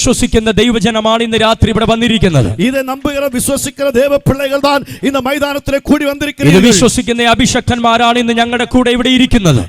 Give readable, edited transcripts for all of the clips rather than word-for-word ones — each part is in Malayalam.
വിശ്വസിക്കുന്ന ദൈവജനമാണ് ഇന്ന് രാത്രി ഇവിടെ വന്നിരിക്കുന്നത്. ഇത് നമ്പുകിற വിശ്വസിക്കുന്ന ദൈവപിള്ളകൾ താൻ ഇന്ന് മൈതാനത്തിലേക്ക് കൂടി വന്നിരിക്കുന്നത്. ഇത് വിശ്വസിക്കുന്ന അഭിഷക്തന്മാരാണ് ഇന്ന് ഞങ്ങളുടെ കൂടെ ഇവിടെ ഇരിക്കുന്നത്.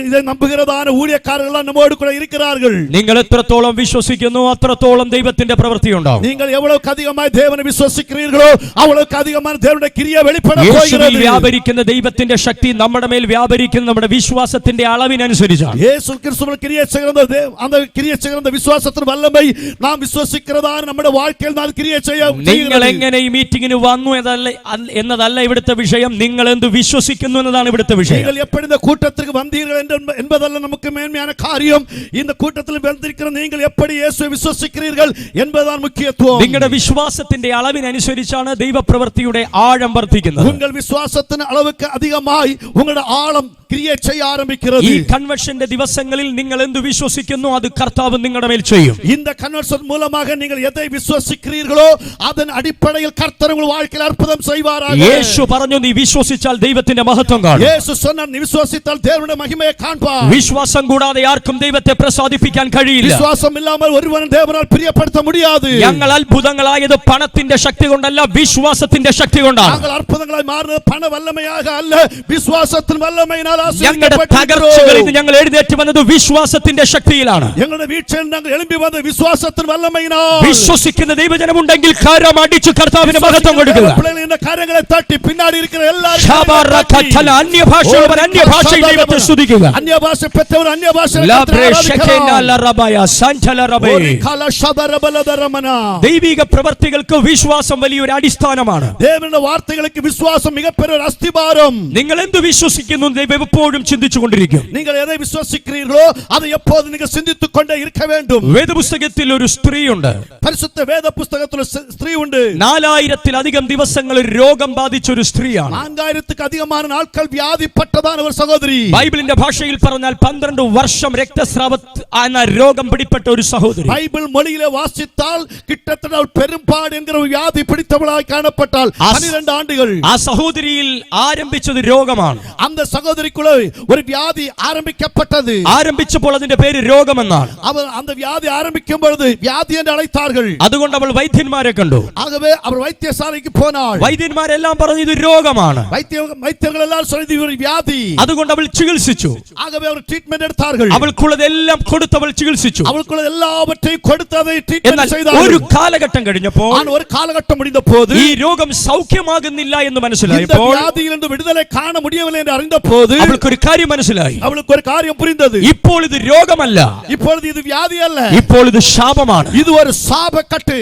ഇത് നമ്പുകിറതാണ് ഊഴിയക്കാരെല്ലാം നമ്മോട് കൂടെ ഇരിக்கிறார்கள். നിങ്ങൾ എത്രത്തോളം വിശ്വസിക്കുന്നു അത്രത്തോളം ദൈവത്തിന്റെ പ്രവൃത്തി ഉണ്ടാകും. നിങ്ങൾ എவ்வளவுக்கு அதிகமாய் தேவனை விசுவாசிக்கிறீர்களோ அவ்வளவுக்கு அதிகமான தேவனுடைய கிரியை வெளிப்பட போகிறது. വ്യാപരിക്കുന്ന ദൈവത്തിന്റെ ശക്തി നമ്മുടെ മേൽ വ്യാപരിക്കുന്ന നമ്മുടെ വിശ്വാസത്തിന്റെ അളവിനനുസരിച്ചാണ്. യേശു ക്രിസ്തുവിൽ ക്രിയ ചെയ്യുന്ന அந்த கிரியை ചെയ്യുന്ന വിശ്വാസത്തിന്റെ വല്ലമൈ നാം വിശ്വസിക്കുന്നതാണ് നമ്മുടെ வாழ்க்கைയിൽ നാം ക്രിയ ചെയ്യാം. നിങ്ങൾ എങ്ങനെ ഈ മീറ്റിംഗിന് വന്നു എന്നതല്ല ഇവിടുത്തെ വിഷയം, നിങ്ങൾ എന്ത് വിശ്വസിക്കുന്നു എന്നതാണ് ഇവിടുത്തെ വിഷയം. നിങ്ങൾ எப்படி இந்த கூட்டத்துக்கு வந்தீர்கள் என்பதல்ல நமக்கு மேன்மையான காரியம். இந்த கூட்டத்தில் வந்திருக்கிற நீங்கள் எப்படி இயேசுவை விசுவாசிக்கிறீர்கள் என்பதுதான் முக்கியத்துவம். നിങ്ങളുടെ വിശ്വാസത്തിന്റെ അളവിനനുസരിച്ചാണ് ദൈവപ്രവൃത്തിയുടെ ആഴം വർദ്ധിക്കുന്നത്. உங்கள் விசுவாசத்தின் அளவுக்கு அதிகமாய் உங்களுடைய ஆழம் ക്രിയ ചെയ്യാൻ ആരംഭിക്കുന്നത്. ഈ കൺവെൻഷന്റെ ദിവസങ്ങളിൽ നിങ്ങൾ എന്ത് വിശ്വസിക്കുന്നു അത് കർത്താവ് നിങ്ങളുടെ മേൽ ചെയ്യും. இந்த கன்வென்ஷன் மூலமாக நீங்கள் எதை விசுவாசிக்கிறீர்களோ அதன் அடிப்படையில் கர்த்தர் உங்கள் வாழ்க்கையில் அற்புதம் செய்வாராக. യേശു പറഞ്ഞു നീ വിശ്വസിച്ചാൽ ദൈവത്തിന്റെ മഹത്വം കാണും. യേശു சொன்னார் நீ விசுவாசித்தால் தேவனுடைய மகிமையை காண்பாய். വിശ്വാസം കൂടാതെ ആർക്കും ദൈവത്തെ പ്രസാദിപ്പിക്കാൻ കഴിയില്ല. വിശ്വാസം ഇല്ലാமல் ഒരുവനും தேவனால் பிரியப்படுத்த முடியாது. ഞങ്ങൾ അത്ഭുതങ്ങളായത് പണത്തിന്റെ ശക്തി കൊണ്ടല്ല വിശ്വാസത്തിന്റെ ശക്തി കൊണ്ടാണ്. ഞങ്ങൾ അത്ഭുതങ്ങളായി മാറുന്നത് പണ വല്ലമയാക അല്ല വിശ്വാസത്തിൻ വല്ലമയിനാൽ ഞങ്ങളുടെ തകർച്ചകളിൽ നിന്ന് ഞങ്ങൾ എഴുന്നേറ്റ് വന്നത് വിശ്വാസത്തിന്റെ ശക്തിയിലാണ്. ഞങ്ങളുടെ വീഴ്ചയിൽ ഞങ്ങൾ എഴുമ്പി വന്നത് വിശ്വാസത്തിൻ വല്ലമയിനാൽ. വിശ്വസിക്കുന്ന ദൈവജനമുണ്ടെങ്കിൽ കരം അടിച്ച് കർത്താവിന് മഹത്വം കൊടുക്കുക. കരങ്ങളെ തട്ടി പിന്നാടി ഇരിക്കുന്ന എല്ലാവരും അന്യഭാഷയുള്ളവർ അന്യഭാഷയിൽ ദൈവത്തെ സ്തുതിക്കുക. അന്യഭാഷ പെറ്റവർ അന്യഭാഷ. ദൈവിക പ്രവർത്തികൾക്ക് വിശ്വാസം വലിയൊരു അടിസ്ഥാനമാണ്. ദൈവത്തിന്റെ വാർത്തകൾക്ക് വിശ്വാസം മികപ്പെട്ട അസ്ഥിവാരം. നിങ്ങൾ എന്ത് വിശ്വസിക്കുന്നു ദൈവം എപ്പോഴും ചിന്തിച്ചുകൊണ്ടിരിക്കും. നിങ്ങൾ എதை വിശ്വസിக்கிறீர்களோ அதை எப்போதும் நீங்கள் சிந்தித்துக் கொண்டே இருக்க வேண்டும். വേദപുസ്തകത്തിൽ ഒരു സ്ത്രീയുണ്ട്. പരിശുദ്ധ വേദപുസ്തകത്തിൽ സ്ത്രീ ഉണ്ട്. 4000-ലധികം ദിവസങ്ങൾ രോഗം ബാധിച്ച ഒരു സ്ത്രീയാണ്. 4000-ക്കധികமான നാட்கள் വ്യാധിപ്പെട്ടതാണ് ഒരു സഹോദരി. ബൈബിളിന്റെ ഭാഷയിൽ പറഞ്ഞാൽ 12 വർഷം രക്തസ്രാവ എന്ന രോഗം പിടിപ്പെട്ട ഒരു സഹോദരി. ബൈബിൾ മൊഴിയിലെ വാസിച്ചാൽ കിട്ടത്തട പെരുമ്പാട് എന്ന വ്യാധി പിടിത്തവളായി കാണപ്പെട്ടാൽ 12 ആണ്ടുകൾ ആ സഹോദരിയിൽ ആരംഭിച്ചത് രോഗമാണ്. அந்த சகோதரிக்குள்ள ஒரு வியாதி ஆரம்பிக்கப்பட்டது. ആരംഭിച്ചപ്പോൾ അതിന്റെ പേര് രോഗമെന്നാണ്. அவர் அந்த வியாதி ஆரம்பிக்கும் பொழுது வியாதி என்று அழைத்தார்கள். അതുകൊണ്ട് അവൾ വൈദ്യന്മാരെ കണ്ടു. ஆகவே அவர் வைத்தியசாலைக்கு போனாள். വൈദ്യന്മാരെല്ലാം പറഞ്ഞു ഇത് രോഗമാണ്. வைத்தியர்கள் எல்லாரும் சொன்னது இது ஒரு வியாதி. അതുകൊണ്ട് അവൾ ചികിത്സിച്ചു. ஆகவே അവർ ട്രീറ്റ്മെന്റ് എടുത്താர்கள். അവൾക്കുള്ളതെല്ലാം കൊടുത്ത് അവൾ ചികിത്സിച്ചു. അവൾക്കുള്ള എല്ലാവற்றையும் കൊടുത്ത് അവൾ ട്രീറ്റ്മെന്റ് ചെയ്താர்கள். ഒരു കാലഘട്ടം കഴിഞ്ഞപ്പോൾ ഒരു കാലഘട്ടം முடிந்தபோது ഈ രോഗം സൗഖ്യമാകുന്നില്ല എന്ന് മനസ്സിലായപ്പോൾ இந்த வியாதியில் இருந்து விடுதலை காண முடியவில்லை என்று അറിഞ്ഞപ്പോൾ അവൾക്ക് ഒരു കാര്യം മനസ്സിലായി. അവൾക്ക് ഒരു കാര്യം പുரிந்தது. ഇപ്പോൾ ഇത് രോഗമല്ല, ഇപ്പോൾ ഇത് വ്യാധിയല്ല, ഇപ്പോൾ ഇത് ശാപമാണ്. ഇത് ഒരു ശാപക്കട്ട്.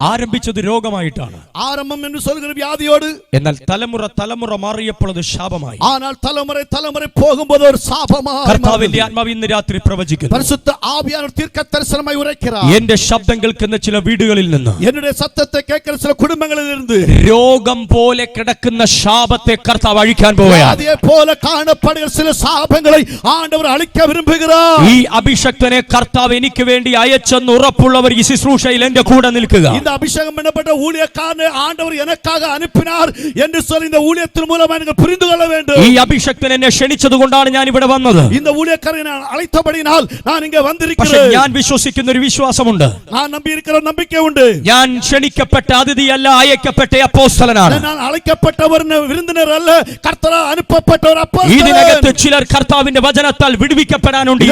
ആരംഭിച്ചത് രോഗമായിട്ടാണ്. ആരംഭം എന്ന് சொல்கிற വ്യാധിയോട്. എന്നാൽ തലമുറ മാറിയപ്പോൾ അത് ശാപമായി. ஆனால் തലമുറ പോകുമ്പോൾ ഒരു ശാപമായി. കർത്താവിന്റെ ആത്മാവ് ഇന്ന് രാത്രി പ്രവചിക്കുന്നു. പരിശുദ്ധ ആവിയാനവർ ദീർഘദർശനമായി ഉരയ്ക്கிறார். എന്റെ ശബ്ദം കേൾക്കുന്ന ചില വീടുകളിൽ നിന്ന്, എന്റെ സത്യത്തെ കേൾക്കുന്ന ചില കുടുംബങ്ങളിൽ നിന്ന് രോഗം പോലെ കിടക്കുന്ന ശാപത്തെ കർത്താവ് അഴിക്കാൻ പോവുകയാണ്. അതേപോലെ കാണപ്പെടുന്ന ചില ശാപങ്ങളെ ആണ്ടവർ അഴിക്കാൻ വിരുമ്പുகிறார். ഈ അഭിഷക്തനെ കർത്താവ് എനിക്ക് വേണ്ടി അയച്ചെന്ന് ഉറപ്പുള്ളവർ ഈ ശുശ്രൂഷയിൽ എന്റെ കൂടെ നിൽക്കുക. இந்த அபிஷேகம் பண்ணப்பட்ட ஊழியக்காரனை ஆண்டவர் எனக்காக அனுப்பினார் என்று சொல்லி இந்த ஊழியத்தின் மூலமாக நீங்கள் புரிந்து கொள்ள வேண்டும். ഈ അഭിഷക്തൻ എന്നെ ക്ഷണിച്ചതുകൊണ്ടാണ് ഞാൻ ഇവിടെ വന്നത്. இந்த ஊழியக்காரனை அழைத்தபடியால் நான் இங்கே வந்திருக்கிறேன். പക്ഷേ ഞാൻ വിശ്വസിക്കുന്ന ഒരു വിശ്വാസമുണ്ട്. நான் நம்பியிருக்கிற நம்பிக்கை உண்டு. ഞാൻ ക്ഷണിക്കപ്പെട്ട അതിഥിയല്ല, അയക്കപ്പെട്ട അപ്പോസ്തലനാണ്. ഞാൻ അழைക്കപ്പെട്ടവർ വിരുന്നിനർ അല്ല, കർത്താവ് അനുപ്പപ്പെട്ട ഒരു അപ്പോസ്തലൻ. ഇതിനകത്ത് ചിലർ കർത്താവിന്റെ വചനത്താൽ വിടുവിക്കപ്പെടാനുണ്ട്.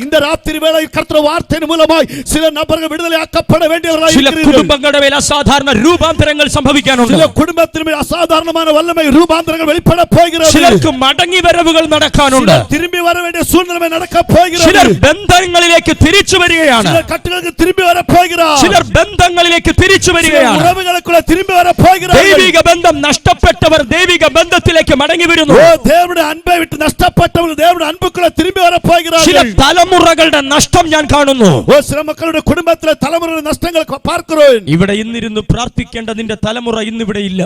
இந்த ராத்திரி வேளைയിൽ കർത്താവ് വാർത്തയുടെ മൂലമായി ചില നബറുകൾ വിടുതലയാക്കപ്പെട വേണ്ടിയവരായി ഇരിക്കുന്നു. കുടുംബങ്ങളുടെ മേൽ അസാധാരണ രൂപാന്തരങ്ങൾ സംഭവിക്കാനുണ്ട്. ചില കുടുംബത്തിന് മേൽ അസാധാരണമായ വല്ലമയ രൂപാന്തരങ്ങൾ വെളിപ്പെട പോകുന്നു. ചിലർക്ക് മടങ്ങി വരവുകൾ നടക്കാനുണ്ട്. തിരുമ്പി വര വേണ്ടിയ സൂചന നടക്കാൻ പോകുന്നു. ചിലർ ബന്ധങ്ങളിലേക്ക് തിരിച്ചു വരികയാണ്. ചിലർ കട്ടുകൾക്ക് തിരുമ്പി വര പോകുന്നു. ചിലർ ബന്ധങ്ങളിലേക്ക് തിരിച്ചു വരികയാണ്. ഉറവുകൾക്കുള്ള തിരുമ്പി വര പോകുന്നു. ദൈവിക ബന്ധം നഷ്ടപ്പെട്ടവർ ദൈവിക ബന്ധത്തിലേക്ക് മടങ്ങി വരുന്നു. ദൈവയുടെ അൻപെ വിട്ട് നഷ്ടപ്പെട്ടവർ ദൈവയുടെ അൻപുക്കുള്ള തിരുമ്പി വര പോകുന്നു. ചില തലമുറകളുടെ നഷ്ടം ഞാൻ കാണുന്നു. ചില മക്കളുടെ കുടുംബത്തിലെ തലമുറയുടെ നഷ്ടങ്ങൾ പാർക്കുന്നു. சொல்லுகிறேன். ഇവിടെ ഇന്നിരുന്ന് പ്രാർത്ഥിക്കേണ്ട നിന്റെ തലമുറ ഇന്നിവിടെ ഇല്ല.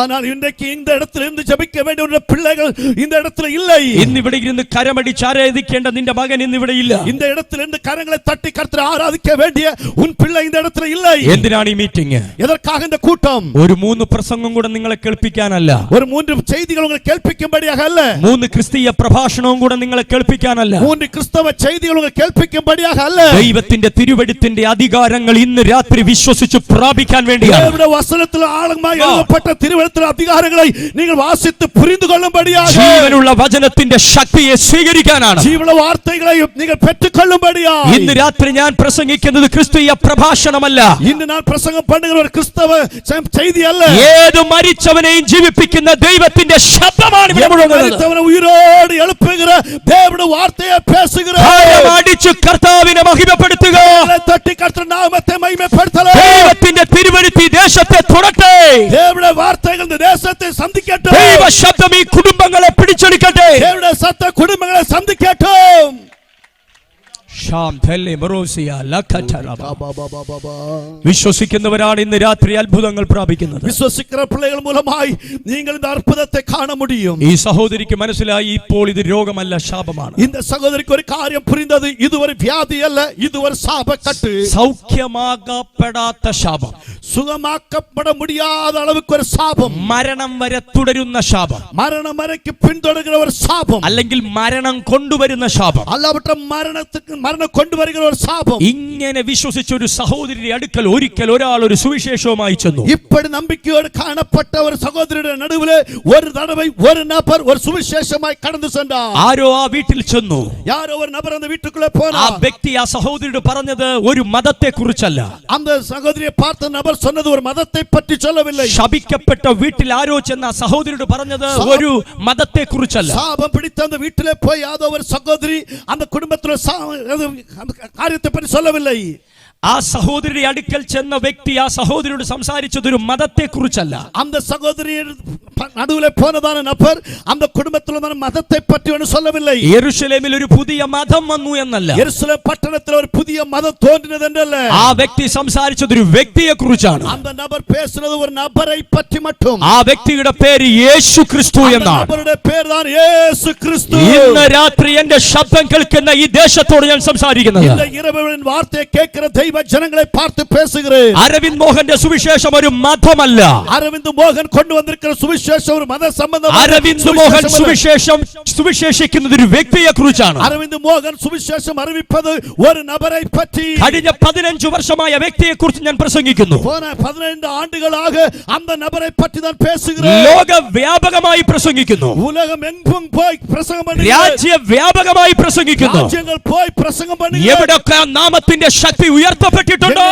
ஆனால் இன்றைக்கு இந்த இடத்துல இருந்து ஜெபிக்க வேண்டிய உன்னுடைய பிள்ளைகள் இந்த இடத்துல இல்லை. ഇന്നിവിടെ ഇരുന്ന് കരമടിച്ച് ആരാധിക്കേണ്ട നിന്റെ മകൻ ഇന്നിവിടെ ഇല്ല. இந்த இடத்துல இருந்து கரங்களை தட்டி கர்த்தரை ஆராதிக்க வேண்டிய உன் பிள்ளை இந்த இடத்துல இல்லை. എന്തിനാണ് ഈ മീറ്റിംഗ്? எதற்காக இந்த கூட்டம்? ഒരു 3 പ്രസംഗം കൂടെ നിങ്ങളെ കേൾപ്പിക്കാനല്ല. ஒரு 3 செய்திகள் உங்களை கேൾப்பிக்கும்படியாக அல்ல. 3 ക്രിസ്തീയ പ്രഭാഷണവും കൂടെ നിങ്ങളെ കേൾപ്പിക്കാനല്ല. 3 கிறிஸ்தவ செய்திகள் உங்களை கேൾப்பிக்கும்படியாக அல்ல. ദൈവത്തിന്റെ തിരുവെഴുത്തിന്റെ അധികാരങ്ങൾ ഇന്ന് രാത്രി വിശ്വസിച്ച് പ്രാപിക്കാൻ വേണ്ടിയാണ്. தேவனுடைய வசனத்தில் ஆழமாய் எழுதப்பட்ட திருவெழுத்தின் அதிகாரங்களை நீங்கள் வாசித்து புரிந்து கொள்ளும்படியாக, ജീവനുള്ള വചനത്തിന്റെ ശക്തിയെ സ്വീകരിക്കാനാണ്. ജീവനുള്ള വാർത്തകളെ നിങ്ങൾ പെற்றுകൊള്ളുம்படியாக ഇന്ന് രാത്രി ഞാൻ പ്രസംഗിക്കുന്നത് ക്രിസ്തീയ പ്രഭാഷണമല്ല. ഇന്ന് ഞാൻ പ്രസംഗം பண்ணுகிற ഒരു ക്രിസ്തവ ചെയ്തി അല്ല. ഏത് മരിച്ചവനെയും ജീവിപ്പിക്കുന്ന ദൈവത്തിന്റെ ശബ്ദമാണ് ഇവിടെ മുഴങ്ങുന്നത്. മരിച്ചവനെ ഉയരോടെ എഴുപ്പുകിற ദേവന്റെ വാർത്തയെ പേസുകിற, അടിച്ചു കർത്താവിനെ മഹിമപ്പെടുത്തുക. തട്ടി കർത്തരുടെ നാമത്തെ മഹിമപ്പെടുത്തല. ദൈവത്തിന്റെ തിരുവെഴുത്ത് ദേശത്തെ തൊടട്ടെ. ദേവന്റെ വാർത്തകൾ ദേശത്തെ സന്ധിക്കട്ടെ. ദൈവ ശബ്ദം ഈ കുടുംബങ്ങളെ പിടിച്ചെടുക്കട്ടെ. ദേവന്റെ സത്ത കുടുംബങ്ങളെ സന്ധിക്കട്ടെ. വിശ്വസിക്കുന്നവരാണ് ഇന്ന് രാത്രി അത്ഭുതങ്ങൾ പ്രാപിക്കുന്നത്. വിശ്വസിക്കുന്ന പിള്ളകൾ മൂലമായി നിങ്ങൾ இந்த അത്ഭുതത്തെ കാണ முடியும். ഈ സഹോദരിക്ക് മനസ്സിലായി ഇപ്പോൾ ഇത് രോഗമല്ല, ശാപമാണ്. இந்த സഹോദരിക്ക് ഒരു കാര്യം പുരിந்தது. ഇത് ഒരു വ്യാധിയല്ല, ഇത് ഒരു ശാപക്കട്ട്. സൗഖ്യമാകപ്പെടാത്ത ശാപം, സുഖമാക്കപ്പെട முடியாத அளவுக்கு ഒരു ശാപം, മരണം വരെ തുടരുന്ന ശാപം, മരണം വരയ്ക്ക് പിന്തുടരുന്ന ഒരു ശാപം, അല്ലെങ്കിൽ മരണം കൊണ്ടുവരുന്ന ശാപം, അല്ലാതെ മരണം കൊണ്ടുവരുന്ന ഒരു ശാപം. ഇങ്ങനെ വിശ്വസിച്ച ഒരു സഹോദരിയുടെ അടുക്കൽ ഒരിക്കൽ ഒരാൾ ഒരു സുവിശേഷവുമായി ചെന്നു. இப்படி நம்பிக்கையோடு காணப்பட்ட ஒரு சகோதரனுடைய நடுவிலே ஒரு தடவை ஒரு நபர் ஒரு சுவிசேஷமாய் கடந்து சென்றார். ആരോ ആ വീട്ടിൽ ചെന്നു. யாரோ ஒரு நபர் அந்த வீட்டுக்குள்ளே ആ போனார். വ്യക്തി ആ സഹോദരിയോട് പറഞ്ഞത് ഒരു മതത്തെ കുറിച്ചല്ല. அந்த சகோதரியை பார்த்த நபர் சொன்னது ஒரு மதத்தை பற்றி சொல்லவில்லை. ശപിക്കപ്പെട്ട വീട്ടിൽ ആരോ ചെന്ന ആ സഹോദരിയോട് പറഞ്ഞത് ഒരു മതത്തെ കുറിച്ചല്ല. சாபம் பிடித்த அந்த வீட்டிலே போய் யாதோ ஒரு சகோதரி அந்த குடும்பத்துல காரியத்தை பற்றி சொல்லவில்லை. ആ സഹോദരിയുടെ അടുക്കൽ ചെന്ന വ്യക്തി ആ സഹോദരിയോട് സംസാരിച്ചത് ഒരു മതത്തെ കുറിച്ചല്ല. அந்த சகோதரி நடுவிலே போனதான நபர் அந்த குடும்பத்தில் மதத்தை பற்றி ஒன்று சொல்லவில்லை. യെരൂശലേമിൽ ഒരു പുതിയ മതം വന്നു എന്നല്ല, യെരൂശലേം പട്ടണത്തിൽ ഒരു പുതിയ മതം തോന്നിനது എന്നല്ല. ആ വ്യക്തി സംസാരിച്ചത് ഒരു വ്യക്തിയെ കുറിച്ചാണ്. அந்த நபர் பேசுனது ஒரு நபரை பற்றி மட்டும். ആ വ്യക്തിയുടെ പേര് യേശു ക്രിസ്തു എന്നാണ്. അവരുടെ പേരാണ് യേശു ക്രിസ്തു. ഇന്ന് രാത്രി എന്റെ ശബ്ദം കേൾക്കുന്ന ഈ ദേശത്തോട് ഞാൻ സംസാരിക്കുന്നത്, இந்த இரவின் வார்த்தையை கேட்கிற தெய்வ ஜனங்களை பார்த்து பேசுகிறேன். അരവിന്ദ് മോഹന്റെ സുവിശേഷം ഒരു മതമല്ല. அரவிந்த் மோகன் கொண்டு வந்திருக்கிற സുവിശേഷം ഒരു മത സംബന്ധമായ. അരവിന്ദ് മോഹൻ സുവിശേഷിക്കുന്നത് ഒരു വ്യക്തിയെ കുറിച്ചാണ്. அரவிந்த் மோகன் സുവിശേഷം അറിയിപ്പത് ഒരു നബரை പറ്റി. കഴിഞ്ഞ 15 വർഷമായ വ്യക്തിയെ കുറിച്ച് ഞാൻ പ്രസംഗിക്കുന്നു. போன 15 ஆண்டுகளாக அந்த நபரை பற்றி நான் பேசுகிறேன். ലോകവ്യാപകമായി പ്രസംഗിക്കുന്നു. உலகம் எங்கும் போய் பிரசங்கம் பண்ணுகிறேன். രാജ്യവ്യാപകമായി പ്രസംഗിക്കുന്നു. രാജ്യങ്ങൾ പോയി പ്രസംഗം பண்ணுகிறேன். എവിടെയൊക്കെ നാമത്തിന്റെ ശക്തി ഉയർത്തപ്പെട്ടിട്ടുണ്ടോ,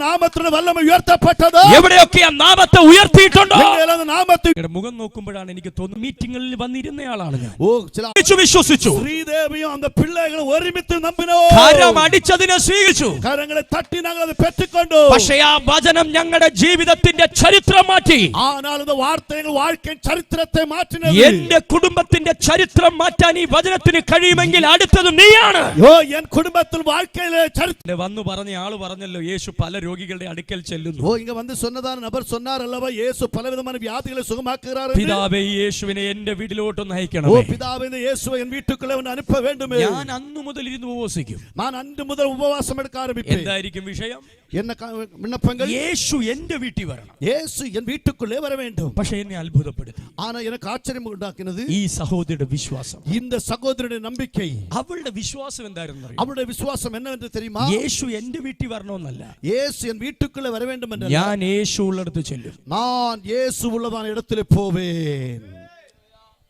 നാമത്തിന്റെ വല്ലമ ഉയർത്തപ്പെട്ടത്, എവിടെയൊക്കെ ആ നാമത്തെ ഉയർത്തിയിട്ടുണ്ടോ, നാമത്തെ മുഖം നോക്കുമ്പോഴാണ് എനിക്ക് തോന്നുന്നത് മീറ്റിംഗിൽ വന്നിരുന്നയാളാണ് ഞാൻ. വിശ്വസിച്ചു. ശ്രീദേവിയും அந்த പിള്ളേകൾ ഒരുമിച്ച് നമ്പിനോ. കരം അടിച്ചതിനെ സ്വീകരിച്ചു, കരങ്ങളെ തട്ടി ഞങ്ങൾ അത് പെറ്റുകൊണ്ടു. പക്ഷേ ആ വചനം ഞങ്ങളുടെ ജീവിതത്തിന്റെ ചരിത്രം മാറ്റി. ஆனால் அந்த வார்த்தைகள் வாழ்க்கையின் சரித்திரத்தை மாற்றினது. എന്റെ കുടുംബത്തിന്റെ ചരിത്രം മാറ്റാൻ ഈ വചനത്തിന് കഴിയുമെങ്കിൽ അടുത്തത് നീയാണ്. എൻ കുടുംബത്തിൽ வாழ்க்கையிலே சரித்திரம் വന്നു പറഞ്ഞ ആള് പറഞ്ഞല്ലോ, യേശു പല രോഗികളുടെ അടുക്കൽ ചെല്ലുന്നു. இங்க வந்து சொன்னதான நபர் சொன்னார் அல்லவா, இயேசு பலவிதமான வியாதிகளை சுகமாக்குகிறார். പിതാവേ, യേശുവിനെ എന്റെ വീട്ടിലോട്ടൊന്ന് അയക്കണം. ஓ பிதாவே, இந்த இயேசுவை என் வீட்டுக்குள்ளே ഒന്ന് അனுപ്പ വേണ്ടുമേ. ഞാൻ അന്നു മുതൽ ഇരുന്ന് ഉപവസിക്കും. ഞാൻ അന്ന് മുതൽ ഉപവാസം എടുക്കാൻ ആരംഭിക്കും. എന്തായിരിക്കും വിഷയം? என்ன விண்ணப்பங்கள்? യേശു എന്റെ വീട്ടിൽ വരണം. இயேசு என் வீட்டுக்குள்ளே வர வேண்டும். പക്ഷേ എന്നെ അത്ഭുതപ്പെടുത്തി ஆனா எனக்கு ஆச்சரியம் உண்டாக்கினது ഈ സഹോദരിയുടെ വിശ്വാസം. இந்த சகோதரனுடைய நம்பிக்கை. അവളുടെ വിശ്വാസം എന്തായിരുന്നു? அவளுடைய விசுவாசம் என்னவென்று தெரியுமா? യേശു എന്റെ വീട്ടിൽ വരണമെന്നല്ല, இயேசு என் வீட்டுக்குள்ளே வர வேண்டும் என்று. ഞാൻ യേശു ഉള്ളിടത്ത് ചെല്ലും. நான் இயேசு உள்ளதான இடத்திலே போவேன்.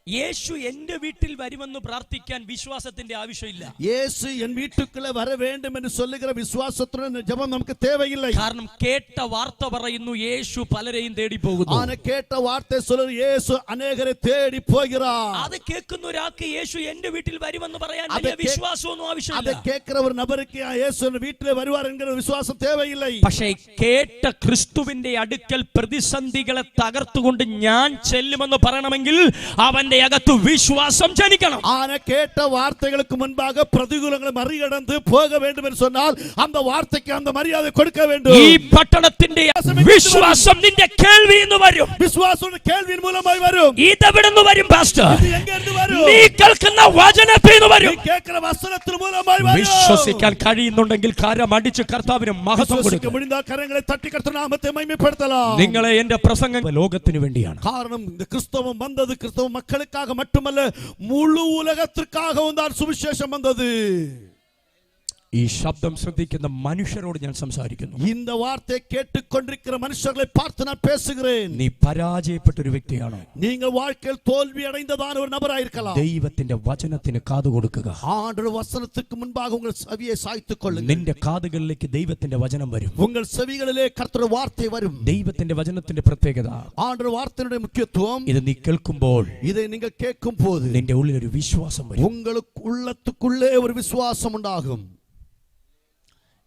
യേശു എന്റെ വീട്ടിൽ വരുമെന്ന് പ്രാർത്ഥിക്കാൻ വിശ്വാസത്തിന്റെ ആവശ്യമില്ല. യേശു എൻ വീട്ടുക്കുള്ളേ വര வேண்டும் എന്ന് சொல்லுகிற വിശ്വാസത്തിന്റെ ജപം നമുക്ക് தேவையில்லை. കാരണം കേട്ട വാർത്ത പറയുന്നു യേശു പലരെയും തേടി പോകുന്നു. ആന കേട്ട വാർത്ത சொல்லுது യേശു അനേകരെ തേടി പോകുகிறார். അത് കേൾക്കുന്ന ഒരാൾക്ക് യേശു എന്റെ വീട്ടിൽ വരുമെന്ന് പറയാൻ വലിയ വിശ്വാസമൊന്നും ആവശ്യമില്ല. അത് കേൾക്കുന്ന ഒരു നബർക്ക് യേശു എന്റെ വീട്ടിൽ വരുവാർ എன்கிற വിശ്വാസം தேவையில்லை. പക്ഷേ കേട്ട ക്രിസ്തുവിന്റെ അടുക്കൽ പ്രതിസന്ധികളെ തകർത്തുകൊണ്ട് ഞാൻ ചെല്ലുമെന്ന് പറയണമെങ്കിൽ അവൻ അവന്റെ അകത്ത് വിശ്വാസം ജനിക്കണം. ஆன கேட்ட வார்த்தைகளுக்கு முன்பாக பிரதிകൂலங்களை மறிகடந்து போக வேண்டும் என்று சொன்னால் அந்த வார்த்தைக்கு அந்த மரியாதை கொடுக்க வேண்டும். ഈ പട്ടണത്തിന്റെ വിശ്വാസം നിന്റെ കേൾവിയിൽ നിന്ന് വരും. വിശ്വാസം കേൾവിயின் മൂലമായി വരും. ഇതെവിടുന്ന് വരും പാസ്റ്റർ? ഇത് എങ്ങനെ വരും? നീ കേൾക്കുന്ന വചനത്തിൽ നിന്ന് വരും. നീ കേൾക്കുന്ന വചനത്തിൽ മൂലമായി വരും. വിശ്വസിക്കാൻ കഴിയുന്നുണ്ടെങ്കിൽ കരം അടിച്ച് കർത്താവിന് മഹത്വം കൊടുക്കുക. முடிந்தால் கரங்களை தட்டி கர்த்தருடைய நாமத்தை மகிமைப்படுத்தலாம். നിങ്ങളെ എന്റെ പ്രസംഗം ലോകത്തിന് വേണ്ടിയാണ്. காரணம் இந்த கிறிஸ்தவம் வந்தது கிறிஸ்தவ மக்களுக்காக மட்டுமல்ல முழு உலகத்திற்காகவும் தான் சுவிசேஷம் வந்தது. ഈ ശബ്ദം ശ്രദ്ധിക്കുന്ന മനുഷ്യരോട് ഞാൻ സംസാരിക്കുന്നു. இந்த வார்த்தையை கேட்டுக்கொண்டிருக்கிற மனுஷர்களை பார்த்து நான் பேசுகிறேன். നീ പരാജയപ്പെട്ട ഒരു വ്യക്തിയാണോ? நீங்கள் வாழ்க்கையில் தோல்வி அடைந்ததான ஒரு நபராக இருக்கலாம். ദൈവത്തിന്റെ വചനത്തിന് കാതു കൊടുക്കുക. ஆண்டவருடைய வசனத்துக்கு முன்பாக உங்கள் செவியை சாய்த்துக் கொள்ளுங்கள். നിന്റെ കാതുകളിലേക്ക് ദൈവത്തിന്റെ വചനം വരും. உங்கள் செவிகளிலே கர்த்தருடைய வார்த்தை வரும். ദൈവത്തിന്റെ വചനത്തിന്റെ പ്രത്യേകത, ஆண்டவருடைய வார்த்தையுடைய முக்கியத்துவம், ഇത് നീ കേൾക്കുമ്പോൾ இதை நீங்கள் கேட்கும்போது നിന്റെ ഉള്ളിൽ ഒരു വിശ്വാസം വരും. உங்களுக்கு உள்ளத்துக்குள்ளே ஒரு விசுவாசம் உண்டாகும்.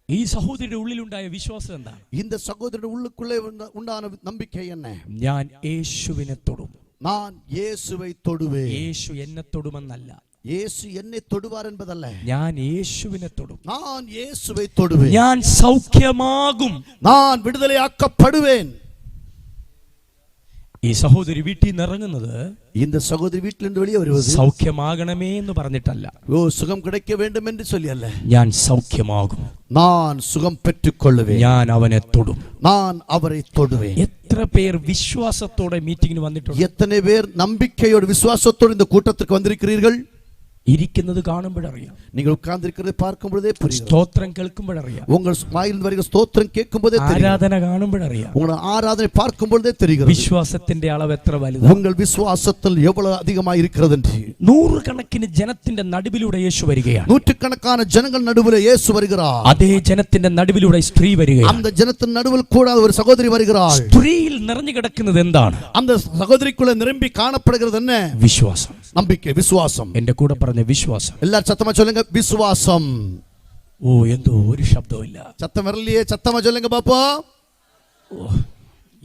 ഈ സഹോദരിയുടെ ഉള്ളിലുണ്ടായ വിശ്വാസം എന്താണ്? இந்த சகோதரனுடைய உள்ளுக்குள்ளே உண்டான நம்பிக்கை என்ன? ഞാൻ യേശുവിനെ തൊടും. நான் இயேசுவை தொடுவேன். യേശു എന്നെ തൊടുമെന്നല്ല, இயேசு என்னை தொடுவார் என்பதல்ல, ഞാൻ യേശുവിനെ തൊടും. நான் இயேசுவை தொடுவேன். ഞാൻ സൗഖ്യമാകും. நான் விடுதலையாக்கப்படுவேன். ഈ സഹോദരി വീട്ടിൽ നിന്ന് ഇറങ്ങുന്നത് இந்த சகோதரி வீட்டிலிருந்து வெளியே வருவது സൗഖ്യമാകണമേ എന്ന് പറഞ്ഞിട്ടല്ല, ஓ சுகம் கிடைக்க வேண்டும் என்று சொல்லி அல்ல, ഞാൻ സൗഖ്യമാകും. நான் சுகம் பெற்றுக்கொள்வேன். ഞാൻ അവനെ തൊടും. நான் அவரை தொடுவேன். എത്ര പേർ വിശ്വാസത്തോടെ മീറ്റിംഗിന് വന്നിട്ടുണ്ട്? எத்தனை பேர் நம்பிக்கையோடு விசுவாசத்தோடு இந்த கூட்டத்திற்கு வந்திருக்கிறீர்கள்? ഇരിക്കുന്നത് കാണുമ്പോഴറിയാം, நீங்கள் உட்கார்ந்திருக்கிறதை பார்க்கும் பொழுதே புரியும். സ്തോത്രം കേൾക്കുമ്പോഴറിയാം, உங்கள் வாயிலிருந்து வருகிற ஸ்தோத்திரம் கேட்கும் போதே தெரியும். ആരാധന കാണുമ്പോഴറിയാം, உங்கள் ஆராதனை பார்க்கும் பொழுதே தெரிகிறது. വിശ്വാസത്തിന്റെ അളവ് എത്ര വലുതാണ്, உங்கள் விசுவாசத்தில் எவ்வளவு அதிகமாக இருக்கிறது என்று. നൂറുകണക്കിന് ജനത്തിന്റെ നടുവിലൂടെ യേശു വരികയാണ്. நூற்றுக்கணக்கான ஜனங்கள் நடுவில் இயேசு வருகிறார். അതേ ജനത്തിന്റെ നടുവിലൂടെ സ്ത്രീ വരികയാണ്. அந்த ஜனத்தின் நடுவில் கூட ஒரு சகோதரி வருகிறாள். സ്ത്രീയിൽ നിറഞ്ഞു കിടക്കുന്നത് എന്താണ്? அந்த சகோதரிக்குள்ள நிரம்பி காணப்படுகிறது என்ன? വിശ്വാസം, நம்பிக்கை, விசுவாசம். എന്റെ കൂടെ പറഞ്ഞ വിശ്വാസം. எல்லாரும் சத்தமா சொல்லுங்க, விசுவாசம். ഓ, എന്തോ ഒരു ശബ്ദമില്ല. சத்தம் வரலையே, சத்தமா சொல்லுங்க பாப்போம். ഓ,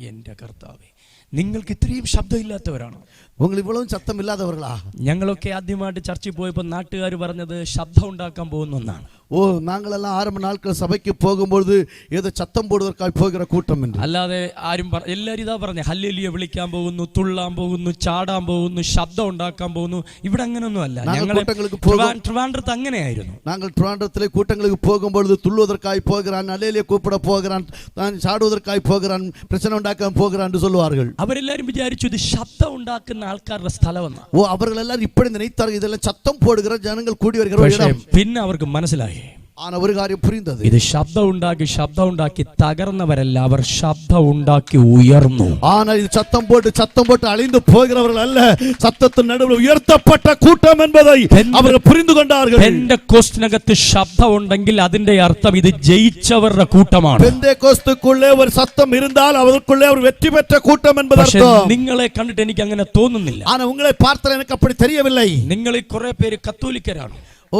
എന്റെ കർത്താവേ, നിങ്ങൾക്ക് ഇത്രയും ശബ്ദമില്ലാത്തവരാണോ? உங்களுக்கு இவ்வளவு சத்தம் இல்லாதவர்களா? ഞങ്ങളൊക്കെ ആദ്യമായിട്ട് ചർച്ചിൽ പോയപ്പോൾ നാട്ടുകാർ പറഞ്ഞത് ശബ്ദം ഉണ്ടാക്കാൻ പോകുന്ന ഒന്നാണ്. ஓ, நாங்களெல்லாம் ஆரம்ப நாட்கள் சபைக்கு போகும்போது ஏதோ சத்தம் போடுவதற்காக போகிற கூட்டம் என்று. അല്ലാതെ ആരും എല്ലാവരും ഇതാ പറഞ്ഞേ, ഹല്ലേലൂയ വിളിക്കാൻ പോകുന്നു, തുള്ളാൻ പോകുന്നു, ചാടാൻ പോകുന്നു, ശബ്ദം ഉണ്ടാക്കാൻ പോകുന്നു. ഇവിടെ അങ്ങനൊന്നും അല്ല. ഞങ്ങൾ ട്രിവാൻഡ്രത്ത് അങ്ങനെയായിരുന്നു. நாங்கள் ட்ரிவாண்டத்திலே கூட்டங்களுக்கு போகும்பொழுது துள்ளுவதற்காக போகிறான், அல்லேலூயா கூப்பிட போகிறான், தான் சாடுவதற்காக போகிறான், பிரச்சனை ഉണ്ടാക്കാൻ போகிறான் என்று சொல்வார்கள். അവരെല്ലാരും വിചാരിച്ചു ഇത് ശബ്ദം ഉണ്ടാക്കുന്ന ആൾക്കാരുടെ സ്ഥലമെന്ന്. ஓ, அவர்கள் எல்லாரும் இப்படி நினைத்தார்கள், இதெல்லாம் சத்தம் போடுகிற ஜனங்கள் கூடி வருகிற இடம். പിന്നെ അവർക്ക് മനസ്സിലായി, ஆனா ஒரு காரியம் புரிந்தது. ഇത് ശബ്ദം ഉണ്ടാക്കി തകർന്നവരല്ല, അവർ ശബ്ദം ഉണ്ടാക്കി ഉയർന്നു. ஆனா இது சத்தம் போட்டு அழிந்து போகிறவர்கள் அல்ல, சத்தத்தின் நடுவில் உயர்த்தப்பட்ட கூட்டம் என்பதை அவர்கள் புரிந்து கொண்டார்கள். പെന്തക്കോസ്തിനകത്ത് ശബ്ദം ഉണ്ടെങ്കിൽ അതിന്റെ അർത്ഥം ഇത് ജയിച്ചവരുടെ കൂട്ടമാണ്. പെന്തക്കോസ്തുக்குள்ளே ஒரு சத்தம் இருந்தால் அதற்குள்ளே ஒரு வெற்றி பெற்ற கூட்டம் என்பது அர்த்தம். നിങ്ങളെ കണ്ടിട്ട് എനിക്ക് അങ്ങനെ തോന്നുന്നില്ല. ஆனா உங்களை பார்த்தால் எனக்கு அப்படி தெரியவில்லை. നിങ്ങളിൽ കുറെ പേര് കത്തോലിക്കരാണ്. ஓ,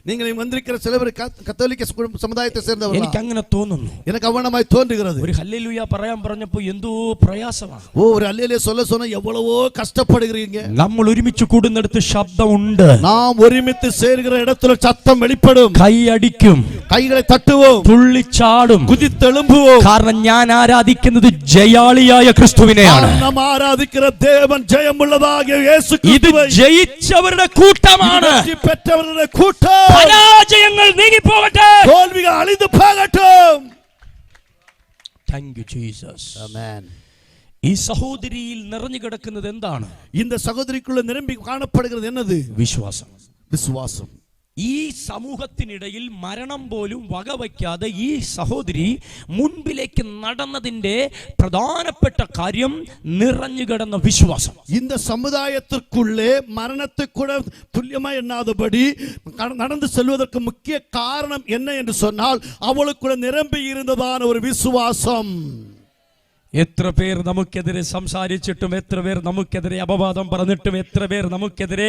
நீங்கள் வந்திருக்கிற சில பேர் கத்தோலிக்க சமுதாயத்தை சேர்ந்தவர்கள். എനിക്ക് അങ്ങനെ തോന്നുന്നു. எனக்கு அவனமாய் தோன்றுகிறது. ഒരു ഹല്ലേലൂയ പറയാൻ പറഞ്ഞപ്പോൾ എന്തോ പ്രയാസമാണ്. ஓ, ஒரு அல்லேலூயா சொன்ன எவ்வளவோ கஷ்டப்படுகிறீங்க. നമ്മൾ ഒരുമിച്ച് കൂടുന്നിടത്ത് ശബ്ദമുണ്ട്. நாம் ஒருமித்து சேர்கிற இடத்துல சத்தம் வெளிப்படும். കൈയടിക്കും, கைகளை தட்டுவோம், തുള്ളിച്ചാടും, குதித்தெழும்புவோம். കാരണം ഞാൻ ആരാധിക്കുന്നത് ജയാളിയായ ക്രിസ്തുവിനെയാണ്. நாம் ஆராதிக்கிற தேவன் ஜெயமுள்ளதாகிய இயேசு ഇത് கிறிஸ்துவை. ജയിച്ചവരുടെ കൂട്ടമാണ്. பெற்றவர்களுடைய கூட்டம். പരാജയങ്ങൾ നീങ്ങിപ്പോകട്ടെ, தோல்விகள் அழிந்து போகட்டும். Thank you Jesus. ആമേൻ. ഈ സഹോദരിയിൽ നിറഞ്ഞു കിടക്കുന്നത് എന്താണ്? இந்த சகோதரிக்குள்ள நிரம்பி காணப்படுகிறது என்னது? വിശ്വാസം. விசுவாசம். ഈ സമൂഹത്തിനിടയിൽ മരണം പോലും വകവയ്ക്കാതെ ഈ സഹോദരി മുൻപിലേക്ക് നടന്നതിന്റെ പ്രധാനപ്പെട്ട കാര്യം നിറഞ്ഞു കിടന്ന വിശ്വാസം. இந்த சமுதாயத்திற்குள்ளே மரணத்தை கூட துல்லியமாய் எண்ணாதபடி நடந்து செல்வதற்கு முக்கிய காரணம் என்ன என்று சொன்னால் அவளுக்குள்ள நிரம்பி இருந்ததான ஒரு விசுவாசம். എത്ര പേർ നമുക്കെതിരെ സംസാരിച്ചിട്ടും, എത്ര പേർ നമുക്കെതിരെ അപവാദം പറഞ്ഞിട്ടും, എത്ര പേർ നമുക്കെതിരെ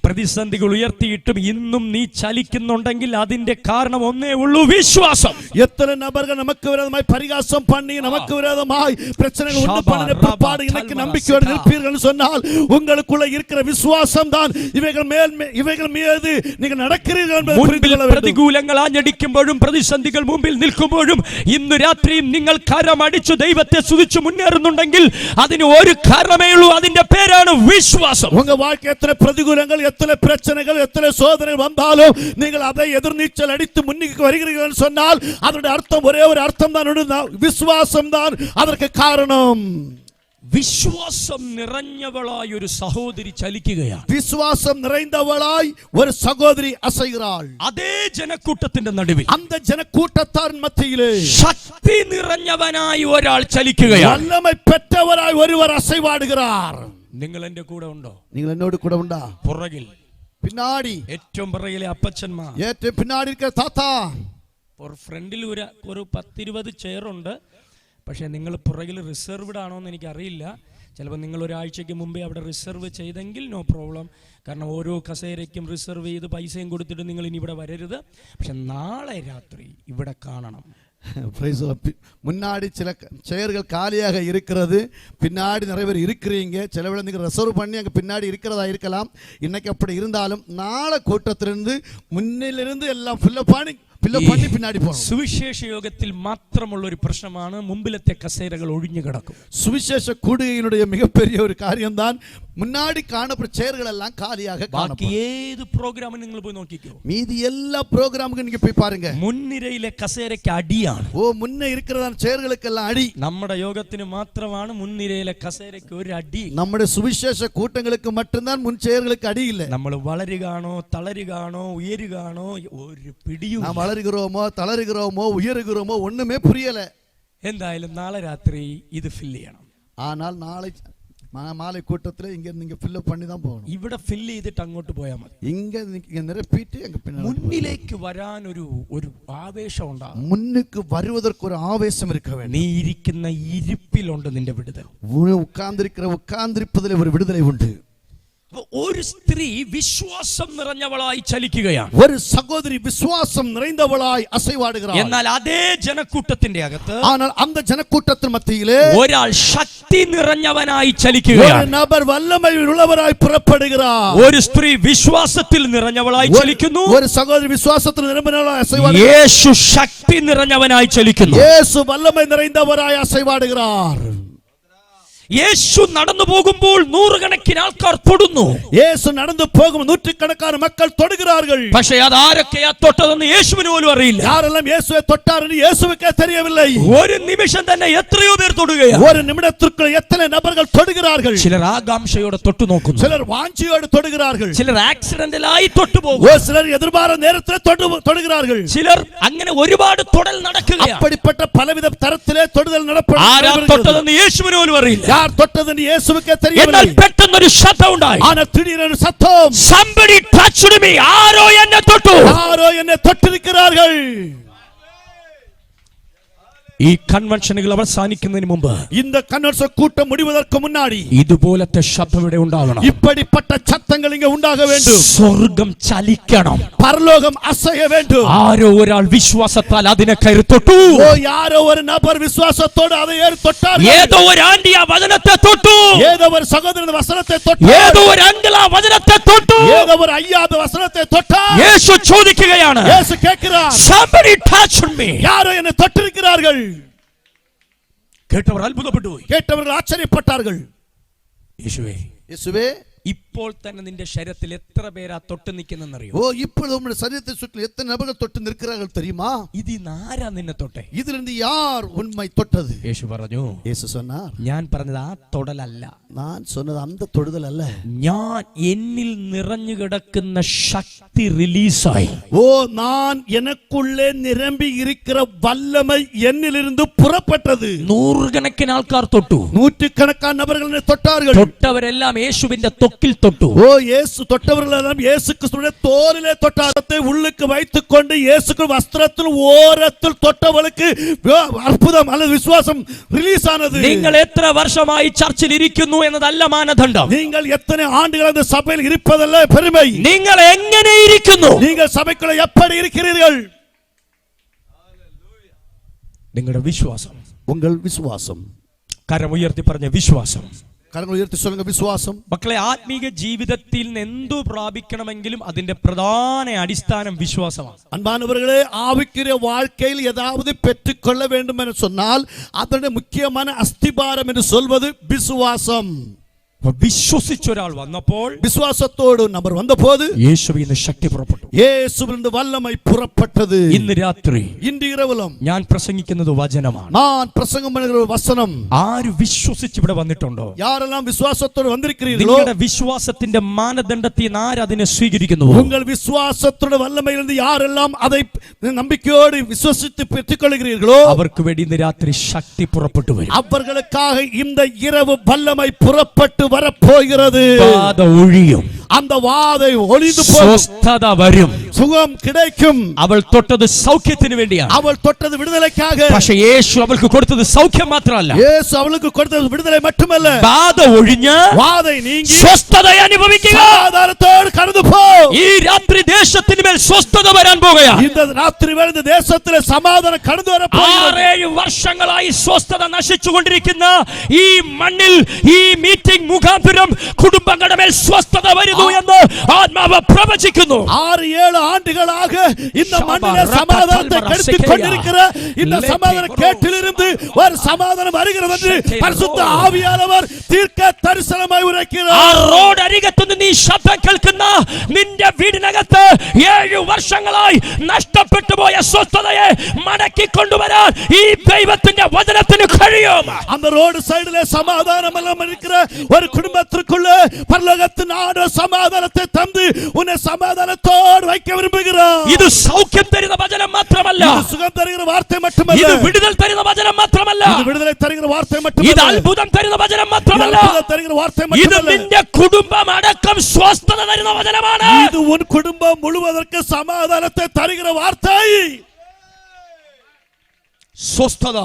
പ്രതിസന്ധികൾ ഉയർത്തിയിട്ടും ഇന്നും നീ ചലിക്കുന്നുണ്ടെങ്കിൽ അതിന്റെ കാരണം ഒന്നേ ഉള്ളൂ, വിശ്വാസം. எத்தனை நபர்கள் நமக்கு விரோதமாய் பரிகாசம் பண்ணி நமக்கு விரோதமாய் பிரச்சனைகள் உண்டு பண்ணின பிற்பாடு இன்னைக்கு நம்பிக்கையோடு நிற்பீர்கள் சொன்னால் உங்களுக்குள்ள இருக்கிற விசுவாசம் தான் இவைகள் மீது நீங்கள் நடக்கிறீர்கள் என்பதை புரிந்து கொள்ள வேண்டும். പ്രതികൂലങ്ങൾ ആഞ്ഞടിക്കുമ്പോഴും പ്രതിസന്ധികൾ മുമ്പിൽ നിൽക്കുമ്പോഴും ഇന്ന് രാത്രിയും നിങ്ങൾ കരമടിച്ചു ദൈവത്തെ സ്തുതിച്ചു മുന്നേറുന്നുണ്ടെങ്കിൽ അതിന് ഒരു കാരണമേ ഉള്ളൂ, അതിന്റെ പേരാണ് വിശ്വാസം. உங்க வாழ்க்கை எத்தனை பிரதிകൂலங்கள், எத்தனை பிரச்சனைகள், எத்தனை சோதனைகள் வந்தாலும் நீங்கள் அதை எதிர்நீச்சல் அடித்து முன்னுக்கு வருகிறீர்கள் சொன்னால் அதனுடைய அர்த்தம் ஒரே ஒரு அர்த்தம் தான், விசுவாசம் தான் அதற்கு காரணம். വിശ്വാസം നിറഞ്ഞവളായി ഒരു സഹോദരി ചലിക്കുകയാണ്. விசுவாசம் நிறைந்தவளாய் ஒரு சகோதரி அசைகிறாள். അതേ ജനക്കൂട്ടത്തിന്റെ നടുവിൽ, அந்த ஜனக்கூட்டத்தாரின் மத்தியிலே ശക്തി നിറഞ്ഞവനായി ഒരാൾ ചലിക്കുകയാണ്. வல்லமை பெற்றவராய் ஒருவர் அசைவாடுகிறார். നിങ്ങൾ എന്റെ കൂടെ ഉണ്ടോ? நீங்கள் என்னோடு கூட உண்டா? പുറകിൽ, பின்னாடி, ഏറ്റവും പുറകിലെ അപ്പച്ചന്മാർ, ഏറ്റവും பின்னாடி இருக்கிற தாத்தா. ഫ്രണ്ടിൽ ഒരു 10-20 ചെയറുണ്ട്. പക്ഷേ നിങ്ങൾ പുറകിൽ റിസർവ്ഡ് ആണോ എന്ന് എനിക്കറിയില്ല. ചിലപ്പോൾ നിങ്ങൾ ഒരാഴ്ചയ്ക്ക് മുമ്പേ അവിടെ റിസർവ് ചെയ്തെങ്കിൽ നോ പ്രോബ്ലം. കാരണം ഓരോ കസേരയ്ക്കും റിസർവ് ചെയ്ത് പൈസയും കൊടുത്തിട്ട് നിങ്ങൾ ഇനി ഇവിടെ വരരുത്. പക്ഷെ നാളെ രാത്രി ഇവിടെ കാണണം. முன்னாடி சில செயர்கள் காலியாக இருக்கிறது, பின்னாடி நிறைய பேர் இருக்கிறீங்க. சில வேளை நீங்கள் ரிசர்வ் பண்ணி அங்கே பின்னாடி இருக்கிறதா இருக்கலாம். இன்னைக்கு அப்படி இருந்தாலும் நாளை கூட்டத்திலிருந்து முன்னிலிருந்து எல்லாம் ஃபில்லப் பண்ணி பின்னாடி போகணும். സുവിശേഷ യോഗത്തിൽ മാത്രമുള്ള ഒരു പ്രശ്നമാണ് മുമ്പിലത്തെ കസേരകൾ ഒഴിഞ്ഞു കിടക്കും. சுவிசேஷ கூடுகையினுடைய மிகப்பெரிய ஒரு காரியம் தான் முன்னாடி காணப்படுற சேர்கள் எல்லாம் காலியாக ബാക്കി ഏത് പ്രോഗ്രാമും നിങ്ങൾ പോയി നോക്കിക്കോ. மீதி எல்லா ப்ரோகிராமுக்கும் நீங்க போய் பாருங்க, മുൻനിരയിലെ കസേരയ്ക്ക് അടിയാണ്. முன்னே இருக்கிறதான சேர்களுக்கு எல்லாம் அடி. നമ്മുടെ യോഗത്തിന് മാത്രമാണ് മുൻനിരയിലെ കസേരയ്ക്ക് ഒരു അടി. നമ്മുടെ സുവിശേഷ കൂട്ടങ്ങൾക്ക് மட்டும்தான் മുൻ ചേர்களுக்கு അടി ഇല്ല. നമ്മൾ വളരുകയാണോ തളരുകയാണോ ഉയരുകയാണോ ഒരു പിടിയും. നാം വളരുகிறோமோ തളരുகிறோமோ ഉയരുகிறோமோ ഒന്നുമേ പുரியல. എന്തായാലും നാളെ രാത്രി ഇത് ഫില്ല് ചെയ്യണം. ஆனால் നാളെ மாலை கூட்டத்தில் இங்க நீங்க ஃபில் பண்ணி தான் போகணும். ഇവിടെ ഫില്ല് ചെയ്തിട്ട് അങ്ങോട്ട് പോയാൽ മതി. இங்க நிரப்பிட்டு அங்க பின்னாடி മുന്നിലേക്ക് വരാൻ ഒരു ആവേശം ഉണ്ടാകും. മുന്നിലേക്ക് വരുவதற்கு ഒരു ആവേശം இருக்க வேண்டும். നീ ഇരിക്കുന്ന ഇരിപ്പിലുണ്ട് നിന്റെ വിടുതൽ. ഉட்கார்ந்திருப்பதிலே ഒരു വിടുതலை ഉണ്ട്. ഒരു സ്ത്രീ വിശ്വാസം നിറഞ്ഞവളായി ചലിക്കുകയാണ്. ഒരു സഹോദരി വിശ്വാസം നിറഞ്ഞവളായി അസൈവാടുகிறாள். എന്നാൽ അതേ ജനക്കൂട്ടത്തിന്റെ അകത്ത്, ஆனால் அந்த ஜனக்கூட்டத்தின் மத்தியிலே ഒരാൾ ശക്തി നിറഞ്ഞവനായി ചലിക്കുകയാണ്. ഒരു നബർ വല്ലമൈ ഉള്ളവരായി പുറപ്പെടുகிறார். ഒരു സ്ത്രീ വിശ്വാസത്തിൽ നിറഞ്ഞവളായി ചലിക്കുന്നു. ഒരു സഹോദരി വിശ്വാസത്തിൽ നിറഞ്ഞവളായി അസൈവാടുகிறார். യേശു ശക്തി നിറഞ്ഞവനായി ചലിക്കുന്നു. യേശു വല്ലമൈ നിറഞ്ഞവരായി അസൈവാടുகிறார். യേശു നടന്നു പോകുമ്പോൾ നൂറുകണക്കിന് ആൾക്കാർ തൊടുന്നു. യേശു നടന്നു പോകുമ്പോൾ നൂற்றுക്കണക്കാன மக்கள் தொடுகிறார்கள். പക്ഷേ അതാരൊക്കെയാ തൊട്ടതെന്ന് യേശുവിന് പോലും അറിയില്ല. யாரெல்லாம் இயேசுவை தொட்டார்னு இயேசுவுக்கே தெரியவில்லை. ഒരു നിമിഷം തന്നെ എത്രയോ പേർ തൊടുകയാണ്. ഒരു നിമിഷത്തിനുള്ളിൽ എത്ര നபர்கள் தொடுகிறார்கள். ചിലർ ആകാംക്ഷയോടെ തൊട്ടു നോക്കുന്നു. ചിലർ വാഞ്ചയോടെ തൊടുகிறார்கள். ചിലർ ആക്സിഡന്റലായി തൊട്ടു പോകും. ചിലർ എതിർபாராத നേരത്തിൽ തൊടുகிறார்கள். ചിലർ അങ്ങനെ ഒരുപാട് തൊടൽ നടക്കുകയാണ്. அப்படிப்பட்ட பலவித தரத்திலே தொடுதல் நடப்பது. ആരാ തൊട്ടതെന്ന് യേശുവിന് പോലും അറിയില്ല. யார் தொட்டதுன்னு இயேசுவுக்கே தெரியவில்லை. എന്നാൽ പെട്ടെന്നൊരു ശബ്ദം ഉണ്ടായി. ആന திடீரென சத்தம், somebody touched me. ആരോ എന്നെ തൊട്ടു. யாரோ என்னை தொட்டிருக்கிறார்கள். ഈ കൺവെൻഷനുകൾ അവസാനിക്കുന്നതിന് മുമ്പ്, இந்த கன்வென்ஷன் கூட்டம் முடிவதற்கு முன்னாடி ഇതുപോലത്തെ ശബ്ദം ഇവിടെ ഉണ്ടാകണം. இப்படிப்பட்ட சத்தங்கள் இங்கே உண்டாக வேண்டும். സ്വർഗം ചലിക്കണം. பரலோகம் அசைய வேண்டும். ആരോ ഒരാൾ വിശ്വാസത്താൽ അതിനെ കയറി തൊട്ടു. யாரோ ஒரு நபர் விசுவாசத்தோடு அதை ஏறி தொட்டார். ഏതോ ഒരു ആന്റി ആ വചനത്തെ തൊട്ടു. ஏதோ ஒரு சகோதரன் வசனத்தை தொட்டார். ഏതോ ഒരു അങ്കിൾ ആ വചനത്തെ തൊട്ടു. ஏதோ ஒரு ஐயா அந்த வசனத்தை தொட்டார். യേശു ചോദിക്കുകയാണ്, இயேசு கேட்கிறார், somebody touched me. யாரோ என்னை தொட்டிருக்கிறார்கள். കേട്ടവർ അത്ഭുതപ്പെട്ടു പോയി. கேட்டவர்கள் ஆச்சரியப்பட்டார்கள். യേശുവേ, ഇപ്പോൾ തന്നെ നിന്റെ ശരീരത്തിൽ എത്ര പേരാ തൊട്ട് നിൽക്കുന്നറിയോ? இப்பொழுது உம்முடைய சரீரத்தை சுற்றி எத்தனை நபர்கள் தொட்டு நிற்கிறார்கள் தெரியுமா? ഇതിന്ന് ആരാ നിന്നെ തൊട്ടെ? இதிலிருந்து யார் உண்மை தொட்டது? യേശു പറഞ്ഞു, യേശു சொன்னார், ഞാൻ പറഞ്ഞത് ആ തൊടലല്ല, நான் சொன்னது அந்த தொடுதல் அல்ல. ഞാൻ എന്നിൽ നിറഞ്ഞു കിടക്കുന്ന ശക്തി റിലീസായി. நான் எனக்குள்ளே நிரம்பி இருக்கிற வல்லமை என்னிலிருந்து புறப்பட்டது. നൂറുകണക്കിന് ആൾക്കാർ തൊട്ടു. நூற்றுக்கணக்கான நபர்கள் என்னை தொட்டார்கள். തൊട്ടവരെല്ലാം യേശുവിന്റെ ത്വക്കിൽ തൊട്ടു. ഓ യേശു തൊട്ടവരെല്ലാം യേശു ക്രിസ്തുവിന്റെ തോലിലെ തൊട്ടാടത്തെ ഉള്ളിക്ക് வைத்துக்கொண்டு യേശു വസ്ത്രത്തിൽ ഓരത്തിൽ തൊട്ടവൾക്ക് അത്ഭുതം അല്ല വിശ്വാസം റിലീസ് ആനது. നിങ്ങൾ എത്ര വർഷമായി ചർച്ചിൽ ഇരിക്കുന്നു എന്നതല്ല മാനദണ്ഡം. നിങ്ങൾ എത്ര ആണ്ടുകൾ இந்த സഭയിൽ இருப்பதல்ல பெருமை. നിങ്ങൾ എങ്ങനെ ഇരിക്കുന്നു, നിങ്ങൾ സഭയ്ക്കുള്ള எப்படி இருக்கிறீர்கள். നിങ്ങളുടെ വിശ്വാസം. உங்கள் விசுவாசம். കരം ഉയർത്തി പറഞ്ഞ വിശ്വാസം. കരങ്ങൾ ഉയർത്തി சொல்லுங்க വിശ്വാസം. മക്കളെ, ആത്മീക ജീവിതത്തിൽ നിന്ന് എന്തു പ്രാപിക്കണമെങ്കിലും അതിന്റെ പ്രധാന അടിസ്ഥാനം വിശ്വാസമാണ്. அன்பானவர்களே, ஆவிக்குரிய வாழ்க்கையில் ஏதாவது பெற்றுக்கொள்ள வேண்டும் என்று சொன்னால் அதனுடைய முக்கியமான அஸ்திபாரம் என்று சொல்வது விசுவாசம். വിശ്വസിച്ച ഒരാൾ വന്നപ്പോൾ, വിശ്വാസത്തോട് നമ്പർ വന്നപ്പോൾ യേശുവിൽ നിന്ന് ശക്തി പുറപ്പെട്ടു. യേശുവിൽ നിന്ന് വല്ലமை പുറപ്പെട്ടത്. ഇന്ന് രാത്രി ഇന്ന് ഇരവിലും ഞാൻ പ്രസംഗിക്കുന്നത് വചനമാണ്. ഞാൻ പ്രസംഗം ചെയ്യുന്ന വചനം. ആര് വിശ്വസിച്ച് ഇവിടെ വന്നിട്ടുണ്ടോ, யாரெல்லாம் விசுவாசத்தோடு வந்திருக்கிறீர்களோ, നിങ്ങളുടെ വിശ്വാസത്തിന്റെ മാനദണ്ഡത്തിൽ ആര് അതിനെ സ്വീകരിക്കുന്നു, உங்கள் விசுவாசத்தோட வல்லமையிலிருந்து யாரெல்லாம் அதை நம்பிக்கையோடு விசுவாசித்து பெற்றுக்கொள்கிறீர்களோ അവർക്ക് വേണ്ടി ഇന്ന് രാത്രി ശക്തി പുറപ്പെട്ടു വരും. அவர்களுக்காக இந்த இரவு வல்லமை புறப்பட்டு வரப்போகிறது. ബാധ ഒഴിയും, அந்த வாதை ஒளிந்து സ്വസ്ഥത വരും, சுகம் கிடைக்கும். അവൾ തൊട്ടത് സൗഖ്യത്തിന് വേണ്ടിയാണ്. அவள் தொட்டது விடுதலைக்காக. പക്ഷേ യേശു അവൾക്ക് കൊടുത്തത് സൗഖ്യം മാത്രമല്ല, യേശു അവൾക്ക് കൊടുത്തത് വിടുതலை மட்டுமல்ல, ബാധ ഒഴിഞ്ഞ് വാதை നീങ്ങി സ്വസ്ഥത അനുഭവിക്കുക. സമാധാനത്തോടെ കടന്നു പോ. ഈ രാത്രി ദേശത്തിന് മേൽ സ്വസ്ഥത വരാൻ പോകുകയാണ്. இந்த ராத்திரி വേള ദേശത്തിലെ സമാധാനം കടന്നു വരാൻ പോകുന്നു. 6 വർഷങ്ങളായി സ്വസ്ഥത നശിച്ചുകൊണ്ടിരിക്കുന്ന ഈ മണ്ണിൽ ഈ മീറ്റിംഗ് മുഖാന്തരം കുടുംബങ്ങളുടെ മേൽ സ്വസ്ഥത വരുന്നു എന്ന് ആത്മാവ് പ്രവചിക്കുന്നു. 6-7 ആണ്ടുകളാக இந்த மண்ணிலே சமாதானத்தை கெடுத்துக் கொண்டிருக்கிற இந்த சமாதான கேட்டிலிருந்து ஒரு சமாதானம் வருகிறது என்று பரிசுத்த ஆவியானவர் தீர்க்க தரிசனമായി ഉറയ്ക്കുന്നു. ആ റോഡ് അരികത്തുനിന്ന് നീ ശബ്ദം കേൾക്കുന്ന നിന്റെ വീടിനകത്ത് 7 വർഷങ്ങളായി നഷ്ടപ്പെട്ടു പോയ സ്വസ്ഥതയെ മടക്കി കൊണ്ടുവരാൻ ഈ ദൈവത്തിന്റെ വചനത്തിന് കഴിയും. அந்த ரோடு சைடுல சமாதானம் எல்லாம் இருக்கிற ஒரு குடும்பத்திற்குள்ள பரலோகத்தின் ஆண்டவர் സമാധാനത്തെ തന്ന് ഉന്നെ സമാധാനത്തോടെ വയ്ക്കാൻ വിരുമ്പുகிறார். ഇത് സൗഖ്യം തരുന്ന വചനം മാത്രമല്ല, ഇത് സുഖം തരുന്ന വാർത്ത മാത്രമല്ല, ഇത് വിടുതൽ തരുന്ന വചനം മാത്രമല്ല, ഇത് വിടുതൽ തരുന്ന വാർത്ത മാത്രമല്ല, ഇത് അത്ഭുതം തരുന്ന വചനം മാത്രമല്ല, തരുന്ന വാർത്ത ഇത് മാത്രമല്ല, നിന്റെ കുടുംബം അടക്കം സ്വസ്ഥത തരുന്ന വചനമാണ്. ഇത് ഉൻ കുടുംബം മുഴുവനും സമാധാനത്തെ തരുന്ന വാർത്തയായി. സ്വസ്ഥത,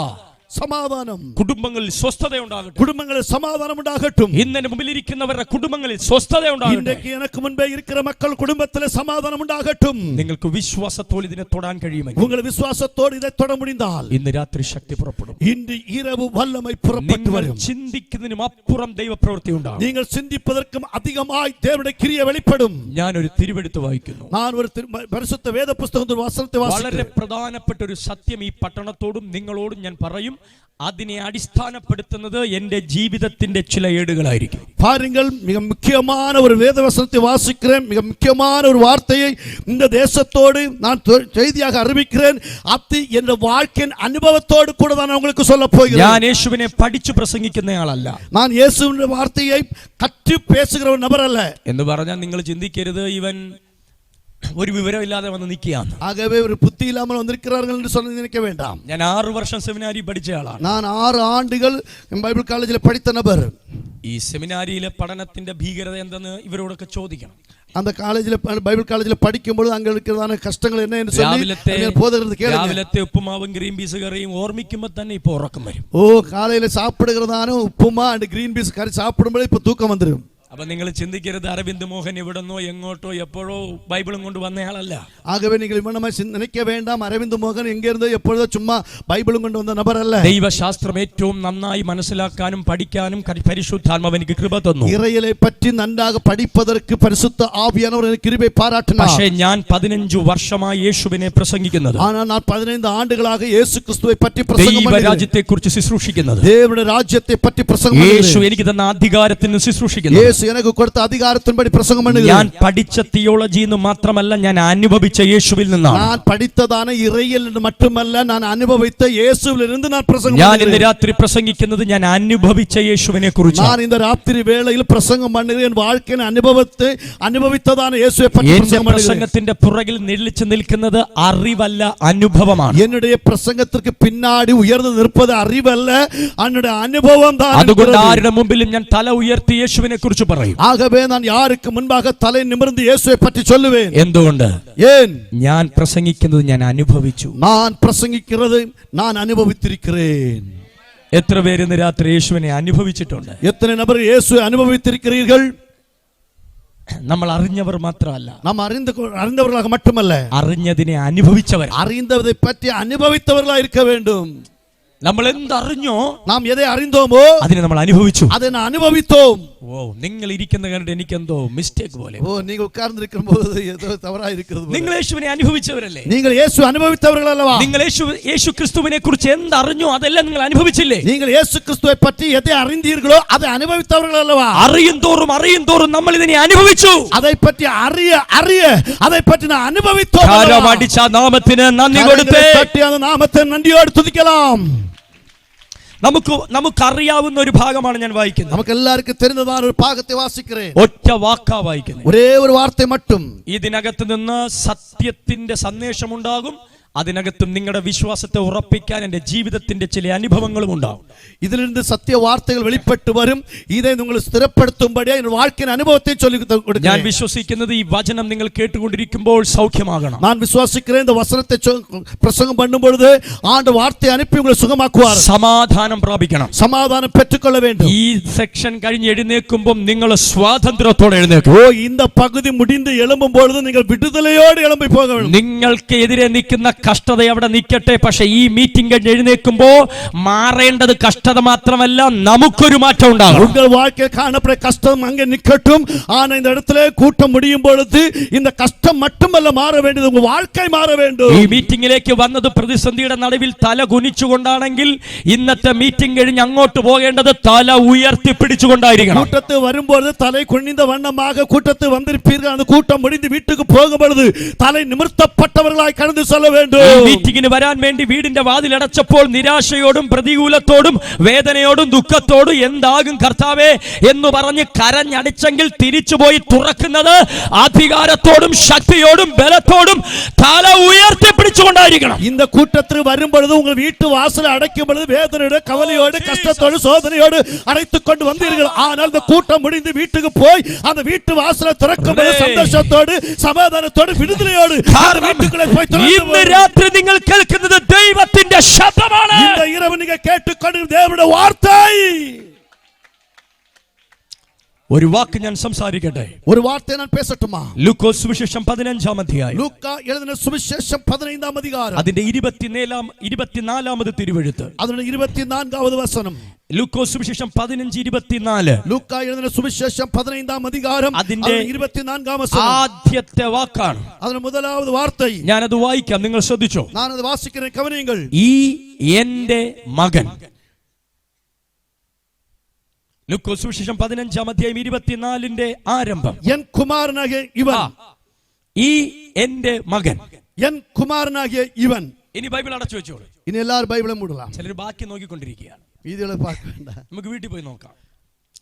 സമാധാനം കുടുംബങ്ങളിൽ സ്വസ്ഥത ഉണ്ടാകട്ടെ. കുടുംബങ്ങളിൽ സമാധാനം ഉണ്ടാകട്ടെ. ഇന്നെ മുമ്പിലിരിക്കുന്നവരുടെ കുടുംബങ്ങളിൽ സ്വസ്ഥത ഉണ്ടാകട്ടെ. ഇന്നേക്ക് എനിക്ക് മുൻപേ ഇരിക്കുന്ന മക്കൾ കുടുംബത്തിലെ സമാധാനം ഉണ്ടാകട്ടെ. നിങ്ങൾക്ക് വിശ്വാസത്തോടെ ഇതിനെ തൊടാൻ കഴിയുമെങ്കിൽ, നിങ്ങൾ വിശ്വാസത്തോടെ ഇதை தொட முடிந்தால் ഇന്ന് രാത്രി ശക്തി പുറപ്പെടും. ഇന്ന് இரவு വല്ലமை പുറപ്പെട്ടു വരും. ചിന്തിക്കുന്നതിനും അപ്പുറം ദൈവപ്രവൃത്തി ഉണ്ടാകും. നിങ്ങൾ ചിന്തിപ്പதற்கும் அதிகമായി ദൈവത്തിന്റെ ക്രിയ വെളിപ്പെടും. ഞാൻ ഒരു തിരുവെടുത്ത് വായിക്കുന്നു. ഞാൻ ഒരു പരിശുദ്ധ വേദപുസ്തകത്തിൽ വചനത്തെ വാസിക്കുന്നു. വളരെ പ്രധാനപ്പെട്ട ഒരു സത്യം ഈ പട്ടണത്തോടും നിങ്ങളോടും ഞാൻ പറയും. അതിനെ അടിസ്ഥാനപ്പെടുത്തുന്നത് എന്റെ ജീവിതത്തിന്റെ ചില ഏടുകളായിരിക്കും. பாருங்கள், மிக முக்கியமான ஒரு வேதவசனத்தை வாசிக்கிறேன். மிக முக்கியமான ஒரு வார்த்தையை இந்த தேசத்தோடு நான் செய்தியாக அறிவிக்கிறேன். அது என்ற வாழ்க்கையின் அனுபவத்தோடு கூட நான் உங்களுக்கு சொல்ல போகிறேன். ഞാൻ യേശുവിനെ പഠിച്ചു പ്രസംഗിക്കുന്നയാളല്ല. நான் இயேசுவின் வார்த்தையை கற்று பேசுகிற ஒரு நபர் அல்ல എന്ന് പറഞ്ഞാൽ നിങ്ങൾ ചിന്തിക്കരുത് ഇവൻ ഒരു വിവരമില്ലാതെ വന്ന് നിൽക്കുകയാണ്. ஆகவே ஒரு புத்தி இல்லாமல் வந்திருக்கிறார்கள் என்று சொல்ல நினைக்க வேண்டாம். ഞാൻ 6 വർഷം സെമിനാരി പഠിച്ച ആളാണ്. நான் 6 ஆண்டுகள் பைபிள் காலேஜில் படித்த நபர். ഈ സെമിനാരിയിലെ പഠനത്തിന്റെ ഭീകരത എന്തെന്ന് ഇവരോടൊക്കെ ചോദിക്കണം. அந்த காலேஜில் பைபிள் காலேஜில் படிக்கும்போது அங்க இருக்கிறதான கஷ்டங்கள் என்ன என்று சொல்லி போதகருக்கு கேளுங்க. രാവിലത്തെ ഉപ്പുമാവും ഗ്രീൻ പീസ് കറിയും ഓർമ്മിക്കുമ്പോൾ തന്നെ ഇപ്പോൾ ഉറക്കം വരും. ஓ, காலையில சாப்பிடுகிறதான உப்புமா and green peas கறி சாப்பிடும்போது இப்ப தூக்கம் வந்துரும். അപ്പൊ നിങ്ങൾ ചിന്തിക്കരുത് അരവിന്ദ് മോഹൻ എവിടെന്നോ എങ്ങോട്ടോ എപ്പോഴോ ബൈബിളും കൊണ്ട് വന്നയാളല്ല. ஆகவே நீங்கள் இவனமாய் நினைக்க வேண்டாம். அரவிந்த் மோகன் எங்க இருந்தோ எப்பொழுதோ சும்மா பைபிளும் கொண்டு வந்த நபர் அல்ல. ദൈവശാസ്ത്രം ഏറ്റവും നന്നായി മനസ്സിലാക്കാനും പഠിക്കാനും പരിശുദ്ധാത്മാവ് എനിക്ക് കൃപ തന്നു. இறையலை பற்றி நன்றாக படிப்பதற்கு பரிசுத்த ஆவியானவர் எனக்கு கிருபை பாராட்டினார். പക്ഷേ ഞാൻ 15 വർഷമായി യേശുവിനെ പ്രസംഗിക്കുന്നത്, ஆனால் நான் 15 ആണ്ടുകളാக இயேசு கிறிஸ்துவை பற்றி பிரசங்கம் ദൈവ രാജ്യത്തെക്കുറിച്ച് ശുശ്രൂഷിക്കുന്നത്, தேவனுடைய ராஜ்யத்தை பற்றி பிரசங்கம் യേശു എനിക്ക് തന്ന അധികാരത്തിന് ശുശ്രൂഷിക്കുന്നത്, எனக்கு கொடுத்த அதிகாரத்தின்படி பிரசங்கம் பண்ணுகிறேன். ഞാൻ പഠിച്ച തിയോളജി എന്ന് മാത്രമല്ല, ഞാൻ അനുഭവിച്ച യേശുവിൽ നിന്നാണ്. நான் படித்ததான இறையியல் என்று மட்டுமல்ல, நான் அனுபவித்த இயேசுவிலிருந்து நான் பிரசங்கம் ഞാൻ பண்ணுகிறேன். ഇന്ന് രാത്രി പ്രസംഗിക്കുന്നത് ഞാൻ അനുഭവിച്ച യേശുവിനെ കുറിച്ചാണ്. நான் இந்த ராத்திரி வேளையில் பிரசங்கம் பண்ணுகிறேன். வாழ்க்கையின் அனுபவத்தை அனுபவித்ததான இயேசுவை பற்றி பிரசங்கம் பண்ணுகிறேன். പ്രസംഗത്തിന്റെ പുറകിൽ നിഴലിച്ചു നിൽക്കുന്നത് അറിവല്ല, അനുഭവമാണ്. என்னுடைய பிரசங்கத்திற்கு பின்னாடி உயர்ந்து நிற்பது அறிவல்ல, என்னுடைய அனுபவம் தான். അതുകൊണ്ട് ആരുടെ മുമ്പിലും ഞാൻ തല ഉയർത്തി യേശുവിനെ കുറിച്ച് പറയും. ஆகவே நான் யாருக்கு முன்பாக தலை நிமிர்ந்து இயேசுவை பற்றி சொல்லுவேன். എന്തുകൊണ്ട്? ஏன்? ഞാൻ പ്രസംഗിക്കുന്നത് ഞാൻ അനുഭവിച്ചു. நான் பிரசங்கிக்கிறது நான் அனுபவித்திருக்கிறேன். എത്ര പേര് ഇന്ന് രാത്രി യേശുവിനെ അനുഭവിച്ചിട്ടുണ്ട്? எத்தனை நபர் இயேசுவை அனுபவித்திருக்கிறீர்கள்? നമ്മൾ അറിഞ്ഞവർ മാത്രമല്ല, நாம் அறிந்தவர்களாக மட்டுமல்ல, അറിഞ്ഞതിനെ അനുഭവിച്ചവർ. அறிந்ததை பற்றி அனுபவித்தவர்களாக இருக்க வேண்டும். നമ്മൾ എന്തറിഞ്ഞോ, നാം എதை അറിந்தோமோ അതിനെ നമ്മൾ അനുഭവിച്ചു. அதை நான் அனுபவித்தோம். ഓ, നിങ്ങൾ ഇരിക്കുന്ന കണ്ടിട്ട് എനിക്കെന്തോ മിസ്റ്റേക്ക് പോലെ. ஓ, நீங்க உட்கார்ந்திருக்கும்போது ஏதோ தவறா இருக்கிறது. നിങ്ങൾ യേശുവിനെ അനുഭവിച്ചവരല്ലേ? நீங்கள் இயேசு அனுபவித்தவர்கள் அல்லவா? നിങ്ങൾ യേശു ക്രിസ്തുവിനെ കുറിച്ച് എന്തറിഞ്ഞോ അതെല്ലാം നിങ്ങൾ അനുഭവിച്ചില്ലേ? நீங்கள் இயேசு கிறிஸ்துவை பற்றி எதை அறிந்தீர்களோ அதை அனுபவித்தவர்கள் அல்லவா? അറിയും തോറും നമ്മൾ ഇതിനെ അനുഭവിച്ചു. அதை பற்றி அறிய அதை பற்றி நான் அனுபவித்தோம். കാരമടിച്ച നാമത്തിന് നന്ദി കൊടുത്തേ. அந்த നാമത്തെ നന്ദിയോടെ തുതിக்கலாம். നമുക്കറിയാവുന്ന ഒരു ഭാഗമാണ് ഞാൻ വായിക്കുന്നത്. നമുക്ക് എല്ലാവർക്കും தெரிந்ததான ഒരു ഭാഗത്തെ വാസിக்கிறேன். ഒറ്റ വാക്കാ വായിക്കുന്നത്. ഒരേ ഒരു വാർത്ത மட்டும். ഇതിനകത്ത് നിന്ന് സത്യത്തിന്റെ സന്ദേശമുണ്ടാകും. അതിനകത്തും നിങ്ങളുടെ വിശ്വാസത്തെ ഉറപ്പിക്കാൻ എൻ്റെ ജീവിതത്തിന്റെ ചില അനുഭവങ്ങളും ഉണ്ടാവും. ഇതിലിருந்து സത്യ വാർത്തകൾ വെളിപ്പെട്ടു വരും. ഇതേ നിങ്ങൾ സ്ഥിരപ്പെടുത്തുമ്പോഴേ வாழ்க்கையின் അനുഭവത്തെ சொல்லி കൊടുക്കുക. ഞാൻ വിശ്വസിക്കുന്നത് ഈ വചനം നിങ്ങൾ കേട്ടുകൊണ്ടിരിക്കുമ്പോൾ സൗഖ്യമാകണം. நான் விசுவாசிக்கிறேன் இந்த வசனத்தை பிரசங்கம் பண்ணும்போது ஆண்டு வார்த்தை அனுப்பி உங்களை சுகமாக்குவார். സമാധാനം പ്രാപിക്കണം. സമാധാനം பெற்றுக்கொள்ள வேண்டும். ഈ സെക്ഷൻ കഴിഞ്ഞ് എഴുന്നേൽക്കുമ്പോൾ നിങ്ങൾ സ്വാതന്ത്ര്യത്തോടെ എഴുന്നേൽക്കും. ஓ, இந்த பகுதி முடிந்து எழும்பும் பொழுது நீங்கள் விடுதலையோடு எழும்பி போக வேண்டும். നിങ്ങൾക്ക് എതിരെ നിൽക്കുന്ന കഷ്ടത അവിടെ നിൽക്കട്ടെ, പക്ഷെ ഈ മീറ്റിംഗ് കഴിഞ്ഞ് എഴുന്നേൽക്കുമ്പോ മാറേണ്ടത് കഷ്ടത മാത്രമല്ല, നമുക്കൊരു മാറ്റം ഉണ്ടാകും. உங்கள் வாழ்க்கையில் காணப்பட கஷ்டம் அங்கே நிக்கட்டும். ஆனா இந்த இடத்துல கூட்டம் முடியும் பொழுது இந்த கஷ்டம் மட்டுமல்ல மாற வேண்டியது, உங்க வாழ்க்கை மாற வேண்டும். ഈ മീറ്റിംഗിലേക്ക് വന്നത് പ്രതിസന്ധിയുടെ നടുവിൽ തല കുനിച്ചുകൊണ്ടാണെങ്കിൽ ഇന്നത്തെ മീറ്റിംഗ് കഴിഞ്ഞ് അങ്ങോട്ട് പോകേണ്ടത് തല ഉയർത്തി പിടിച്ചുകൊണ്ടായിരിക്കണം. கூட்டத்து வரும்போது தலை குனிந்த வண்ணமாக கூட்டத்து வந்திருப்பீர்கள். அந்த கூட்டம் முடிந்து வீட்டுக்கு போகும் பொழுது தலை நிமிர்த்தப்பட்டவர்களாய் கடந்து செல்ல வேண்டும். മീറ്റിംഗിന് വരാൻ വേണ്ടി വീടിന്റെ വാതിലടച്ചപ്പോൾ നിരാശയോടും പ്രതികൂലത്തോടും വേദനയോടും ദുഃഖത്തോടും എന്താകും കർത്താവേ എന്ന് പറഞ്ഞ് കരഞ്ഞടിച്ചെങ്കിൽ തിരിച്ചുപോയി തുറക്കുന്നത് അധികാരത്തോടും ശക്തിയോടും ബലത്തോടും തല ഉയർത്തി പിടിച്ചുകൊണ്ടായിരിക്കണം. இந்த கூட்டத்திற்கு வரும் பொழுது உங்கள் வீட்டு வாசலை அடைக்கும் பொழுது வேதனையோடு கவலையோடு கஷ்டத்தோடு சோதனையோடு அடைத்துக் கொண்டு வந்தீர்கள். ஆனால் இந்த கூட்டம் முடிந்து வீட்டுக்கு போய் அந்த வீட்டு வாசலை திறக்கும் பொழுது சந்தோஷத்தோடு சமாதானத்தோடு விடுதலையோடு வீட்டுக்குள்ளே போய் രാത്രി നിങ്ങൾ കേൾക്കുന്നത് ദൈവത്തിന്റെ ശബ്ദമാണ്. இந்த இரவு நீங்க கேட்டுக்கொண்டு தேவனுடைய வார்த்தை. ഒരു വാക്ക് ഞാൻ സംസാരിക്കട്ടെ. ഒരു വാർത്ത ഞാൻ പേസട്ടുമാ? ലൂക്കോസ് സുവിശേഷം 15-ാം അധ്യായം. ലൂക്ക എഴുതിയ സുവിശേഷം 15-ാം അധികാരം. അതിന്റെ 24-ാമത് തിരുവെഴുത്ത്. അതിന്റെ 24-ാമത് വചനം. ലൂക്കോസ് സുവിശേഷം 15:24. ലൂക്ക എഴുതിയ സുവിശേഷം 15-ാം അധികാരം അതിന്റെ 24-ാം വചനം. ആദ്യത്തെ വാക്കാണ്. അതിന്റെ മുതലാമത് വാർത്ത. ഞാനത് വായിക്കാം, നിങ്ങൾ ശ്രദ്ധിച്ചോ. ഞാനത് വാസിക്കുന്ന കവനങ്ങൾ. ഈ എന്റെ മകൻ. ലൂക്കോസ് സുവിശേഷം 15-ാം അധ്യായം 24-ന്റെ ആരംഭം. എൻ കുമാരനാകിയ ഇവൻ. ഈ എന്റെ മകൻ. എൻ കുമാരനാകിയ ഇവൻ. ഇനി ബൈബിൾ അടച്ചു വെച്ചോളൂ. ഇനി എല്ലാവരും ബൈബിളെ മൂടலாம். ചിലർ ബാക്കി നോക്കിക്കൊണ്ടിരിക്കുകയാണ്. വീഡിയോയിൽ பார்க்கണ്ട. നമുക്ക് വീട്ടിൽ പോയി നോക്കാം.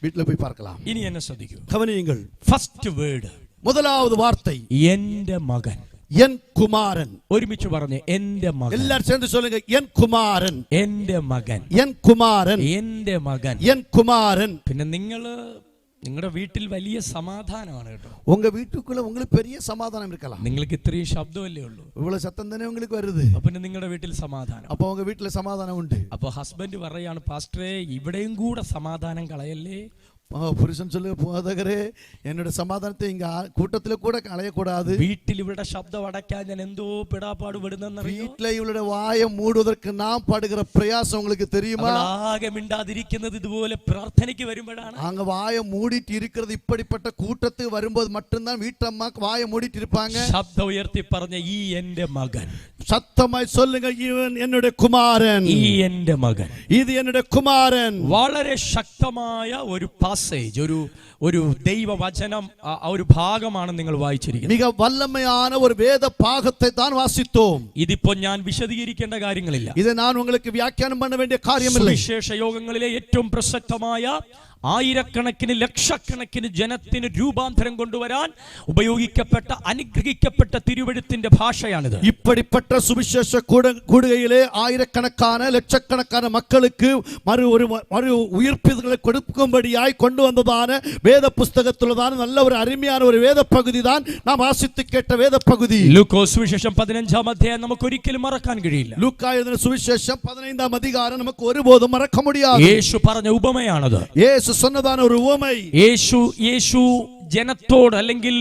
വീട്ടിൽ പോയി பார்க்கலாம். ഇനി എന്നെ ശ്രദ്ധിക്കൂ. കവനങ്ങൾ. First word. മുതലാമത് വാർത്ത. എന്റെ മകൻ. എൻ കുമാരൻ. ഒരുമിച്ച് പറഞ്ഞേ, എന്റെ മകൻ. എല്ലാവരും ചേർന്ന് சொல்லுங்க, എൻ കുമാരൻ. എന്റെ മകൻ. എൻ കുമാരൻ. എന്റെ മകൻ. എൻ കുമാരൻ. പിന്നെ നിങ്ങളുടെ വീട്ടിൽ വലിയ സമാധാനമാണ് കേട്ടോ. உங்க வீட்டுக்குள்ள உங்களுக்கு பெரிய சமாதானம் இருக்கலாம். നിങ്ങൾക്ക് ഇത്രയും ശബ്ദമല്ലേ ഉള്ളൂ. இவ்வளவு சத்தம் தானே உங்களுக்கு வருது. അപ്പൊ നിങ്ങളുടെ വീട്ടിൽ സമാധാനം. அப்ப உங்க வீட்டுல சமாதானம் உண்டு. അപ്പൊ ഹസ്ബൻഡ് പറയാണ്, പാസ്റ്ററെ ഇവിടെയും കൂടെ സമാധാനം കളയല്ലേ. പുരുഷൻ சொல்லுங்க, போதகரே என்னோட சமாதானத்தை இங்க கூட்டத்துல கூட களையக்கூடாது. വീട്ടിൽ ഇവരുടെ ശബ്ദം അടയ്ക്കാൻ ഞാൻ എന്തോ പെടാപ്പാട് വിടുന്നെന്ന്. வீட்டுல இவளுடைய வாயை மூடுவதற்கு நாம் படுகிற பிரயாசம் உங்களுக்கு தெரியுமா? ആകെ മിണ്ടാതിരിക്കുന്നത് ഇതുപോലെ പ്രാർത്ഥനയ്ക്ക് വരുമ്പോഴാണ്. அங்க வாயை மூடிட்டு இருக்கிறது இப்படிப்பட்ட கூட்டத்துக்கு வரும்போது மட்டும்தான் வீட்டம்மாக்கு வாயை மூடிட்டு இருப்பாங்க. ശബ്ദം ഉയർത്തി പറഞ്ഞ ഈ എന്റെ മകൻ. சத்தமாய் சொல்லுங்க, இவன் என்னுடைய குமாரன். ഈ എന്റെ മകൻ. இது என்னுடைய குமாரன். വളരെ ശക്തമായ ഒരു ഒരു ദൈവവചനം, ഒരു ഭാഗമാണ് നിങ്ങൾ വായിച്ചിരിക്കുന്നത്. மிக வல்லமையான ஒரு வேத பாகத்தை தான் வாசித்தோம். ഇതിപ്പോ ഞാൻ വിശദീകരിക്കേണ്ട കാര്യങ്ങളില്ല. இதை நான் உங்களுக்கு வியாக்கியானம் பண்ண வேண்டிய காரியமில்லை. സുവിശേഷ യോഗങ്ങളിലെ ഏറ്റവും പ്രസക്തമായ ആയിരക്കണക്കിന് ലക്ഷക്കണക്കിന് ജനത്തിന് രൂപാന്തരം കൊണ്ടുവരാൻ ഉപയോഗിക്കപ്പെട്ട അനുഗ്രഹിക്കപ്പെട്ട തിരുവെഴുത്തിന്റെ ഭാഷയാണിത്. இப்படிப்பட்ட சுவிசேஷ கூடுகையிலே ஆயிரக்கணக்கான லட்சக்கணக்கான மக்களுக்கு மறு உயிர்ப்பிதங்களை கொடுக்கும்படியாய் கொண்டு வந்ததான வேத புஸ்தகத்துள்ளதான நல்ல ஒரு அருமையான ஒரு வேத பகுதி தான் நாம் வாசித்து கேட்ட வேத பகுதி. ലൂക്കോസ് സുവിശേഷം 15-ാം അധ്യായം നമുക്ക് ഒരിക്കലും മറക്കാൻ കഴിയില്ല. ലൂക്കാ എഴുതിയ സുവിശേഷം 15-ാം അധികാരം നമുക്ക് ഒരുപോതും മറக்க முடியாது. യേശു പറഞ്ഞ ഉപമയാണത്. യേശു சொன்னதான ஒரு உவமை. യേശു ജനത്തോട് അല്ലെങ്കിൽ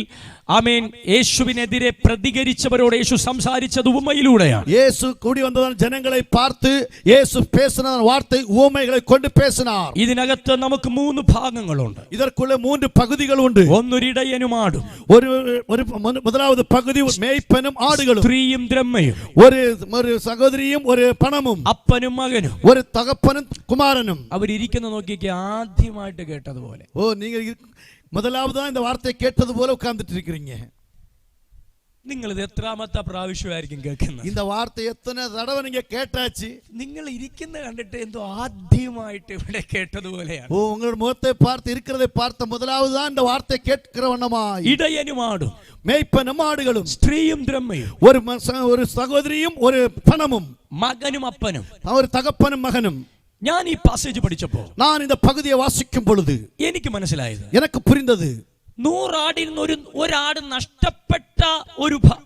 ആമേൻ യേശുവിനെതിരെ പ്രതികരിച്ചവരോട് യേശു സംസാരിച്ചത് ഉപമയിലൂടെയാണ്. യേശു കൂടി വന്നതാണ് ജനങ്ങളെ പാർത്ത് യേശു പേசின വാർத்தை ഉപമകളെ കൊണ്ട് പേசினார். ഇതിനകത്ത് നമുക്ക് 3 ഭാഗങ്ങളുണ്ട്. இதற்குள்ள 3 பகுதிகள் உண்டு. ഒന്നൊരിടയനും ആടും, ഒരു முதலாவது பகுதி மேய்ப்பனுം ആടുകളും, സ്ത്രീയും ദ്രഹ്മയും, ഒരു സഹോദരിയും ഒരു പണമും, അപ്പനും മകനും, ഒരു തകപ്പനും കുമാരനും. അവരിയ്ക്കുന്ന നോക്കിക്ക് ആദ്യമായിട്ട് കേട്ടതുപോലെ. നിങ്ങൾ முதலாவதா இந்த வார்த்தையை கேட்டது போல உட்கார்ந்துட்டு இருக்கீங்க. നിങ്ങൾ ഇത് എത്രാമത്തെ പ്രാവശ്യമായിരിക്കും കേൾക്കുന്നത്? இந்த வார்த்தை எத்தனை தடவை நீங்க கேட்டாச்சு? നിങ്ങൾ ഇരിക്കുന്ന കണ്ടിട്ട് എന്തോ ആദ്യമായിട്ട് ഇവിടെ കേട്ടതുപോലെയാണ്. உங்களோட முகத்தை பார்த்து இருக்கிறதை பார்த்த முதலாவது தான் இந்த வார்த்தை கேட்கிறவனமாய். ഇടയനും ആടും, மேய்ப்பனும் ആടുകളും, സ്ത്രീയും ദ്രഹ്മയും, ഒരു സഹോദരിയും ഒരു പണമും, മകനും അപ്പനും. ഒരു തകപ്പനും മകനും. ഞാൻ ഈ പാസേജ് പഠിച്ചപ്പോൾ நான் இந்த பகுதியை வாசிக்கும் பொழுது എനിക്ക് മനസ്സിലായത്, எனக்கு புரிந்தது, 100 ആടിൽ നിന്ന് ഒരാട് നഷ്ടപ്പെട്ട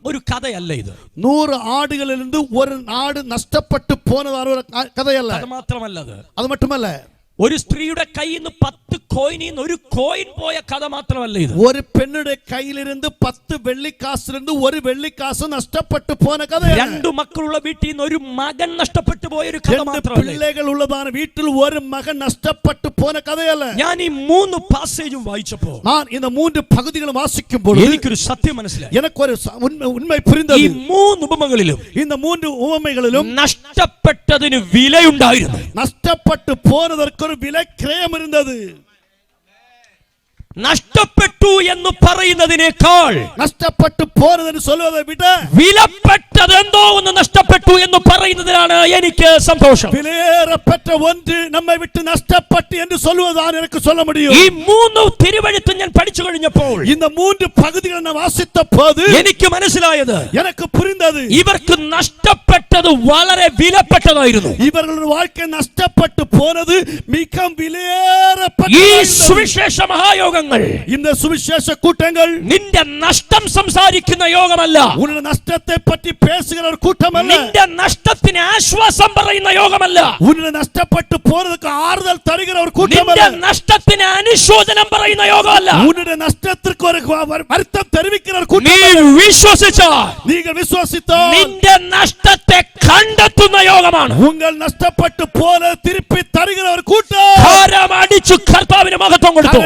ഒരു കഥയല്ല ഇത്. 100 ആടുകളിലിருந்து ഒരു ആട് നഷ്ടപ്പെട്ടു പോന്നതാണ് ഒരു കഥയല്ല. അത് മാത്രമല്ല, ഒരു സ്ത്രീയുടെ കയ്യിൽ നിന്ന് 10 കോയിനിൽ നിന്ന് ഒരു കോയിൻ പോയ കഥ മാത്രമല്ല ഇത്. ഒരു പെണ്ണിന്റെ കയ്യിലിരുന്ന് 10 വെള്ളിക്കാശിലിருந்து ഒരു വെള്ളിക്കാശ് നഷ്ടപ്പെട്ടു പോന കഥയാണ്. 2 മക്കളുള്ള വീട്ടിൽ നിന്ന് ഒരു മകൻ നഷ്ടപ്പെട്ടു പോയ ഒരു കഥ മാത്രമല്ല. പിള്ളേകൾ ഉള്ളതാണ് വീട്ടിൽ ഒരു മകൻ നഷ്ടപ്പെട്ടു പോന കഥയല്ല. ഞാൻ ഈ 3 പാസേജും വായിച്ചപ്പോൾ, ഞാൻ ഈ 3 പകുതികളും വാസിക്കുമ്പോൾ എനിക്കൊരു സത്യം മനസ്സിലായി. എനിക്കൊരു ഉണ്മ പുരിந்தது. ഈ 3 ഉപമകളിലും, இந்த 3 ഉപമകളിലും നഷ്ടപ്പെട്ടതിന് വിലയുണ്ടായിരുന്നു. നഷ്ടപ്പെട്ടു പോനதற்கு ഒരു വിലക്രയം ഇരുന്നത്. നഷ്ടപ്പെട്ടു എന്ന് പറയുന്നതിനേക്കാൾ നഷ്ടപ്പെട്ടു പോന്നതെന്ന് சொல்வதை விட വിലപ്പെട്ടത് എന്തോ ഒന്ന് നഷ്ടപ്പെട്ടു എന്ന് പറയുന്നതിലാണ് എനിക്ക് സന്തോഷം. വിലയേറപ്പെട്ട ഒന്ന് നമ്മെ വിട്ട് നഷ്ടപ്പെട്ടു എന്ന് சொல்வതാണ് എനിക്ക് சொல்ல முடியும். ഈ 3 തിരുവെഴുത്ത് ഞാൻ പഠിച്ചു കഴിഞ്ഞപ്പോൾ, இந்த 3 പകുതികൾ ഞാൻ വാസിച്ചപ്പോൾ എനിക്ക് മനസ്സിലായത്, എനിക്ക് പുരിந்தது, ഇവർക്ക് നഷ്ടപ്പെട്ടത് വളരെ വിലപ്പെട്ടതായിരുന്നു. ഇവരുടെ வாழ்க்கை നഷ്ടപ്പെട്ടു പോന്നത് മിക്കം വിലയേറപ്പെട്ട. ഈ സുവിശേഷ മഹായോഗങ്ങൾ, இந்த സുവിശേഷ കൂട്ടങ്ങൾ നിന്റെ നഷ്ടം സംസാരിക്കുന്ന യോഗമല്ല. ഉന്റെ നഷ്ടത്തെ പറ്റി പേசுகிற ഒരു കൂട്ടമല്ല. നിന്റെ നഷ്ടത്തിന് ആശ്വാസം പറയുന്ന യോഗമല്ല. ഉന്റെ നഷ്ടപ്പെട്ടു പോന്നതിന് ആറുതൽ തരുகிற ഒരു കൂട്ടമല്ല. നിന്റെ നഷ്ടത്തിന് അനുശോചനം പറയുന്ന യോഗമല്ല. ഉന്റെ നഷ്ടത്തിற்கு ഒരു വരുത്തം தெரிவிக்கிற ഒരു കൂട്ടമല്ല. നീ വിശ്വസിച്ചാൽ, നിങ്ങൾ വിശ്വസിച്ചാൽ നിന്റെ നഷ്ടത്തെ കണ്ടെത്തുന്ന യോഗമാണ്. ഉങ്ങൾ നഷ്ടപ്പെട്ടു പോന്നത് തിരിപ്പി തരുகிற ഒരു കൂട്ടം. അടിച്ചു കർത്താവിന് മഹത്വം കൊടുത്തു.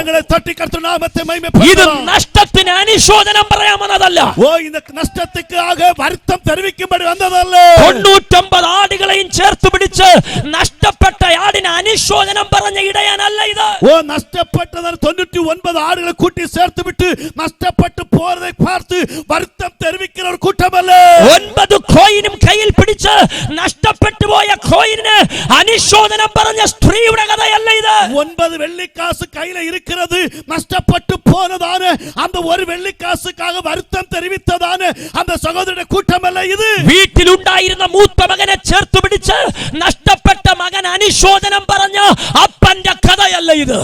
ഇത് നഷ്ടത്തിന് അനുശോചനം പറയാമെന്നതല്ല. இந்த നഷ്ടത്തിക്കാக വരുത്തം தெரிவிக்கும்படி വന്നതല്ല. 99 ആടുകളെയും ചേർത്ത് പിടിച്ച് നഷ്ടപ്പെട്ട ആടിന് അനുശോചനം പറഞ്ഞ ഇടയനല്ല ഇത്. നഷ്ടപ്പെട്ടത് 99 ആടുകളെ കൂട്ടി ചേർത്ത് വിട്ട് നഷ്ടപ്പെട്ടു പോയதை பார்த்து வருத்தம் தெரிவிக்கிற ஒரு கூட்டமல்ல. 9 കോയിനും കയ്യിൽ പിടിച്ച് നഷ്ടപ്പെട്ടു പോയ കോയിന് അനുശോചനം പറഞ്ഞ സ്ത്രീയുടെ കഥയല്ല ഇത്. 9 വെള്ളിക്കാശ് കയ്യിലെ இருக்கிறது, നഷ്ടപ്പെട്ടു പോന്നതാണ്. அந்த ഒരു വെള്ളിക്കാശുக்காக வருத்தம் தெரிவித்தതാണ് அந்த സഹോദരന്റെ കൂട്ടമല്ല ഇത്. വീട്ടിലുണ്ടായിരുന്ന മൂത്ത മകനെ ചേർത്ത് പിടിച്ച് നഷ്ടപ്പെട്ട മകൻ അനുശോചനം പറഞ്ഞ അപ്പന്റെ കഥയല്ല ഇത്.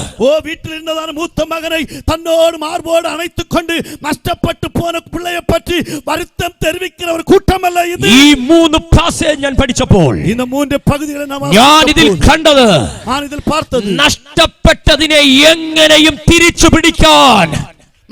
വീട്ടിലിരുന്നതാണ് മൂത്ത മകനെ തന്നോട് മാർബോട് അണൈത്തുകൊണ്ട് നഷ്ടപ്പെട്ടു പോന പിള്ളയെ പറ്റി വരുത്തം தெரிவிக்கிற ഒരു കൂട്ടമല്ല ഇത്. ഈ 3 പാസേജ് ഞാൻ പഠിച്ചപ്പോൾ, இந்த 3 പകുതികളെ ഞാൻ ഇതിൽ കണ്ടത്, ഞാൻ ഇതിൽ பார்த்தது, നഷ്ടപ്പെട്ടതിനെ എങ്ങനെയും തിരിച്ചു പിടിക്കാൻ,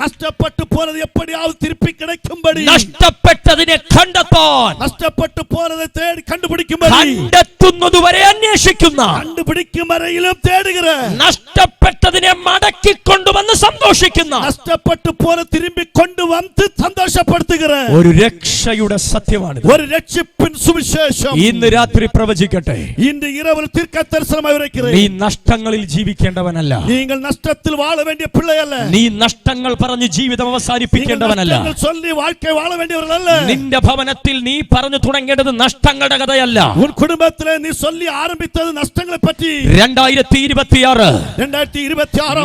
നഷ്ടപ്പെട്ടു പോയത് എപ്പോഴാவது തിരിപ്പി കിടക്കുമ്പടി, നഷ്ടപ്പെട്ടതിനെ കണ്ടെത്താൻ, നഷ്ടപ്പെട്ടു പോയത് തേടി കണ്ടുപിടിക്കുമ്പടി, കണ്ടെത്തുന്നതുവരെ അന്വേഷിക്കുന്ന, കണ്ടുപിടിക്കും വരെയിലും തേടുകിற, നഷ്ടപ്പെട്ടതിനെ മടക്കി കൊണ്ടുവന്ന് സന്തോഷിക്കുന്ന, നഷ്ടപ്പെട്ടു പോയത് തിരുമ്പി കൊണ്ടുവന്ന് സന്തോഷപ്പെടുത്തുകിற ഒരു രക്ഷയുടെ സത്യമാണ്. ഒരു രക്ഷിപ്പിൻ സുവിശേഷം ഇന്ന് രാത്രി പ്രവചിക്കട്ടെ. ഇന്ന് ഇരവിൽ തീർക്കദർശനമായി ഉரைக்கிறேன். നീ നഷ്ടങ്ങളിൽ ജീവിക്കേണ്ടവനല്ല. നിങ്ങൾ നഷ്ടത്തിൽ വാഴ വേണ്ടിയ പിള്ളയല്ല. നീ നഷ്ടങ്ങൾ പറഞ്ഞു ജീവിതം അവസാനിപ്പിക്കേണ്ടവനല്ല. നിന്റെ ഭവനത്തിൽ നീ പറഞ്ഞു തുടങ്ങേണ്ടത് നഷ്ടങ്ങളുടെ കഥയല്ല. കുടുംബത്തിലെ നീ ചൊല്ലി ആരംഭിച്ചത് നഷ്ടങ്ങളെ പറ്റി. 2026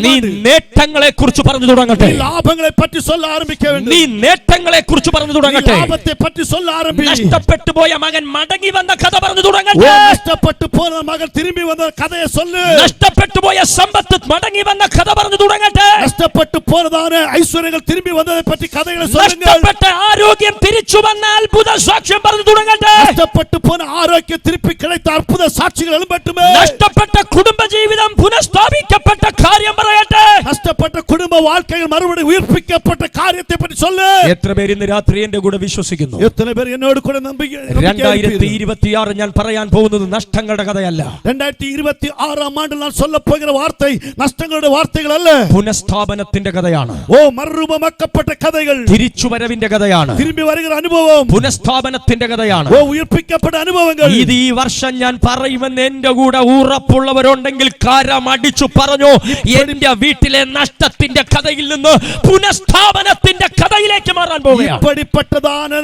നീ നേട്ടങ്ങളെ കുറിച്ച് പറഞ്ഞു തുടങ്ങട്ടെ. ലാഭങ്ങളെ പറ്റി சொல்ல ആരംഭിக்க வேண்டும். നീ നേട്ടങ്ങളെ കുറിച്ച് പറഞ്ഞു തുടങ്ങട്ടെ. ലാഭത്തെ പറ്റി சொல்ல ആരംഭി. നഷ്ടപ്പെട്ടു പോയ മകൻ മടങ്ങി വന്ന കഥ പറഞ്ഞു തുടങ്ങട്ടെ. നഷ്ടപ്പെട്ടു പോയ മകൻ തിരിഞ്ഞു വന്ന കഥയെ சொல்லு. നഷ്ടപ്പെട്ടു പോയ സമ്പത്ത് മടങ്ങി വന്ന കഥ പറഞ്ഞു തുടങ്ങട്ടെ. നഷ്ടപ്പെട്ടു പോയതാണ് ഐശ്വര്യങ്ങൾ തിരിഞ്ഞു വന്നതിനെ പറ്റി കഥകൾ சொல்லுங்க. നഷ്ടപ്പെട്ട ആരോഗ്യം തിരിച്ചു വന്ന അത്ഭുത സാക്ഷ്യം പറഞ്ഞു തുടങ്ങട്ടെ. നഷ്ടപ്പെട്ടു പോയ ആരോഗ്യം തിരിപ്പി கிடைத்த അത്ഭുത സാക്ഷികൾ എഴുമ്പട്ടുമേ. നഷ്ടപ്പെട്ട കുടുംബ ജീവിതം പുനഃസ്ഥാപിക്കപ്പെട്ട കാര്യം പറയട്ടെ. നഷ്ടപ്പെട്ട കുടുംബ வாழ்க்கையில் മറുപടി ഉയർപ്പിക്കപ്പെട്ട കാര്യത്തെ പറ്റി சொல்லு. എത്ര പേർ ഇന്ന് രാത്രി എന്റെ കൂടെ വിശ്വസിക്കുന്നു? എത്ര പേർ എന്നോട് കൂടെ നമ്പിക്കുന്നു? 2026 ഞാൻ പറയാൻ പോകുന്നത് നഷ്ടങ്ങളുടെ കഥയല്ല. 2026 ആണ്ടിൽ ഞാൻ சொல்ல പോകുന്ന വാർത്ത നഷ്ടങ്ങളുടെ വാർത്തകളല്ല, പുനഃസ്ഥാപനത്തിന്റെ കഥയാണ്. മറുരൂപമാക്കപ്പെട്ട കഥകൾ, തിരിച്ചുവരവിന്റെ കഥയാണ്, തിരുമ്പി വരുന്ന അനുഭവം, പുനഃസ്ഥാപനത്തിന്റെ കഥയാണ്, ഉയർപ്പിക്കപ്പെട്ട അനുഭവങ്ങൾ. ഇത് ഈ വർഷം ഞാൻ പറയുമെന്ന് എന്റെ കൂടെ ഉറപ്പുള്ളവരുണ്ടെങ്കിൽ കാരമടിച്ചു പറഞ്ഞു. എന്റെ വീട്ടിലെ നഷ്ടത്തിന്റെ കഥയിൽ നിന്ന് പുനഃസ്ഥാപനത്തിന്റെ കഥയിലേക്ക് മാറാൻ പോവുകയാണ്. இப்படிப்பட்டதான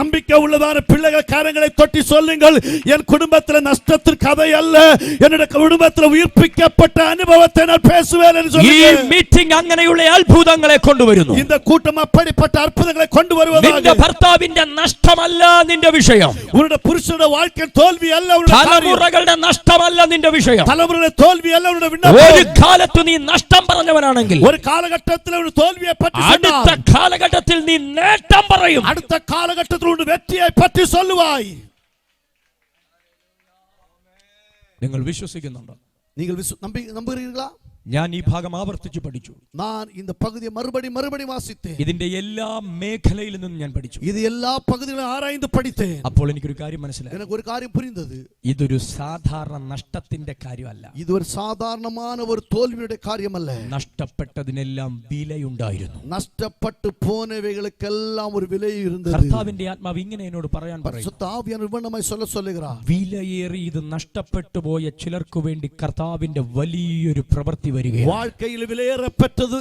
நம்பிக்கை உள்ளதான பிள்ளைகள் கரங்களை தொட்டி சொல்லுங்கள், என் குடும்பத்திலே நஷ்டத்தின் கதை அல்ல, என்னுடைய குடும்பத்திலே உயிர்ப்பிக்கப்பட்ட அனுபவத்தை நான் பேசுவேன் என்று சொல்லுங்க. ഈ മീറ്റിംഗ് അങ്ങനെയുള്ള അത്ഭുതങ്ങളെ കൊണ്ടുവരുന്നു. இந்த கூட்டம் அப்படிப்பட்ட அற்புதங்களை கொண்டு வருவதாக. നിന്റെ ഭർത്താവിന്റെ നഷ്ടമല്ല നിന്റെ വിഷയം. உன்னுடைய புருஷனுடைய வாழ்க்கை தோல்வி அல்ல உன்னுடைய காரியம். തലമുറകളുടെ നഷ്ടമല്ല നിന്റെ വിഷയം. തലമുറയുടെ തോൽവി അല്ല ഉன்னுடைய വിണ്ണപ്പം. ഒരു കാലത്ത് നീ നഷ്ടം പറഞ്ഞവനാണെങ്കിൽ ഒരു കാലഘട്ടത്തിൽ ഒരു തോൽവിയെ പറ്റി അടുത്ത കാലഘട്ടത്തിൽ നീ നേട്ടം പറയും. അടുത്ത കാലഘട്ടത്തിൽ ഒരു വെற்றியை പറ്റി சொல்லுவாய். നിങ്ങൾ വിശ്വസിക്കുന്നുണ്ടോ? നിങ്ങൾ നമ്പുகிறீர்களா? ഞാൻ ഈ ഭാഗം ആവർത്തിച്ച് പഠിച്ചു. நான் இந்த பகுதியை மறுபடி வாசித்தேன். ഇതിന്റെ എല്ലാ മേഖലയിൽ നിന്നും ഞാൻ പഠിച്ചു. ഇത് എല്ലാ പകുതികളും ആരാய்ந்து പഠിத்தேன். അപ്പോൾ എനിക്കൊരു കാര്യം മനസ്സിലായി. எனக்கு ஒரு காரியம் புரிந்தது. ഇതൊരു സാധാരണ നഷ്ടത്തിന്റെ കാര്യമല്ല. இது ஒரு சாதாரணமான ஒரு தோல்விയുടെ കാര്യമല്ല. നഷ്ടപ്പെട്ടതിനെല്ലാം വിലയുണ്ടായിരുന്നു. നഷ്ടപ്പെട്ടു പോനവയ്കൾക്കെല്ലാം ഒരു വില ഇരുந்தது. കർത്താവിന്റെ ആത്മാവ് ഇങ്ങനെ എന്നോട് പറയാൻ പറയുന്നു. പരിശുദ്ധ ആവിയാനവർ ഇവണ്ണമായി சொல்லுகிறார். വിലയേറി ഇത് നഷ്ടപ്പെട്ടു പോയ ചിലർക്ക് വേണ്ടി കർത്താവിന്റെ വലിയൊരു പ്രവൃത്തി വരികയാണ്. வாழ்க்கையில் விலையேறப்பட்டது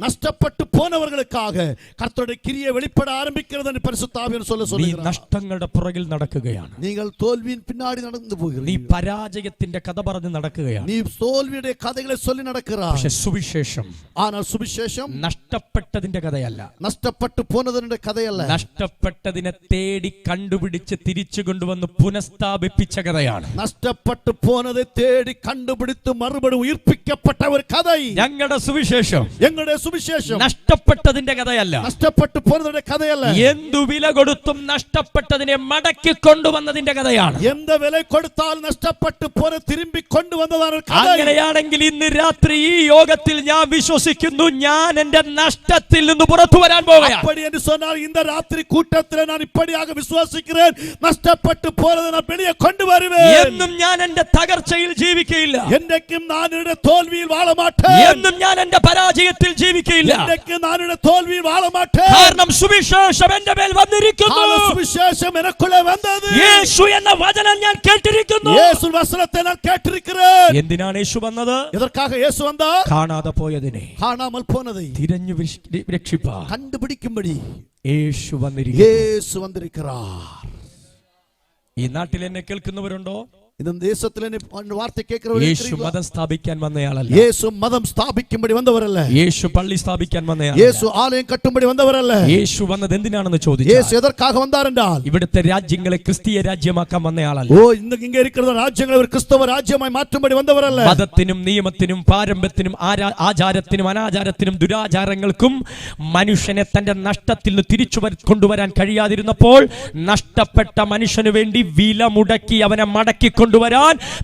നഷ്ടപ്പെട്ടു പോനവർക്കാக കർത്തരുടെ ക്രിയ വെളിപ്പെട ആരംഭിക്കുന്നത് എന്ന് പരിശുദ്ധ ആവിയാനവർ சொல்லுகிறார். നീ നഷ്ടങ്ങളുടെ പുറകിൽ നടക്കുകയാണ്. നിങ്ങൾ തോൽവിயின் പിന്നാടി നടന്നു പോകുന്നു. നീ പരാജയത്തിന്റെ കഥ പറഞ്ഞ് നടക്കുകയാണ്. നീ തോൽവിയുടെ കഥകളെ ചൊല്ലി നടക്കുകയാണ്. പക്ഷേ സുവിശേഷം, ஆனால் സുവിശേഷം നഷ്ടപ്പെട്ടതിന്റെ കഥയല്ല. നഷ്ടപ്പെട്ടു പോനതിന്റെ കഥയല്ല. നഷ്ടപ്പെട്ടതിനെ തേടി കണ്ടുപിടിച്ച് തിരിച്ചു കൊണ്ടുവന്ന് പുനഃസ്ഥാപിപ്പിച്ച കഥയാണ്. നഷ്ടപ്പെട്ടു പോനതെ തേടി കണ്ടുപിടിച്ച് മറുപടി ഉയർപ്പിക്കപ്പെട്ട ഒരു കഥ ഞങ്ങളുടെ സുവിശേഷം. ഞങ്ങളുടെ സുവിശേഷം നഷ്ടപ്പെട്ടതിന്റെ കഥയല്ല. നഷ്ടപ്പെട്ടു പോനതിന്റെ കഥയല്ല. എന്തു വില കൊടുത്തും നഷ്ടപ്പെട്ടതിനെ മടക്കി കൊണ്ടുവന്നതിന്റെ കഥയാണ്. എന്ത് വില കൊടുത്താൽ നഷ്ടപ്പെട്ടു പോനെ തിരുമ്പി കൊണ്ടുവന്നതാണ് കഥ. അങ്ങനെയാണെങ്കിൽ ഇന്ന് രാത്രി ഈ യോഗത്തിൽ ഞാൻ വിശ്വസിക്കുന്നു, ഞാൻ എന്റെ നഷ്ടത്തിൽ നിന്ന് പുറത്തു വരാൻ പോവുകയാണ്. அப்படி என்று சொன்னால் இந்த ராத்திரி கூட்டத்தில் நான் இப்படியாக விசுவாசிக்கிறேன், നഷ്ടപ്പെട്ടു പോனதை நான் வெளியே கொண்டு வருவேன். എന്നും ഞാൻ എന്റെ തകർച്ചയിൽ ജീവിക്കുകയില്ല. என்றைக்கும் நான் என்னுடைய தோல்வியில் வாழ மாட்டேன். എന്നും ഞാൻ എന്റെ പരാജയത്തിൽ ജീവിക്കുകയില്ല. என்றைக்கும் நான் என்னுடைய தோல்வியில் வாழ மாட்டேன். കാരണം സുവിശേഷം എന്റെ മേൽ വന്നിരിക്കുന്നു. സുവിശേഷം எனக்குள்ளே വന്നത്. യേശു എന്ന വചനം ഞാൻ കേട്ടിരിക്കുന്നു. യേശു വചനത്തെ ഞാൻ കേട്ടിരിக்கிறேன். എന്തിനാണ് യേശു വന്നത്? എதற்காக യേശു വந்தார்? കാണാതെ പോയതിനെ, കാണാமல் போனதை തിരഞ്ഞു രക്ഷിപ്പാൻ കണ്ടുപിടിക്കുമ്പടി യേശു വന്നിരിക്കുന്നു. യേശു വന്നിരിக்கிறார். ഈ നാട്ടിൽ എന്നെ കേൾക്കുന്നവരുണ്ടോ? இந்த தேசத்திலே வார்த்தை கேட்கிறவர்கள் യേശു മതം സ്ഥാപിക്കാൻ വന്നയാളല്ല. യേശു മതം സ്ഥാപിക്കുம்படி വന്നവരല്ല. യേശു പള്ളി സ്ഥാപിക്കാൻ വന്നയാളല്ല. യേശു ആലയം കട്ടുம்படி വന്നവരല്ല. യേശു വന്നത് എന്തിനാണെന്ന് ചോദിച്ചാൽ, യേശു എதற்காக വந்தார் என்றால் ഇവിടുത്തെ രാജ്യങ്ങളെ ക്രിസ്തീയ രാജ്യമാക്കാൻ വന്നയാളല്ല. ഇങ്ങ ഇരിക്കുന്ന രാജ്യങ്ങളെ ഒരു ക്രിസ്തവ രാജ്യമായി മാറ്റുம்படி വന്നവരല്ല. മതത്തിനും നിയമത്തിനും പാരമ്പര്യത്തിനും ആചാരത്തിനും അനാചാരത്തിനും ദുരാചാരങ്ങൾക്കും മനുഷ്യനെ തന്റെ നഷ്ടത്തിൽ നിന്ന് തിരിച്ചു കൊണ്ടുവരാൻ കഴിയാതിരുന്നപ്പോൾ നഷ്ടപ്പെട്ട മനുഷ്യന് വേണ്ടി വില മുടക്കി അവനെ മടക്കി കൊണ്ടുവരാൻ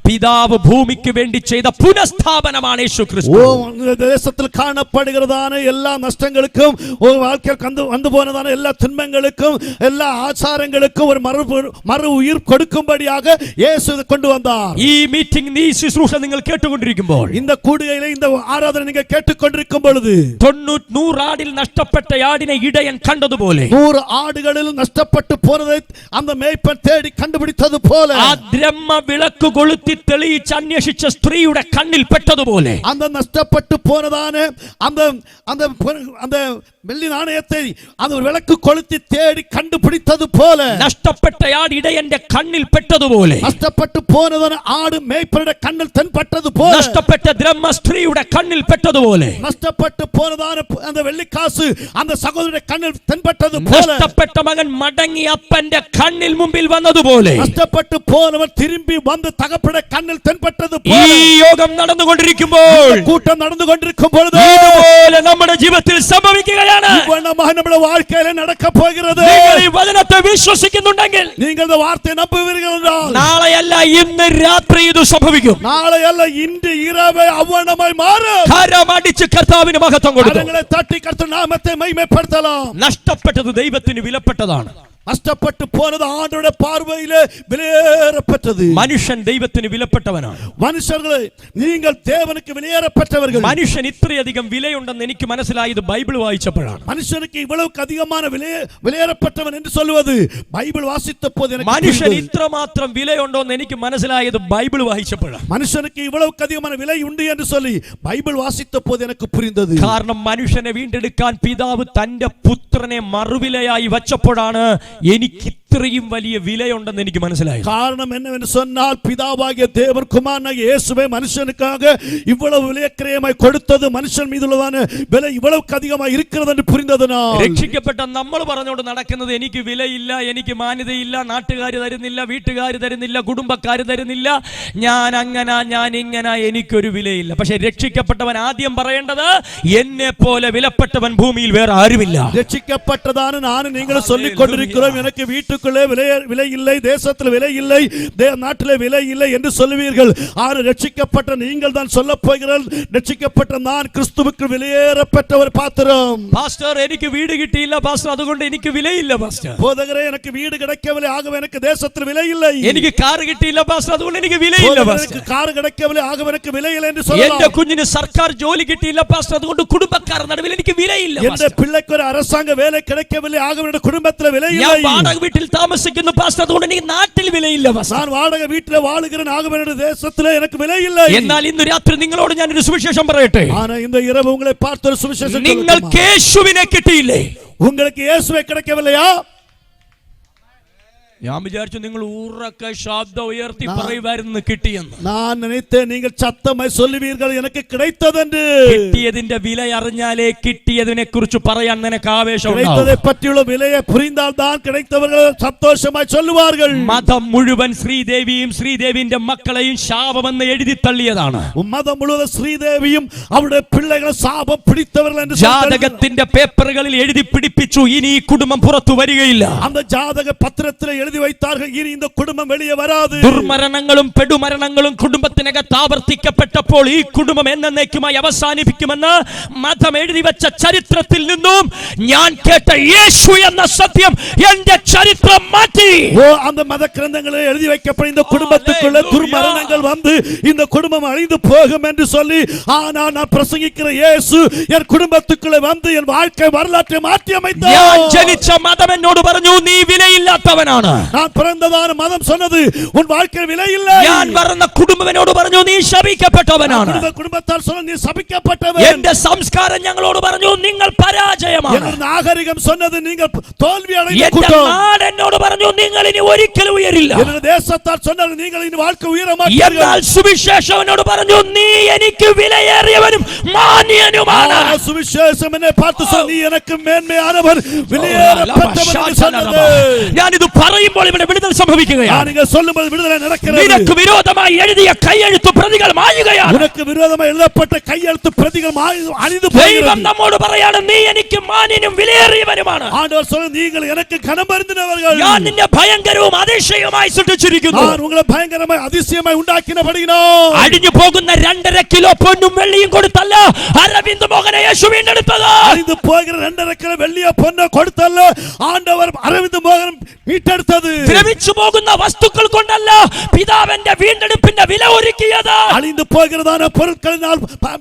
പിതാവ് ഭൂമിക്ക് വേണ്ടി ചെയ്ത പുനഃസ്ഥാപനമാണ് യേശു ക്രിസ്തു. ദേശത്തിൽ കാണപ്പെടുகிறதான എല്ലാ നഷ്ടങ്ങൾക്കും വന്നു പോനதான എല്ലാ തിന്മകൾക്കും എല്ലാ ആചാരങ്ങൾക്കും ഒരു മറു ഉയിർ കൊടുക്കുம்படியாக യേശു കൊണ്ടുവந்தார். ഈ മീറ്റിംഗ്, ഈ ശുശ്രൂഷ നിങ്ങൾ കേട്ടുകൊണ്ടിരിക്കുമ്പോൾ, இந்த கூடுகையிலே இந்த ஆராதனை நீங்கள் கேட்டுக்கொண்டிருக்கும் பொழுது 100 ആടിൽ നഷ്ടപ്പെട്ട ആടിനെ ഇടയൻ കണ്ടതുപോലെ, 100 ആടുകളിൽ നഷ്ടപ്പെട്ടു പോനதை அந்த மேய்ப்பன் தேடி கண்டுபிடித்தது போல, ആ ദ്രഹ്മ വിളക്ക് കൊളുത്തി തെളിയിച്ച് അന്വേഷിച്ച സ്ത്രീയുടെ കണ്ണിൽ പെട്ടതുപോലെ அந்த நஷ்டப்பட்டு போனதான அந்த அந்த அந்த வெள்ளி நாணயத்தை அந்த விளக்கு கொளுத்தி தேடி கண்டுபிடித்தது போல നഷ്ടപ്പെട്ട ആട് ഇടയന്റെ കണ്ണിൽ പെട്ടതുപോലെ நஷ்டப்பட்டு போனதான ஆடு மேய்ப்பனுடைய கண்ணில் தென்பட்டது போல നഷ്ടപ്പെട്ട ദ്രഹ്മ സ്ത്രീയുടെ കണ്ണിൽ പെട്ടതുപോലെ நஷ்டப்பட்டு போனதான அந்த வெள்ளிக்காசு அந்த சகோதரனுடைய கண்ணில் தென்பட்டது போல നഷ്ടപ്പെട്ട മകൻ മടങ്ങി അപ്പന്റെ കണ്ണിൽ മുമ്പിൽ വന്നതുപോലെ நஷ்டப்பட்டு போனவன் திரும்பி வந்து தகப்பனுடைய கண்ணில் தென்பட்டது ഈ போல യോഗം നടന്നുകൊണ്ടിരിക്കുമ്പോൾ கூட்டம் நடந்து கொண்டிருக்கும் பொழுது ഇതുപോലെ നമ്മുടെ ജീവിതത്തിൽ സംഭവിക്കുകയാണ്. இவ்வளமாக நம்முடைய வாழ்க்கையில நடக்க போகிறது. നിങ്ങൾ ഈ വചനത്തെ വിശ്വസിക്കുന്നുണ്ടെങ്കിൽ நீங்கள் இந்த வார்த்தையை நம்புவீர்கள் என்றால் നാളെയല്ല ഇന്ന് രാത്രി ഇത് സംഭവിക്കും. நாளை அல்ல இன்று இரவே அவ்வளமாய் மாறும். കരമടിച്ച് കർത്താവിന് മഹത്വം കൊടുത്തു. കരങ്ങളെ തട്ടി കർത്തൃ നാമത്തെ മഹിമപ്പെടുത്തலாம். നഷ്ടപ്പെട്ടത് ദൈവത്തിന് വിലപ്പെട്ടതാണ്. നഷ്ടപ്പെട്ടു പോയത് ആണ്ടുടെ പാർവയിലെ വിലയേറപ്പെട്ടത്. മനുഷ്യൻ ദൈവത്തിന് വിലപ്പെട്ടവനാണ്. മനുഷ്യர்களെ നിങ്ങൾ ദേവനുക്ക് വിലയേറപ്പെട്ടവர்கள். മനുഷ്യൻ ഇത്രയധികം വിലയുണ്ടെന്ന് എനിക്ക് മനസ്സിലായത് ബൈബിൾ വായിച്ചപ്പോഴാണ്. മനുഷ്യனுக்கு ഇவ்வளவு அதிகமான വിലയേറപ്പെട്ടവൻ എന്ന് சொல்வது ബൈബിൾ വാസിച്ചപ്പോൾ എനിക്ക് മനുഷ്യൻ ഇത്രമാത്രം വിലയുണ്ടോ എന്ന് എനിക്ക് മനസ്സിലായത് ബൈബിൾ വായിച്ചപ്പോഴാണ്. മനുഷ്യனுக்கு ഇவ்வளவு அதிகமான விலை உண்டு என்று சொல்லி ബൈബിൾ വാസിച്ചപ്പോൾ എനിക്ക് പുരിந்தது. കാരണം മനുഷ്യനെ വീണ്ടെടുക്കാൻ പിതാവ് തന്റെ പുത്രനെ മറുവിലയായി വച്ചപ്പോഴാണ് എനിക്ക് ഇത്രയും വലിയ വിലയുണ്ടെന്ന് എനിക്ക് മനസ്സിലായി. കാരണം என்னவென்று சொன்னால் பிதாவாகிய தேவன் குமாரனாகிய இயேசுவை மனுஷனுக்காக இவ்வளவு விலைக்கிரயமாய் கொடுத்தது மனுஷன் மீதுள்ளதான விலை இவ்வளவு அதிகமாக இருக்கிறது என்று புரிந்ததனால் രക്ഷിക്കപ്പെട്ട നമ്മൾ പറഞ്ഞുകൊണ്ട് നടക്കുന്നത് എനിക്ക് വിലയില്ല, എനിക്ക് മാന്യതയില്ല, നാട്ടുകാർ തരുന്നില്ല, വീട്ടുകാർ തരുന്നില്ല, കുടുംബക്കാർ തരുന്നില്ല, ഞാൻ അങ്ങനെ ഞാൻ ഇങ്ങനെ, എനിക്കൊരു വിലയില്ല. പക്ഷെ രക്ഷിക്കപ്പെട്ടവൻ ആദ്യം പറയേണ്ടത് എന്നെ പോലെ വിലപ്പെട്ടവൻ ഭൂമിയിൽ വേറെ ആരുമില്ല. രക്ഷിക്കപ്പെട്ടതാണ് ഞാൻ നിങ്ങൾ ചൊല്ലിക്കൊണ്ടിരിக்கிறோம். எனக்கு வீட்டுக்குள்ளே விலை இல்லை, தேசத்தில் விலை இல்லை, நாட்டிலே விலை இல்லை என்று சொல்லுவீர்கள். ஆறு ரட்சிக்கப்பட்ட நீங்கள் தான் சொல்லப் போகிறீர்கள், ரட்சிக்கப்பட்ட நான் கிறிஸ்துவுக்கு விலையேறப்பட்ட ஒரு பாத்திரம். പാസ്റ്റർ എനിക്ക് വീട് കിട്ടിയില്ല പാസ്റ്റർ, അതുകൊണ്ട് എനിക്ക് വിലയില്ല പാസ്റ്റർ. போதகரே எனக்கு வீடு கிடைக்கவில்லை, ஆகவே எனக்கு தேசத்தில் விலை இல்லை. എനിക്ക് കാർ കിട്ടിയില്ല പാസ്റ്റർ, അതുകൊണ്ട് എനിക്ക് വിലയില്ല പാസ്റ്റർ. കാർ கிடைக்கவில்லை, ആകவே എനിക്ക് വിലയില്ല എന്ന് சொல்லலாம். എന്റെ കുഞ്ഞിന് സർക്കാർ ജോലി കിട്ടിയില്ല പാസ്റ്റർ, അതുകൊണ്ട് കുടുംബക്കാരുടെ നടുവിൽ എനിക്ക് വിലയില്ല. എന്റെ പിള്ളയ്ക്ക് ഒരു அரசாங்க വേല கிடைக்கவில்லை, ആകவே എൻ്റെ കുടുംബത്തിലെ വിലയില്ല. ഞാൻ വാടക വീട്ടിൽ താമസിക്കുന്നു പാസ്റ്റർ, അതുകൊണ്ട് എനിക്ക് നാട്ടിൽ വിലയില്ല പാസ്റ്റർ. ഞാൻ വാടക വീട്ടിലെ വാഴുகிறேன், ആകவே എൻ്റെ ദേശത്തിലെ എനിക്ക് വിലയില്ല. എന്നാൽ ഇന്ന് രാത്രി നിങ്ങളോട് ഞാൻ ഒരു സുവിശേഷം പറയട്ടെ. ആന இந்த இரவு உங்களை பார்த்து ஒரு சுவிசேஷம். നിങ്ങൾക്ക് യേശുവിനെ കിട്ടിയില്ലേ? உங்களுக்கு இயேசுவை கிடைக்கவில்லையா? ഞാൻ വിചാരിച്ചു നിങ്ങൾ ഉറക്കെ ശബ്ദം ഉയർത്തി പറയുവായിരുന്നു കിട്ടിയെന്ന്. நான் நினைத்தேன் நீங்கள் சத்தமாய் சொல்லுவீர்கள் எனக்கு கிடைத்ததென்று. കിട്ടിയതിന്റെ വില അറിഞ്ഞാലേ കിട്ടിയതിനെ കുറിച്ച് പറയാൻ നിനക്ക് ആവേശം ഉണ്ടാവും. கிடைத்ததை பற்றிയുള്ള விலையை புரிந்தால் தான் கிடைத்தவர்கள் சந்தோஷமாய் சொல்லுவார்கள். മതം മുഴുവൻ ശ്രീദേവിയും ശ്രീദേവിന്റെ മക്കളെയും ശാപമെന്ന് എഴുതി തള്ളിയതാണ്. മതം മുഴുവൻ ശ്രീദേവിയും അവരുടെ പിള്ളകളെ ശാപം പിടിത്തവர்கள் എന്ന് ജാതകത്തിന്റെ പേപ്പറുകളിൽ എഴുതി പിടിപ്പിച്ചു, ഇനി ഈ കുടുംബം പുറത്തു വരികയില്ല. அந்த ஜாதக பத்திரத்தில் எழுதி வைத்தார்கள், இனி இந்த குடும்பம் வெளியே வராது. ദുർമരണങ്ങളും പെടുമരണങ്ങളും കുടുംബത്തിനകത്ത് ആവർത്തിക്കപ്പെട്ടപ്പോൾ ഈ കുടുംബം എന്നേക്കുമായി അവസാനിപ്പിക്കുമെന്ന് മതം എഴുതി വെച്ച ചരിത്രത്തിൽ നിന്നും ഞാൻ കേട്ട യേശു എന്ന സത്യം എന്റെ ചരിത്രം മാറ്റി. அந்த மத கிரந்தங்களில் எழுதி வைக்கப்பட்ட இந்த குடும்பத்துக்குள்ள துர்மரணங்கள் வந்து இந்த குடும்பம் அழிந்து போகும் என்று சொல்லி, ஆனால் நான் பிரசங்கிக்கிற இயேசு என் குடும்பத்துக்குள்ள வந்து என் வாழ்க்கை வரலாற்றை மாற்றி அமைத்தார். ഞാൻ ജനിച്ച മതം എന്നോട് പറഞ്ഞു നീ വിലയില്ലാത്തവനാണ്. நான் பிறந்ததான மதம் சொன்னது உன் வாழ்க்கையில் விலை இல்லை. ഞാൻ പറഞ്ഞ കുടുംബം എന്നോട് പറഞ്ഞു നീ ശപിക്കപ്പെട്ടവനാണ്. കുടുംബത്താൽ சொன்னது നീ ശപിക്കപ്പെട്ടവൻ. എന്റെ സംസ്കാരം ഞങ്ങളോട് പറഞ്ഞു നിങ്ങൾ പരാജയമാണ്. എന്റെ നാഗരികം சொன்னது നിങ്ങൾ തോൽവി അടഞ്ഞ എന്റെ കൂട്ടം. നാട് എന്നോട് പറഞ്ഞു നിങ്ങൾ ഇനി ഒരിക്കലും ഉയരില്ല. എന്റെ ദേശത്താൽ சொன்னது നിങ്ങൾ ഇനി வாழ்க்கை ഉയര മാട്ടീர்கள். എന്നാൽ സുവിശേഷം എന്നോട് പറഞ്ഞു നീ എനിക്ക് വിലയേറിയവനും മാന്യനുമാണ്. സുവിശേഷം എന്നെ പാർത്തു சொன்னது നീ എനിക്ക് മേന്മയാനവൻ വിലയേറപ്പെട്ടവൻ എന്ന് சொன்னது. ഞാൻ ഇത് പറയുമ്പോൾ ഇവിടെ വിടുതൽ സംഭവിക്കുകയാണ്. നിങ്ങൾ சொல்லும்போது വിടുതൽ നടക്കുന്നത്. നിനക്ക് വിരോധമായി എഴുതിയ കൈയെഴുത്ത് പ്രതികൾ മായുകയാണ്. നിനക്ക് വിരോധമായി എഴുതപ്പെട്ട കൈയെഴുത്ത് പ്രതികൾ അழிந்து ദൈവം പോകുന്നു. നമ്മോട് പറയാണ് നീ എനിക്ക് മാന്യനും വിലയേറിയവനുമാണ്. ആണ്ടവർ சொல்றது നിങ്ങൾ எனக்கு கனம் பொருந்தினவர்கள். ഞാൻ നിന്നെ ഭയങ്കരവും അതിശയവുമായി സൃഷ്ടിച്ചിരിക്കുന്നു. ഞാൻ നിങ്ങളെ ഭയങ്കരമായി അതിശയമായി ഉണ്ടാക്കിയപടിയാൽ അടിഞ്ഞു പോകുന്ന 2.5 കിലോ പൊന്നും വെള്ളിയും കൊടുത്തല്ല അരവിന്ദ് മോഹനെ യേശു വീണ്ടെടുത്തത്. അഴിഞ്ഞു പോകുന്ന 2.5 കിലോ വെള്ളിയോ പൊന്നോ കൊടുത്തല്ല ആണ്ടവർ അരവിന്ദ് മോഹൻ വീണ്ടെടുത്തത്. ദ്രവിച്ചു പോകുന്ന വസ്തുക്കൾ കൊണ്ടല്ല പിതാവിന്റെ വീണ്ടെടുപ്പിന്റെ വില ഒരുക്കിയത്. അഴിഞ്ഞു പോകുന്നതാണ് പൊരുൾക്കളിനാൽ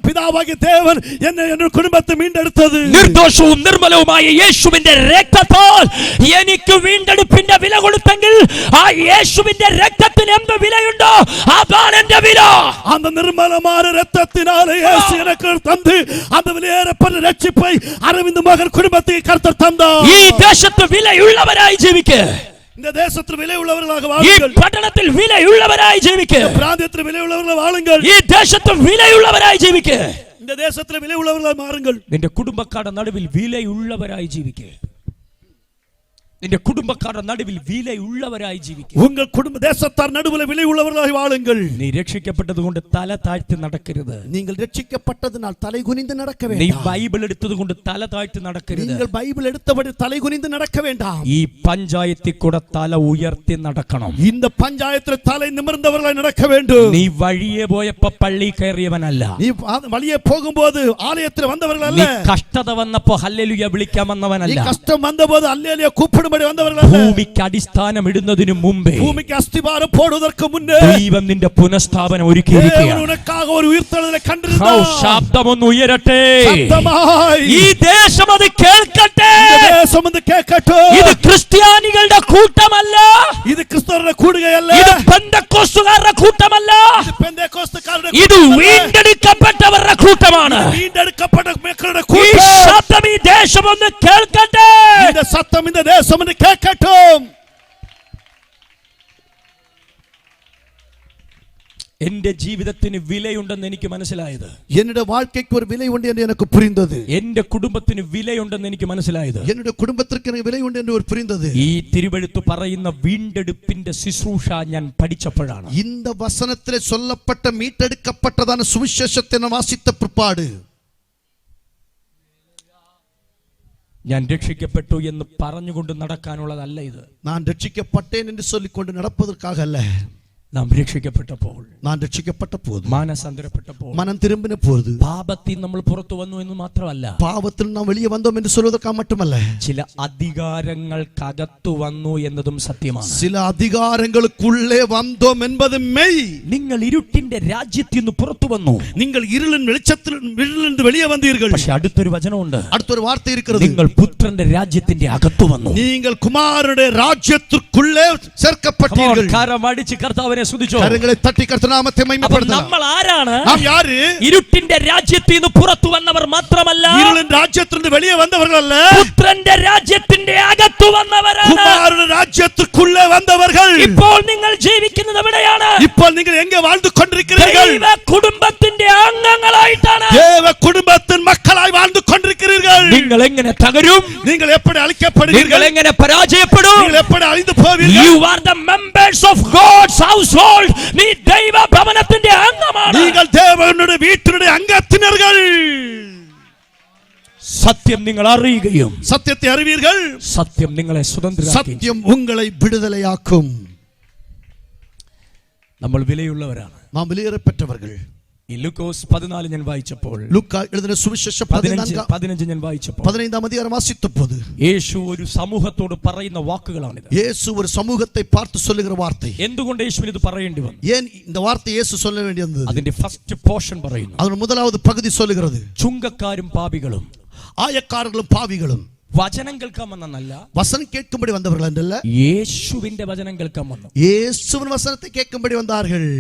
പിതാവാകിയ ദേവൻ എന്നെ എന്റെ കുടുംബത്തെ വീണ്ടെടുത്തത്. നിർദോഷവും നിർമ്മലവുമായ യേശുവിന്റെ രക്തത്താൽ എനിക്ക് വീണ്ടെടുപ്പിന്റെ വില കൊടുത്തെങ്കിൽ ആ യേശുവിന്റെ രക്തത്തിന് എന്ത് വിലയുണ്ടോ അതാണ് എന്റെ വില. அந்த நிர்மலமான இரத்தத்தினாலே இயேசு எனக்கு தந்து அந்த விலையேறப்பட்ட ரட்சிப்பை அரவிந்த் மகன் குடும்பத்துக்கு கர்த்தர் தந்தார். ഈ ദേശത്ത് വിലയുള്ളവരായി ജീവിക്കുക. இந்த தேசத்தில் விலையுள்ளவர்களாக வாழுங்கள். ഈ പട്ടണത്തിൽ വിലയുള്ളവരായി ജീവിക്കുക. பிராந்தியத்தில் விலையுள்ளவர்களாக வாழுங்கள். ഈ ദേശത്ത് വിലയുള്ളവരായി ജീവിക്കുക. இந்த தேசத்தில் விலையுள்ளவர்களாக மாறுங்கள். നിന്റെ കുടുംബക്കാരുടെ നടുവിൽ വിലയുള്ളവരായി ജീവിക്കുക. നിന്റെ കുടുംബക്കാരുടെ നടുവിൽ വിലയുള്ളവരായി ജീവിക്കുക. உங்கள் குடும்ப தேசத்தார் நடுவில் விலையுள்ளவர்களாக வாழுங்கள். നീ രക്ഷിക്കപ്പെട്ടതുകൊണ്ട് തല താഴ്ത്തി നടക്കരുത്. நீங்கள் രക്ഷിക്കപ്പെട്ടതിനാൽ തല കുനിந்து നടக்க നീ വേண்டாം. ബൈബിൾ എടുത്തതുകൊണ്ട് തല താഴ്ത്തി നടക്കരുത്. நீங்கள் பைபிள் எடுத்தபடி தலை குனிந்து நடக்க வேண்டாம். ഈ പഞ്ചായത്തിൽ കൂടെ തല ഉയർത്തി നടക്കണം. இந்த பஞ்சாயத்தில் தலை நிமிர்ந்தவர்களாய் நடக்க வேண்டும். നീ വഴിയെ പോയപ്പോ പള്ളി കയറിയവനല്ല. நீ வழியே போகும்போது ஆலயத்தில் வந்தவர்கள் அல்ல. നീ കഷ്ടത വന്നപ്പോ ഹല്ലേലൂയ വിളിക്കാൻ വന്നവനല്ല. நீ கஷ்டம் வந்தபோது அல்லேலூயா கூப்பிடும்படி வந்தவர்கள் அல்ல. ഭൂമിക്ക് അടിസ്ഥാനം ഇടുന്നതിനു മുമ്പേ, ഭൂമിക്ക് അസ്തിവാരം പോടുന്നതിനു മുന്നേ ദൈവം നിന്റെ പുനഃസ്ഥാപനം ഒരുക്കിയിരിക്കുകയാണ്. ഉനക്കാக ഒരു ഉയർത്തെഴുന്നേൽപ്പിനെ കണ്ടിരുന്നു. ശബ്ദമൊന്ന് ഉയരട്ടെ. ശബ്ദമായി ഈ ദേശം അത് കേൾക്കട്ടെ. ഈ ദേശം അത് കേൾക്കട്ടെ. ഇത് ക്രിസ്ത്യാനികളുടെ കൂട്ടമല്ല. ഇത് ക്രിസ്തുവിന്റെ കൂടുകയല്ല. ഇത് പെന്തക്കോസ്തുകാരുടെ കൂട്ടമല്ല. ഇത് പെന്തക്കോസ്തുകാരുടെ ഇത് വീണ്ടെടുക്കപ്പെട്ടവരുടെ കൂട്ടമാണ്. വീണ്ടെടുക്കപ്പെട്ട മക്കളുടെ ഈ കൂട്ടം. ശബ്ദം ഈ ദേശം ഒന്ന് കേൾക്കട്ടെ. இந்த சத்தம் இந்த தேசம் ഒന്ന് കേൾക്കട്டும். എന്റെ ജീവിതത്തിന് വിലയുണ്ടെന്ന് എനിക്ക് മനസ്സിലായത്. என்னோட வாழ்க்கைக்கு ஒரு விலை உண்டு என்று எனக்கு புரிந்தது. എന്റെ കുടുംബത്തിന് വിലയുണ്ടെന്ന് എനിക്ക് മനസ്സിലായത്. என்னோட குடும்பத்திற்கு எனக்கு விலை உண்டு என்று புரிந்தது. ഈ തിരുവെഴുത്ത് പറയുന്ന വീണ്ടെടുപ്പിന്റെ ശുശ്രൂഷ ഞാൻ പഠിച്ചപ്പോഴാണ്. இந்த வசனத்திலே சொல்லப்பட்ட மீட்டெடுக்கப்பட்டதான சுவிசேஷத்தை நான் வாசித்த பிற்பாடு ഞാൻ രക്ഷിക്കപ്പെട്ടു എന്ന് പറഞ്ഞുകൊണ്ട് നടക്കാനുള്ളതല്ല ഇത്. நான் രക്ഷിക്കപ്പെട്ടேன் என்று சொல்லிக்கொண்டு நடப்பதற்காக அல்ல. നാം രക്ഷിക്കപ്പെട്ടപ്പോൾ, நான் രക്ഷിക്കപ്പെട്ട போது, മാനസാന്തരപ്പെട്ടപ്പോൾ, மனம் திரும்பின போது, പാപത്തിൽ നമ്മൾ പുറത്തു വന്നു എന്ന് മാത്രമല്ല, പാപത്തിൽ നാം വെളിയെ വന്നോം എന്ന് சொல்வதற்காக மட்டுமல்ல, ചില അധികാരങ്ങൾക്കകത്തു വന്നു എന്നതും സത്യമാണ്. ചില അധികാരങ്ങൾക്കുള്ളേ വന്നോം என்பது மெய். നിങ്ങൾ ഇരുട്ടിന്റെ രാജ്യത്തിൽ നിന്ന് പുറത്തു വന്നു. നിങ്ങൾ ഇരുളിൻ വെളിച്ചത്തിൽ നിന്ന് വെളിയെ വന്നീர்கள். പക്ഷെ അടുത്തൊരു വചനമുണ്ട്. അടുത്തൊരു വാർത്ത இருக்கிறது. നിങ്ങൾ പുത്രന്റെ രാജ്യത്തിന്റെ അകത്തു വന്നു. നിങ്ങൾ കുമാരന്റെ രാജ്യത്തിനുള്ളിൽ ചേർക്കപ്പെട്ടീர்கள். കരമടിച്ച് കർത്താവിനെ സ്തുതിച്ചോ. കരങ്ങളെ തട്ടി കർത്തനാമത്തെ മഹിമപ്പെടുത്തുക. നമ്മൾ ആരാണ്? നാം ആര്? ഇരുട്ടിന്റെ രാജ്യത്തിൽ നിന്ന് പുറത്തു വന്നവർ മാത്രമല്ല, ഇരുളിൻ രാജ്യത്തിൽ നിന്ന് വെളിയെ വന്നവരല്ല, പുത്രന്റെ രാജ്യത്തിന്റെ അകത്തു വന്നവരാണ്. കുമാരന്റെ രാജ്യത്തിനുള്ളിൽ വന്നവர்கள். ഇപ്പോൾ നിങ്ങൾ ജീവിക്കുന്നത് എവിടെയാണ്? ഇപ്പോൾ നിങ്ങൾ എങ്ങനെ വാഴ്ന്നുകൊണ്ടിരിக்கிறீர்கள்? ദൈവ കുടുംബത്തിന്റെ അംഗങ്ങളായിട്ടാണ്. ദേവ കുടുംബത്തിൻ മക്കളായി വാഴ്ന്നുകൊണ്ടിരിக்கிறீர்கள். നിങ്ങൾ എങ്ങനെ തകരും? നിങ്ങൾ എപ്പോൾ അളിക്കപ്പെടുവീர்கள்? നിങ്ങൾ എങ്ങനെ പരാജയപ്പെടും? നിങ്ങൾ എപ്പോൾ അഴിഞ്ഞു പോവീர்கள்? You are the members of God's household. നീ ദൈവ ഭവനത്തിന്റെ അംഗമാണ്. നിങ്ങൾ ദേവനുടെ വീട്ടിലെ അംഗത്തിനர்கள். സത്യം നിങ്ങൾ അറിയുകയും സത്യത്തെ അറിവീர்கள். സത്യം നിങ്ങളെ സ്വതന്ത്രരാക്കും. സത്യം ഉങ്ങളെ വിടുതലയാക്കും. നമ്മൾ വിലയുള്ളവരാണ്. നാം വിലയേറപ്പെട്ടവர்கள். ഈ ലൂക്കോസ് 14 ഞാൻ വായിച്ചപ്പോൾ, ലൂക്ക എഴുതിയ സുവിശേഷം 15 ഞാൻ വായിച്ചപ്പോൾ, 15 അധികാരം വാസിത്തപ്പോது യേശു ഒരു സമൂഹത്തോട് പറയുന്ന വാക്കുകളാണിത്. യേശു ഒരു സമൂഹത്തെ பார்த்து சொல்லுகிற வார்த்தை. എന്തുകൊണ്ട് യേശുവിന് ഇത് പറയേണ്ടി വന്നു? ஏன் இந்த வார்த்தை இயேசு சொல்ல வேண்டியது? അതിന്റെ ഫസ്റ്റ് പോർഷൻ പറയുന്നു, அதன் முதலாவது பகுதி சொல்லுகிறது, ചുങ്കക്കാരും പാപികളും ആയക്കാരകളും പാവികളും വചനം കേൾക്കാൻ വന്നല്ല, വചനം കേൾക്കുമ്പടി വന്നവர்கள் എന്നല്ല, യേശുവിന്റെ വചനം കേൾക്കാൻ വന്നു. യേശുവിൻ വചനത്തെ കേൾക്കുമ്പടി വന്നാர்கள்.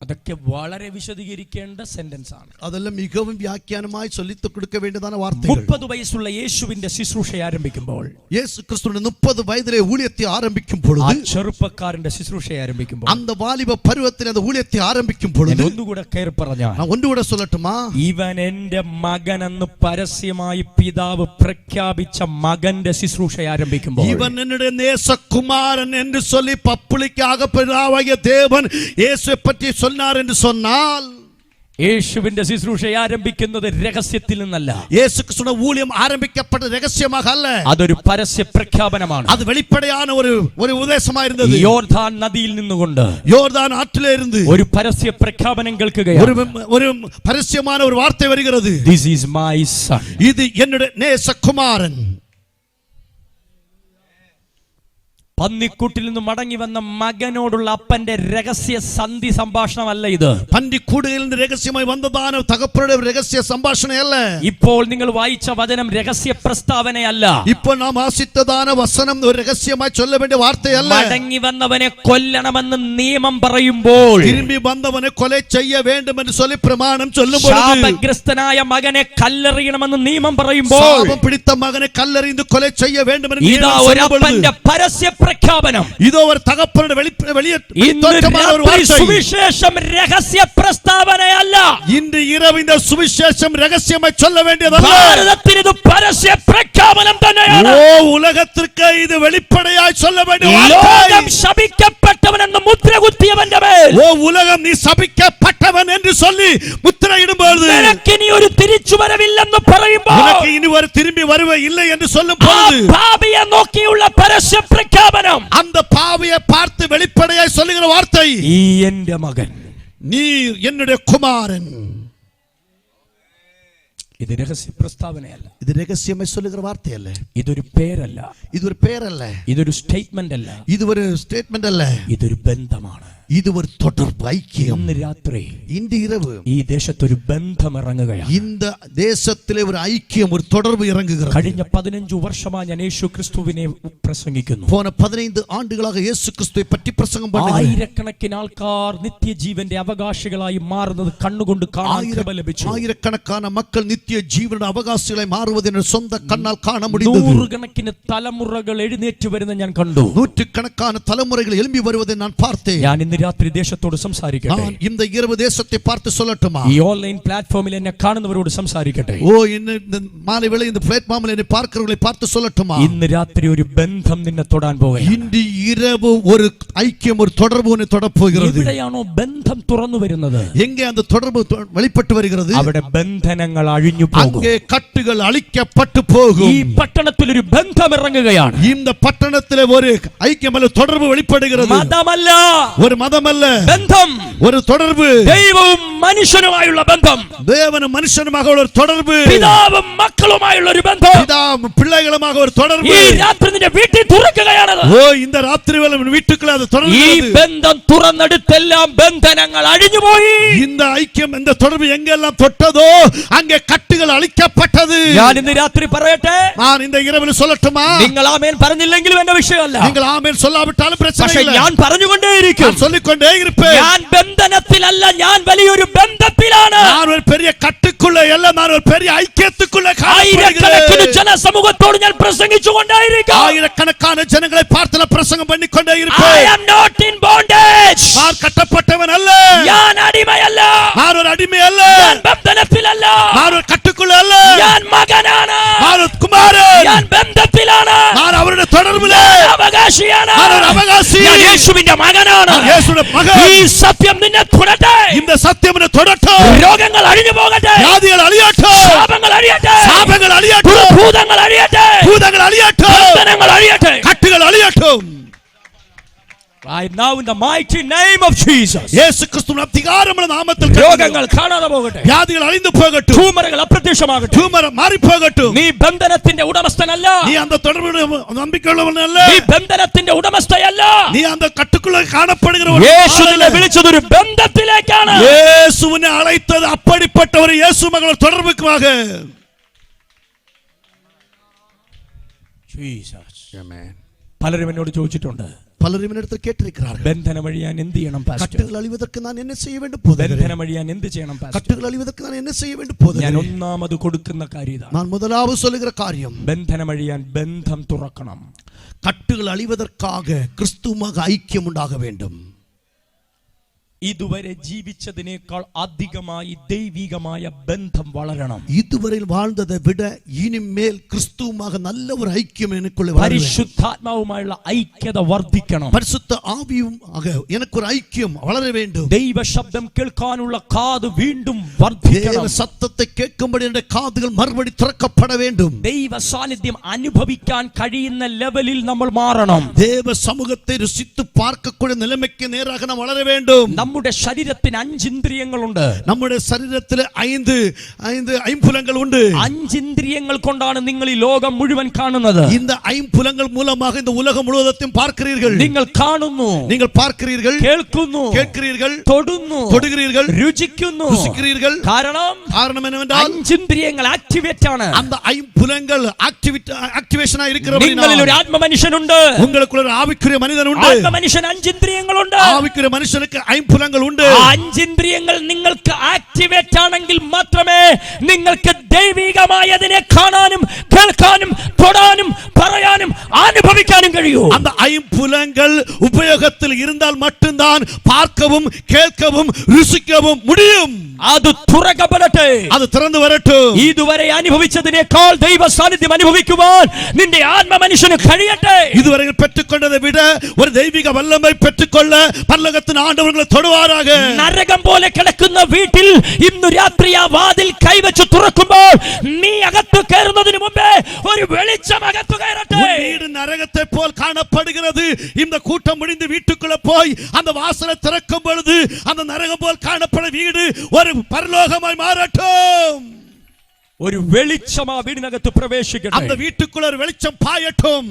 അതൊക്കെ വളരെ വിശദീകരിക്കേണ്ട സെന്റൻസ് ആണ്. അതെല്ലാം മികവും വ്യാഖ്യാനമായി ചൊല്ലിത്തു കൊടുക്ക വേണ്ടതാണ് വാർത്തകൾ. 30 വയസ്സുള്ള യേശുവിന്റെ ശുശ്രൂഷ ആരംഭിക്കുമ്പോൾ, യേശു ക്രിസ്തുവിന്റെ 30 വയതിലെ ഊഴിയത്തെ ആരംഭിക്കുമ്പോൾ, ആ ചെറുപ്പക്കാരന്റെ ശുശ്രൂഷ ആരംഭിക്കുമ്പോൾ, அந்த വാലിബ പരുവത്തിൽ அந்த ഊഴിയത്തെ ആരംഭിക്കുമ്പോൾ, ഒന്നുകൂടെ കയറി പറഞ്ഞാൽ, ഞാൻ ഒന്നുകൂടെ சொல்லட்டுமா, ഇവൻ എന്റെ മകനെന്ന് പരസ്യമായി പിതാവ് പ്രഖ്യാപിച്ച മകന്റെ ശുശ്രൂഷ ആരംഭിക്കുമ്പോൾ, ഇവൻ എന്റെ നേസകുമാരൻ എന്ന് சொல்லி പബ്ലിക്കാக പിതാവായ ദേവൻ യേശുവെ പറ്റി சொன்னார் என்று சொன்னால், യേശുവിന്റെ ശുശ്രൂഷ ആരംഭിക്കുന്നത് രഹസ്യത്തിൽ നിന്നല്ല. യേശു ക്രിസ്തുവിന്റെ ഊഴിയം ആരംഭിക്കപ്പെട്ടത് രഹസ്യமாக അല്ല, അതൊരു പരസ്യ പ്രഖ്യാപനമാണ്. അത് വെളിപ്പടയാണ് ഒരു ഉപദേശമായിരുന്നത്. യോർദാൻ നദിയിൽ നിന്നുകൊണ്ട്, യോർദാൻ ആറ്റിലെ ഇருந்து ഒരു പരസ്യ പ്രഖ്യാപനം കേൾക്കുകയാണ്. ഒരു പരസ്യமான ഒരു വാർത്ത വരുகிறது. This is my son. ഇത് എന്റെ നേസകുമാരൻ. പന്നിക്കൂട്ടിൽ നിന്ന് മടങ്ങി വന്ന മകനോടുള്ള അപ്പന്റെ രഹസ്യ സന്ധി സംഭാഷണമല്ല ഇത്. പന്നിക്കൂടുകയിൽ നിന്ന് രഹസ്യമായി വന്നതാണ് തകപ്പരുടെ രഹസ്യ സംഭാഷണയല്ല. ഇപ്പോൾ നിങ്ങൾ വായിച്ച വചനം രഹസ്യ പ്രസ്താവനയല്ല. ഇപ്പോൾ നാം ആശിത്തദാന വസനം ഒരു രഹസ്യമായി ചൊല്ല വേണ്ടിയ വാർത്തയല്ല. മടങ്ങി വന്നവനെ കൊല്ലണമെന്ന് നിയമം പറയുമ്പോൾ, തിരുമ്പി വന്നവനെ കൊല ചെയ്യ വേണ്ടുമെന്ന് ചൊല്ലി പ്രമാണം ചൊല്ലുമ്പോൾ, ശാപഗ്രസ്തനായ മകനെ കല്ലെറിയണമെന്ന് നിയമം പറയുമ്പോൾ, ശാപം പിടിത്ത മകനെ കല്ലെറിഞ്ഞ് കൊല ചെയ്യ വേണ്ടുമെന്ന് ഇതാ ഒരു അപ്പന്റെ പരസ്യ പ്രഖ്യാപനം. ഇതോ ഒരു തകപ്പരുടെ സുവിശേഷം രഹസ്യ പ്രസ്താവനയല്ല. ഇന്ന് ഇരവിന്റെ സുവിശേഷം രഹസ്യമായി ചൊല്ല വേണ്ടിയതല്ല. ഭാരതത്തിന് ഇത് പരസ്യ പ്രഖ്യാപനം തന്നെയാണ്. ഓ ഉലകത്തിற்கு ഇത് വെളിപ്പടയായി ചൊല്ല വേണ്ടിയ ലോകം ശപിക്കപ്പെട്ടവനെന്ന് മുദ്ര കുത്തിയവന്റെ മേൽ, ഓ ഉലകം നീ ശപിക്കപ്പെട്ടവൻ എന്ന് ചൊല്ലി മുദ്രയിടുമ്പോൾ, നിനക്കിനി ഒരു തിരിച്ചുവരവില്ലെന്ന് പറയുമ്പോൾ, നിനക്ക് ഇനി ഒരു തിരുമ്പി വരവ് ഇല്ല എന്ന് ചൊല്ലുമ്പോൾ, പാപിയെ നോക്കിയുള്ള പരസ്യ പ്രഖ്യാപനം, அந்த பாவியை பார்த்து வெளிப்படையாய் சொல்லுகிற வார்த்தை, ഈ എന്റെ മകൻ, നീ എന്നുடைய കുമാരൻ. ഇത് രഹസ്യ പ്രസ്താവനയല്ല. ഇത് രഹസ്യമായി சொல்லுகிற വാർത്തയല്ല. ഇതൊരു പേരല്ല. ഇതൊരു പേരല്ല. ഇതൊരു സ്റ്റേറ്റ്മെന്റ് അല്ല. ഇതൊരു സ്റ്റേറ്റ്മെന്റ് അല്ല. ഇതൊരു ബന്ധമാണ്. ഇത് ഒരു തുടർബ് ഐക്യം. ഇന്ന് രാത്രി, ഇന്ന് ഇരവ് ഈ ദേശത്തൊരു ബന്ധം ഇറങ്ങുകയാണ്. இந்த ദേശത്തിലെ ഒരു ഐക്യം, ഒരു തുടർബ് ഇറങ്ങുകയാണ്. കഴിഞ്ഞ 15 വർഷമായി ഞാൻ യേശു ക്രിസ്തുവിനെ പ്രസംഗിക്കുന്നു. പോன 15 ആണ്ടുകളാக യേശു ക്രിസ്തുവെ പറ്റി പ്രസംഗം பண்ணுகிறேன். ആയിരക്കണക്കിന് ആൾക്കാർ നിത്യജീവന്റെ അവകാശികളായി മാറുന്നത് കണ്ണുകൊണ്ട് കാണാൻ കൃപ ലഭിച്ചു. ആയിരക്കണക്കാன மக்கள் നിത്യ ജീവന്റെ അവകാശികളായി മാറുവതിനെ സ്വന്തം കണ്ണാൽ കാണാൻ முடிந்தது. നൂറുകണക്കിന് തലമുറകൾ എഴുന്നേറ്റ് വരുന്നത് ഞാൻ കണ്ടു. നൂറ്റുകണക്കാன തലമുറകൾ എഴുമ്പി വരുവதை நான் பார்த்தேன். ഞാൻ ഇന്ന് രാത്രി ദേശത്തോട് സംസാരിക്കട്ടെ. ഞാൻ இந்த இரவு தேசத்தை பார்த்து சொல்லட்டுமா? ഈ ഓൺലൈൻ പ്ലാറ്റ്ഫോമിൽ എന്നെ കാണുന്നവരോട് സംസാരിക്കട്ടെ. ഓ ഇന്ന് മാலை വേളയിൽ இந்த പ്ലാറ്റ്ഫോമിൽ എന്നെ பார்க்கிறவர்களை பார்த்து சொல்லட்டுமா? ഇന്ന് രാത്രി ഒരു ബന്ധം നിന്നെ തൊടാൻ പോകുകയാണ്. இந்த இரவு ஒரு ஐக்கியம், ஒரு தொடர்பு உன்னை தொடப் போகிறது. എവിടെയാണോ ബന്ധം തുറന്നു വരുന്നത്, എங்கே அந்த தொடர்பு வெளிப்பட்டு வருகிறது, അവിടെ ബന്ധനങ്ങൾ അഴിഞ്ഞു പോകും. அங்கே கட்டுகள் அழிக்கப்பட்டு போகும். ഈ പട്ടണത്തിൽ ഒരു ബന്ധം ഇറങ്ങുകയാണ്. இந்த பட்டணத்திலே ஒரு ஐக்கியம் அல்ல தொடர்பு வெளிப்படுகிறது. മതമല്ല, ഒരു മതമല്ല, ബന്ധം, ഒരു തുടർബ്. ദൈവവും മനുഷ്യനുമായുള്ള ബന്ധം, ദേവനും മനുഷ്യനുമായുള്ള ഒരു തുടർബ്, പിതാവും മക്കളുമായുള്ള ഒരു ബന്ധം, പിതാവും പിള്ളകളുമായ ഒരു തുടർബ്. ഈ രാത്രി നിന്റെ വീട്ടിൽ തുറക്കുകയാണ്. ഓ இந்த ராத்திரி வேளை வீட்டுக்குள்ள அது தொடர்பு. ഈ ബന്ധം തുറന്നെടുത്തെല്ലാം ബന്ധനങ്ങൾ അഴിഞ്ഞുപോയി. இந்த ஐக்கியம், இந்த தொடர்பு எங்கெல்லாம் தொட்டதோ அங்கே கட்டுகள் அழிக்கப்பட்டது. ഞാൻ ഇന്ന് രാത്രി പറയട്ടെ, நான் இந்த இரவில் சொல்லட்டுமா? നിങ്ങൾ ആമേൻ പറഞ്ഞില്ലെങ്കിലും എന്റെ വിഷയമല്ല. നിങ്ങൾ ആമേൻ சொல்லாவிட்டாலும் பிரச்சனை പക്ഷേ இல்லை. ഞാൻ പറഞ്ഞുകൊണ്ടേയിരിക്കും. நான் சொல்லிக்கொண்டே இருப்பேன். ഞാൻ ബന്ധനത്തിലല്ല, ഞാൻ വലിയൊരു ബന്ധത്തിലാണ്. நான் ഒരു பெரிய കട്ടുക്കുള്ള അല്ല, ഞാൻ ഒരു பெரிய ഐക്യத்துக்குள்ள ആയിരക്കണക്കിന് ജനസമൂഹത്തോട് ഞാൻ പ്രസംഗിച്ചുകൊണ്ടേയിരിക്കും. ആയിരക്കണക്കാன ജനങ്ങളെ பார்த்து நான் பிரசங்கம் பண்ணிக்கொண்டே இருப்பேன். I am not in bondage. நான் கட்டப்பட்டவன் அல்ல, ഞാൻ അടിമയല്ല, நான் ഒരു അടിമ അല്ല, ഞാൻ ബന്ധനത്തിലല്ല, ഞാൻ ഒരു കട്ടുക്കുള്ള അല്ല, ഞാൻ മകനാണ്, ഞാൻ ഒരു കുമാരൻ, ഞാൻ ബന്ധത്തിലാണ്, ഞാൻ അവരുടെ തുടർബിലെ അവകാശിയാണ്, ഞാൻ ഒരു അവകാശി, ഞാൻ യേശുവിന്റെ മകനാണ്. യേശുവിന്റെ മകൻ. ഈ സത്യം നിന്നെ തൊടട്ടെ. இந்த സത്യം നിന്നെ തൊടട്ടെ. രോഗങ്ങൾ അഴിഞ്ഞു പോകട്ടെ, വ്യാധികൾ അഴിയട്ടെ, ശാപങ്ങൾ അഴിയട്ടെ, ശാപങ്ങൾ അഴിയട്ടെ, ഭൂതങ്ങൾ അഴിയട്ടെ, ഭൂതങ്ങൾ അഴിയട്ടെ, ബന്ധനങ്ങൾ അഴിയട്ടെ, കട്ടുകൾ അഴിയട്ടെ. Right now in the mighty name of Jesus. യേശു ക്രിസ്തുവിന്റെ അധികാരമുള്ള നാമത്തിൽ രോഗങ്ങൾ കാണാതെ പോകട്ടെ, വ്യാധികൾ അഴിഞ്ഞു പോകട്ടെ, ട്യൂമറുകൾ അപ്രത്യക്ഷമാകട്ടെ, ട്യൂമർ മാറി പോകട്ടെ. നീ ബന്ധനത്തിന്റെ ഉടമസ്ഥനല്ല, നീ அந்த தொடர்புடைய നമ്പിക്കയുള്ളവനല്ല, നീ ബന്ധനത്തിന്റെ ഉടമസ്ഥയല്ല. നീ அந்த കട്ടുക്കുള്ള കാണപ്പെടുகிறവൻ. യേശു നിന്നെ വിളിച്ചത് ഒരു ബന്ധത്തിലേക്കാണ്. യേശുവിനെ അழைத்தது அப்படிப்பட்ட ஒரு இயேசு மகள தொடர்புக்காக. Jesus. ആമേൻ. പലരും എന്നോട് ചോദിച്ചിട്ടുണ്ട്, പലരും എന്നടുത്ത് കേട്ടിരിக்கிறார்கள், ബന്ധനം അഴിയാൻ എന്ത് ചെയ്യണം പാസ്റ്റർ? കട്ടുകൾ അഴിവதற்கு ഞാൻ എന്നെ ചെയ്യ വേണ്ടി പോകുന്നു? ബന്ധനം അഴിയാൻ എന്ത് ചെയ്യണം പാസ്റ്റർ? കട്ടുകൾ അഴിവதற்கு ഞാൻ എന്നെ ചെയ്യ വേണ്ടി പോകുന്നു? ഞാൻ ഒന്നാമത് കൊടുക്കുന്ന കാര്യം, ഞാൻ முதலாவது சொல்லுகிற காரியம், ബന്ധനം അഴിയാൻ ബന്ധം തുറക്കണം. കട്ടുകൾ അഴിവதற்காக கிறிஸ்துவுமாக ஐக்கியம் உண்டாக வேண்டும். ഇതുവരെ ജീവിച്ചതിനേക്കാൾ അധികമായി ദൈവികമായ ബന്ധം വളരണം. ഇതുവരെ வாழ்ந்ததை விட இனிமேல் கிறிஸ்துவுமாக நல்ல ஒரு ஐக்கியம் எனக்குள்ள வர வேண்டும். പരിശുദ്ധാത്മാവുമായുള്ള ഐക്യത വർദ്ധിക്കണം. பரிசுத்த ஆவியுமாக எனக்கு ஒரு ஐக்கியம் வளர வேண்டும். ദൈവ ശബ്ദം കേൾക്കാനുള്ള കാത് വീണ്ടും വർദ്ധിക്കണം. தேவ சத்தத்தை கேட்கும்படி என்ற காதுகள் மறுபடி திறக்கப்பட வேண்டும். ദൈവ സാന്നിധ്യം അനുഭവിക്കാൻ കഴിയുന്ന ലെവലിൽ നമ്മൾ മാറണം. தேவ சமூகத்தை ருசித்து பார்க்கக்கூடிய நிலைமைக்கு நேராக நாம் வளர வேண்டும். നമ്മുടെ ശരീരത്തിന് 5 ഇന്ദ്രിയങ്ങളുണ്ട്. നമ്മുടെ ശരീരത്തിൽ 5 ஐம்புலங்கள் உண்டு. 5 ഇന്ദ്രിയങ്ങൾ കൊണ്ടാണ് നിങ്ങൾ ഈ ലോകം മുഴുവൻ കാണുന്നത്. இந்த ஐம்புலங்கள் மூலமாக இந்த உலகம் முழுவதையும் பார்க்கிறீர்கள். നിങ്ങൾ കാണുന്നു, நீங்கள் பார்க்கிறீர்கள், കേൾക്കുന്നു, கேட்கிறீர்கள், തൊടുന്നു, தொடுகிறீர்கள், രുചിക്കുന്നു. ருசிக்கிறீர்கள். കാരണം என்னவென்றால் 5 ഇന്ദ്രിയങ്ങൾ ആക്ടിവേറ്റ് ആണ്. அந்த ஐம்புலங்கள் ஆக்டிவேஷனா இருக்கிறது. നിങ്ങളിൽ ഒരു ആത്മ മനുഷ്യനുണ്ട്. உங்களுக்குள்ள ஒரு ஆவிக்குரிய மனிதன் உண்டு. ആത്മ മനുഷ്യൻ 5 ഇന്ദ്രിയങ്ങളുണ്ട്. ആവിക്കുரிய മനുഷ്യർക്ക് 5 പുലങ്ങൾ ഉണ്ട്. 5 ഇന്ദ്രിയങ്ങൾ നിങ്ങൾക്ക് ആക്ടിവേറ്റ് ആണെങ്കിൽ മാത്രമേ നിങ്ങൾക്ക് ദൈവികമായതിനെ കാണാനും കേൾക്കാനും തൊടാനും പറയാനും അനുഭവിക്കാനും കഴിയൂ. அந்த 5 புலங்கள் உபயோகத்தில் இருந்தால் மட்டும்தான் பார்க்கவும் கேட்கவும் ருசிக்கவும் முடியும். അത് തുറക്കപ്പെടട്ടെ, അത് തുറന്നു വരട്ടെ. ഇതുവരെ അനുഭവിച്ചതിനേക്കാൾ ദൈവ സാന്നിധ്യം അനുഭവിക്കുവാൻ നിന്റെ ആത്മ മനുഷ്യന് കഴിയട്ടെ. இதுவரை பெற்றுக்கொண்டதை விட ஒரு தெய்வீக வல்லமை பெற்றுக்கொள்ள பரலோகத்தின் ஆண்டவர்களை தொடுவாராக. നരകം പോലെ കിടക്കുന്ന വീട്ടിൽ ഇന്നു രാത്രി ആ വാതിൽ കൈവച്ച് തുറക്കുമ്പോൾ നീ അകത്ത് കയറുന്നതിന് മുമ്പേ ഒരു വെളിച്ചം അകത്ത് കയറട്ടെ. வீடு நரகத்தை போல் காணப்படுகிறது. இந்த கூட்டம் முடிந்து வீட்டுக்குள்ள போய் அந்த வாசலை திறக்கும் பொழுது அந்த நரகம் போல் காணப்பட வீடு ஒரு பரலோகமாய் மாறட்டும். ഒരു വെളിച്ചം ആ വീടിനകത്ത് പ്രവേശിക്കട്ടെ. அந்த வீட்டுக்குள்ள ஒரு வெளிச்சம் பாயட்டும்.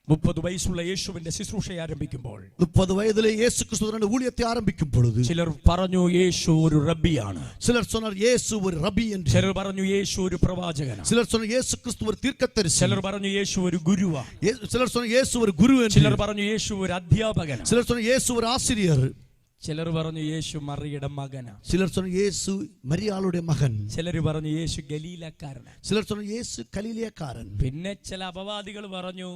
30 വയസ്സുള്ള യേശുവിന്റെ ശുശ്രൂഷ ആരംഭിക്കുമ്പോൾ 30 വയതിലെ യേശു ക്രിസ്തുവിന്റെ ഊഴിയത്തെ ആരംഭിക്കും പൊഴുത് ചിലർ പറഞ്ഞു യേശു ഒരു റബ്ബിയാണ്. ചിലർ சொன்னார் യേശു ഒരു റബ്ബി എന്ന്. ചിലർ പറഞ്ഞു യേശു ഒരു പ്രവാചകനാണ്. ചിലർ சொன்னார் യേശു ക്രിസ്തു ഒരു തീർക്കദരിസി. ചിലർ പറഞ്ഞു യേശു ഒരു ഗുരുവാണ്. ചിലർ சொன்னார் യേശു ഒരു ഗുരു എന്ന്. ചിലർ പറഞ്ഞു യേശു ഒരു അധ്യാപകനാണ്. ചിലർ சொன்னார் യേശു ഒരു ആശ്രിയർ. ചിലർ പറഞ്ഞു യേശു മറിയുടെ മകനാണ്. ചിലർ சொன்னார் യേശു മരിയാളുടെ മകൻ. ചിലർ പറഞ്ഞു യേശു ഗലീലക്കാരനാണ്. ചിലർ சொன்னார் യേശു ഗലീലക്കാരൻ. പിന്നെ ചില അപവാദികൾ പറഞ്ഞു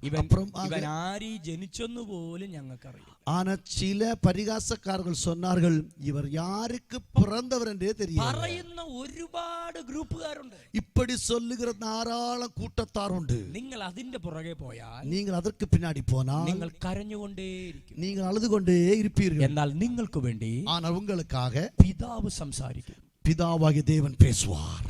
ഇവൻ ആരീ ജനിച്ചെന്ന് പോലും ഞങ്ങൾക്കറിയാം. ஆனா சில பரிகாசக்காரர்கள் சொன்னார்கள் இவர் யாருக்கு பிறந்தவர் என்றே தெரியும். പറയുന്ന ഒരുപാട് ഗ്രൂപ്പുകാരുണ്ട്. இப்படி சொல்லுகிற தாராளம் கூட்டத்தார் உண்டு. നിങ്ങൾ അതിന്റെ പുറകെ പോയാൽ, நீங்கள் அதற்கு பின்னாடி போனால் നിങ്ങൾ കരഞ്ഞുകൊണ്ടേയിരിക്കും. நீங்கள் அழுது கொண்டே இருப்பீர்கள். എന്നാൽ നിങ്ങൾക്ക് വേണ്ടി ஆனால் உங்களுக்காக പിതാവ് സംസാരിക്കും. பிதாவாகிய தேவன் பேசுவார்.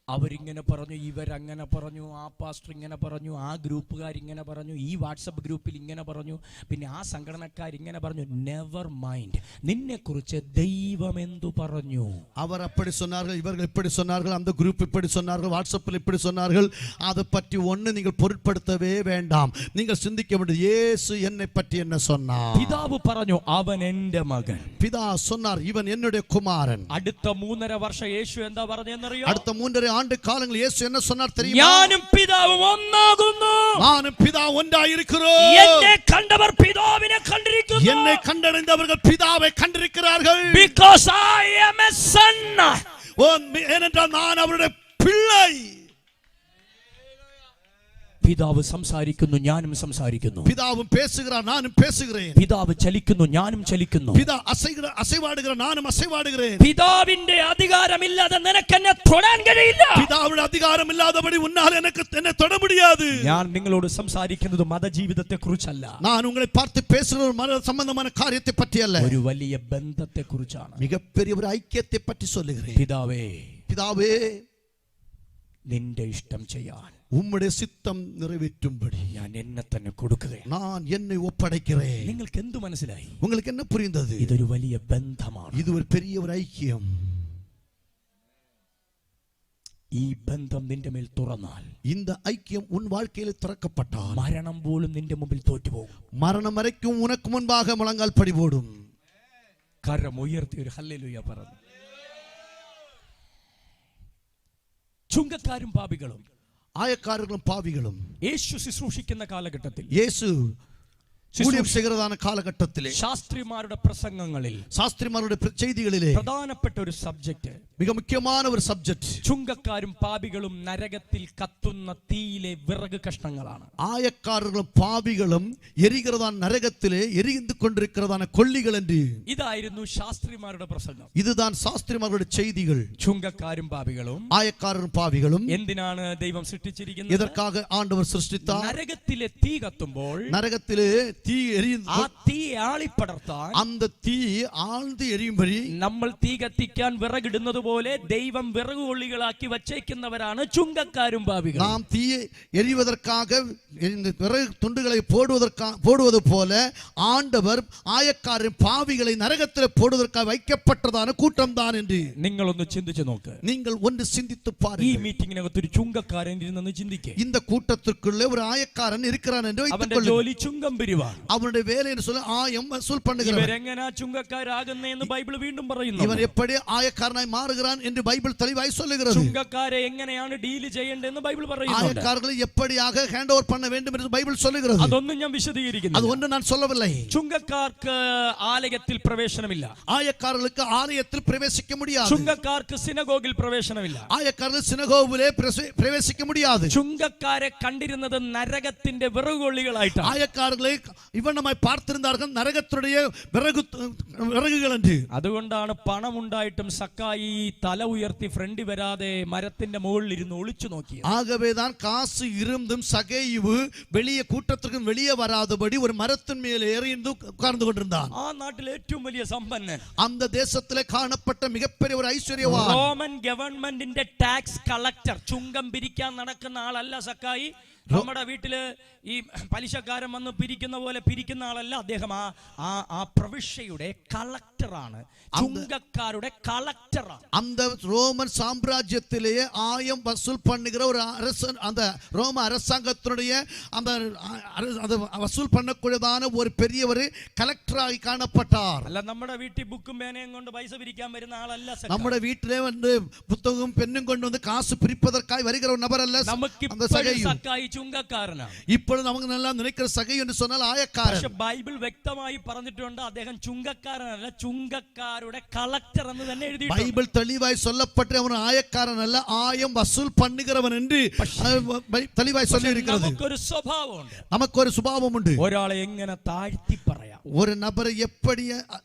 അവരിങ്ങനെ പറഞ്ഞു, ഇവരങ്ങനെ പറഞ്ഞു, ആ പാസ്റ്റർ ഇങ്ങനെ പറഞ്ഞു, ആ ഗ്രൂപ്പുകാർ ഇങ്ങനെ പറഞ്ഞു, ഈ വാട്സപ്പ് ഗ്രൂപ്പിൽ ഇങ്ങനെ പറഞ്ഞു, പിന്നെ ആ സംഘടനക്കാർ ഇങ്ങനെ പറഞ്ഞു. നെവർ മൈൻഡ്, നിന്നെക്കുറിച്ച് ദൈവം എന്തു പറഞ്ഞു. அவர் அப்படி சொன்னார்கள், இவர்கள் இப்படி சொன்னார்கள், அந்த குரூப் இப்படி சொன்னார்கள், வாட்ஸ்அப்பில் இப்படி சொன்னார்கள். அதை பற்றி ஒன்று நீங்கள் பொருட்படுத்தவே வேண்டாம். நீங்கள் சிந்திக்க வேண்டியது இயேசு என்னை பற்றி என்ன சொன்னார். പിതാവ് പറഞ്ഞു, അവൻ എൻ്റെ മകൻ. பிதா சொன்னார், இவன் என்னுடைய குமாரன். അടുത്ത 3.5 വർഷം യേശു എന്താ പറഞ്ഞെന്നറിയോ? அடுத்த 3.5 ஆண்டு காலங்கள் இயேசு என்ன சொன்னார் தெரியுமா? ഞാനും പിതാവും ഒന്നാകുന്നു. நானும் பிதா ஒன்றாயிருக்கிறோம். എന്നെ കണ്ടവർ പിതാവിനെ കണ്ടിരിക്കുന്നു. என்னை கண்டடைந்தவர்கள் பிதாவை கண்டிருக்கிறார்கள். Because I am a son. ஏனென்றால் நான் அவருடைய பிள்ளை. പിതാവ് സംസാരിക്കുന്നു, ഞാനും സംസാരിക്കുന്നു. പിതാവും பேசுகிறார், நானும் பேசுகிறேன். പിതാവ് ചലിക്കുന്നു, ഞാനും ചലിക്കുന്നു. പിതാ അസൈവാടുகிறார், നാനും അസൈവാടുகிறேன். പിതാവിന്റെ അധികാരമില്ലാതെ നിനക്ക് എന്നെ തൊടാൻ കഴിയില്ല. പിതാവിന്റെ അധികാരമില്ലാത്തപടി ഉന്നാൽ എന്നെ തൊട முடியாது. ഞാൻ നിങ്ങളോട് സംസാരിക്കുന്നത് മതജീവിതത്തെ കുറിച്ചല്ല. நான் உங்களை பார்த்து பேசுறது மத சம்பந்தமான காரியத்தை பற்றி அல்ல. ഒരു വലിയ ബന്ധത്തെ കുറിച്ചാണ്. மிகப்பெரிய ஒரு ஐக்கியத்தை பற்றி சொல்லுகிறேன். പിതാവേ, നിന്റെ ഇഷ്ടം ചെയ്യാൻ உம்முடைய சித்தம் நிறைவேற்றும்படி ഞാൻ എന്നെ തന്നെ കൊടുക്കുകയാണ്. நான் என்னை ஒப்படைக்கிறேன். നിങ്ങൾക്ക് എന്തു മനസ്സിലായി? உங்களுக்கு என்ன புரிந்தது? ഇതൊരു വലിയ ബന്ധമാണ്. இது ஒரு பெரிய ஒரு ஐக்கியம். ഈ ബന്ധം നിന്റെ മേൽ തുറന്നാൽ, இந்த ஐக்கியம் உன் வாழ்க்கையில் திறக்கப்பட்டால் മരണം പോലും നിന്റെ മുമ്പിൽ തോറ്റുപോകും. மரணம் வரைக்கும் உனக்கு முன்பாக முழங்கால் படி போடும். കരം ഉയർത്തി ഒരു ഹല്ലേലൂയ പറഞ്ഞു. ചുങ്കക്കാരും പാപികളും ஆயக்காரர்களும் பாவிகளும் യേശു ശുശ്രൂഷിക്കുന്ന കാലഘട്ടത്തിൽ, യേശു ஊழியம் செய்கிறதான காலகட்டத்திலே, ശാസ്ത്രിമാരുടെ പ്രസംഗങ്ങളിൽ, சாஸ்திரிமாருடைய செய்திகளிலே പ്രധാനപ്പെട്ട ഒരു സബ്ജക്ട്, மிக முக்கியமான ஒரு சப்ஜெக்ட், ചുങ്കക്കാരും പാപികളും നരകത്തിൽ കത്തുന്ന തീയിലെ വിറക് കഷ്ണങ്ങളാണ്. ஆயக்காரர்களும் பாவிகளும் எரிகிறதான நரகத்திலே எரிந்து கொண்டிருக்கிறதான கொள்ளிகள் என்று. ഇതായിരുന്നു ശാസ്ത്രിമാരുടെ പ്രസംഗം. இதுதான் சாஸ்திரிமாருடைய செய்திகள். ചുങ്കക്കാരും പാപികളും ஆயக்காரரும் பாவிகளும் എന്തിനാണ് ദൈവം സൃഷ്ടിച്ചിരിക്കുന്നത്? எதற்காக ஆண்டவர் சிருஷ்டித்தார்? നരകത്തിലെ തീ കത്തുമ്പോൾ നരകത്തിലെ തീ ആ തീ ആളിപ്പടർത്താൻ, அந்த തീ ആഴ്ந்து എരിയുംപടി നമ്മൾ തീ കത്തിക്കാൻ വിറകിടുന്നത് പോലെ ദൈവം വിറകുകൊള്ളികളാക്കി വച്ചേക്കുന്നവരാണ് ചുങ്കക്കാരും പാപികളും. നാം തീയെ എരിവதற்காக விறகு துண்டுகளை போடுவது போல ஆண்டவர் ஆயக்காரரும் பாவிகளை நரகத்தில் போடுவதற்காக வைக்கப்பட்டதான கூட்டம் தான் என்று നിങ്ങളൊന്ന് ചിന്തിച്ചു നോക്ക്. நீங்கள் ஒன்று சிந்தித்து ഈ பாருங்கள். മീറ്റിംഗിനകത്ത് ഒരു ചുങ്കക്കാരൻ ഇരുന്നെന്ന് ചിന്തിക്കേ. இந்த கூட்டத்திற்குள்ளே ஒரு ஆயக்காரன் இருக்கிறான் என்று അവന്റെ வைத்துக்கொள்ளுங்கள். ജോലി ചുങ്കം പിരിവാണ്. அவனுடைய வேலை என்று சொல்ல ஆயம் வசூல் பண்ணுகிறவன். ഇവരെങ്ങനാ ചുങ്കക്കാരാകുന്നതെന്ന് ബൈബിൾ വീണ്ടും പറയുന്നു. இவன் எப்படி ஆயக்காரனாய் மாறுகிறான் என்று பைபிள் தெளிவாய் சொல்லுகிறது. ചുങ്കക്കാരെ എങ്ങനെയാണ് ഡീൽ ചെയ്യേണ്ടതെന്ന് ബൈബിൾ പറയുന്നു. ஆயக்காரர்களை எப்படியாக ஹேண்ட் ஓவர் பண்ண வேண்டும் என்று பைபிள் சொல்லுகிறது. അതൊന്നും ഞാൻ വിശദീകരിക്കുന്നു. அது ஒன்று நான் சொல்லவில்லை. ചുങ്കക്കാർക്ക് ആലയത്തിൽ പ്രവേശനമില്ല. ஆயக்காரர்களுக்கு ஆலயத்தில் பிரவேசிக்க முடியாது. ചുങ്കക്കാർക്ക് സിനഗോഗിൽ പ്രവേശനമില്ല. ஆயக்காரர்கள் சினகோகிலே பிரவேசிக்க முடியாது. ചുങ്കക്കാരെ കണ്ടിരുന്നത് നരകത്തിന്റെ വിറകുകൊള്ളികളായിട്ടാണ്. ஆயக்காரர்களை இவனமாய் பார்த்திருந்தார்கள் நரகத்துடைய விறகுகள் என்று. അതുകൊണ്ടാണ് പണമുണ്ടായിട്ടും സക്കായി തല ഉയർത്തി ഫ്രണ്ടി വരാതെ മരത്തിന്റെ മുകളിൽ ഇരുന്ന് ഒളിച്ചു നോക്കിയത്. ஆகவேதான் காசு இருந்தும் சகேயு வெளியே கூட்டத்திற்கு வெளியே வராதபடி ஒரு மரத்தின் மேல் ஏறி உட்கார்ந்து கொண்டிருந்தான். ആ നാട്ടിലെ ഏറ്റവും വലിയ സമ്പന്നൻ, அந்த தேசத்திலே காணப்பட்ட மிகப்பெரிய ஒரு ஐஸ்வர்யவான், റോമൻ ഗവൺമെന്റിന്റെ ടാക്സ് കളക്ടർ. ചുങ്കം പിരിക്കാൻ നടക്കുന്ന ആളല്ല സക്കായി. നമ്മുടെ വീട്ടില് ഈ പലിശക്കാരൻ വന്ന് പിരിക്കുന്ന പോലെ പിരിക്കുന്ന ആളല്ല അദ്ദേഹം. ആ പ്രവിശ്യയുടെ കളക്ടറാണ്, ചുങ്കക്കാരുടെ കളക്ടറാണ്. அந்த ரோமன் சாம்ராஜ்யத்திலேயே ஆயம் வசூல் பண்ணுகிற ஒரு அரசன், அந்த ரோம அரசாங்கத்தினுடைய அந்த வசூல் பண்ணக்கூடியதான ஒரு பெரிய ஒரு கலெக்டராகி காணப்பட்டார். അല്ല നമ്മുടെ വീട്ടിൽ ബുക്കും പേനയും കൊണ്ട് പൈസ പിരിക്കാൻ വരുന്ന ആളല്ല. നമ്മുടെ വീട്ടിലെ வந்து புத்தகம் பெண்ணும் கொண்டு வந்து காசு பிரிப்பதற்காக வருகிற ஒரு நபர் அல்ல. அந்த സക്കായി ചുങ്കക്കാരനാണ്. ഇപ്പോൾ നമുക്ക് நல்லா நினைக்கிற സഖൈ എന്ന് சொன்னால் ആയക്കാരൻ. പക്ഷേ ബൈബിൾ വ്യക്തമായി പറഞ്ഞിട്ടുണ്ട് അദ്ദേഹം ചുങ്കക്കാരനല്ല, ചുങ്കക്കാരുടെ കളക്ടർ എന്ന് തന്നെ എഴുതിയിട്ടുണ്ട്. ബൈബിൾ തെളിവായി சொல்லப்பட்ட അവൻ ആയക്കാരനല്ല, ആയം വസൂൽ பண்ணுகிறவன் என்று തെളിവായി சொல்லியிருக்கிறது. നമുക്കൊരു സ്വഭാവമുണ്ട്, നമുക്കൊരു സ്വഭാവമുണ്ട്. ഒരാളെ എങ്ങനെ താഴ്ത്തി പറയാം, ഒരു നബറെ எப்படி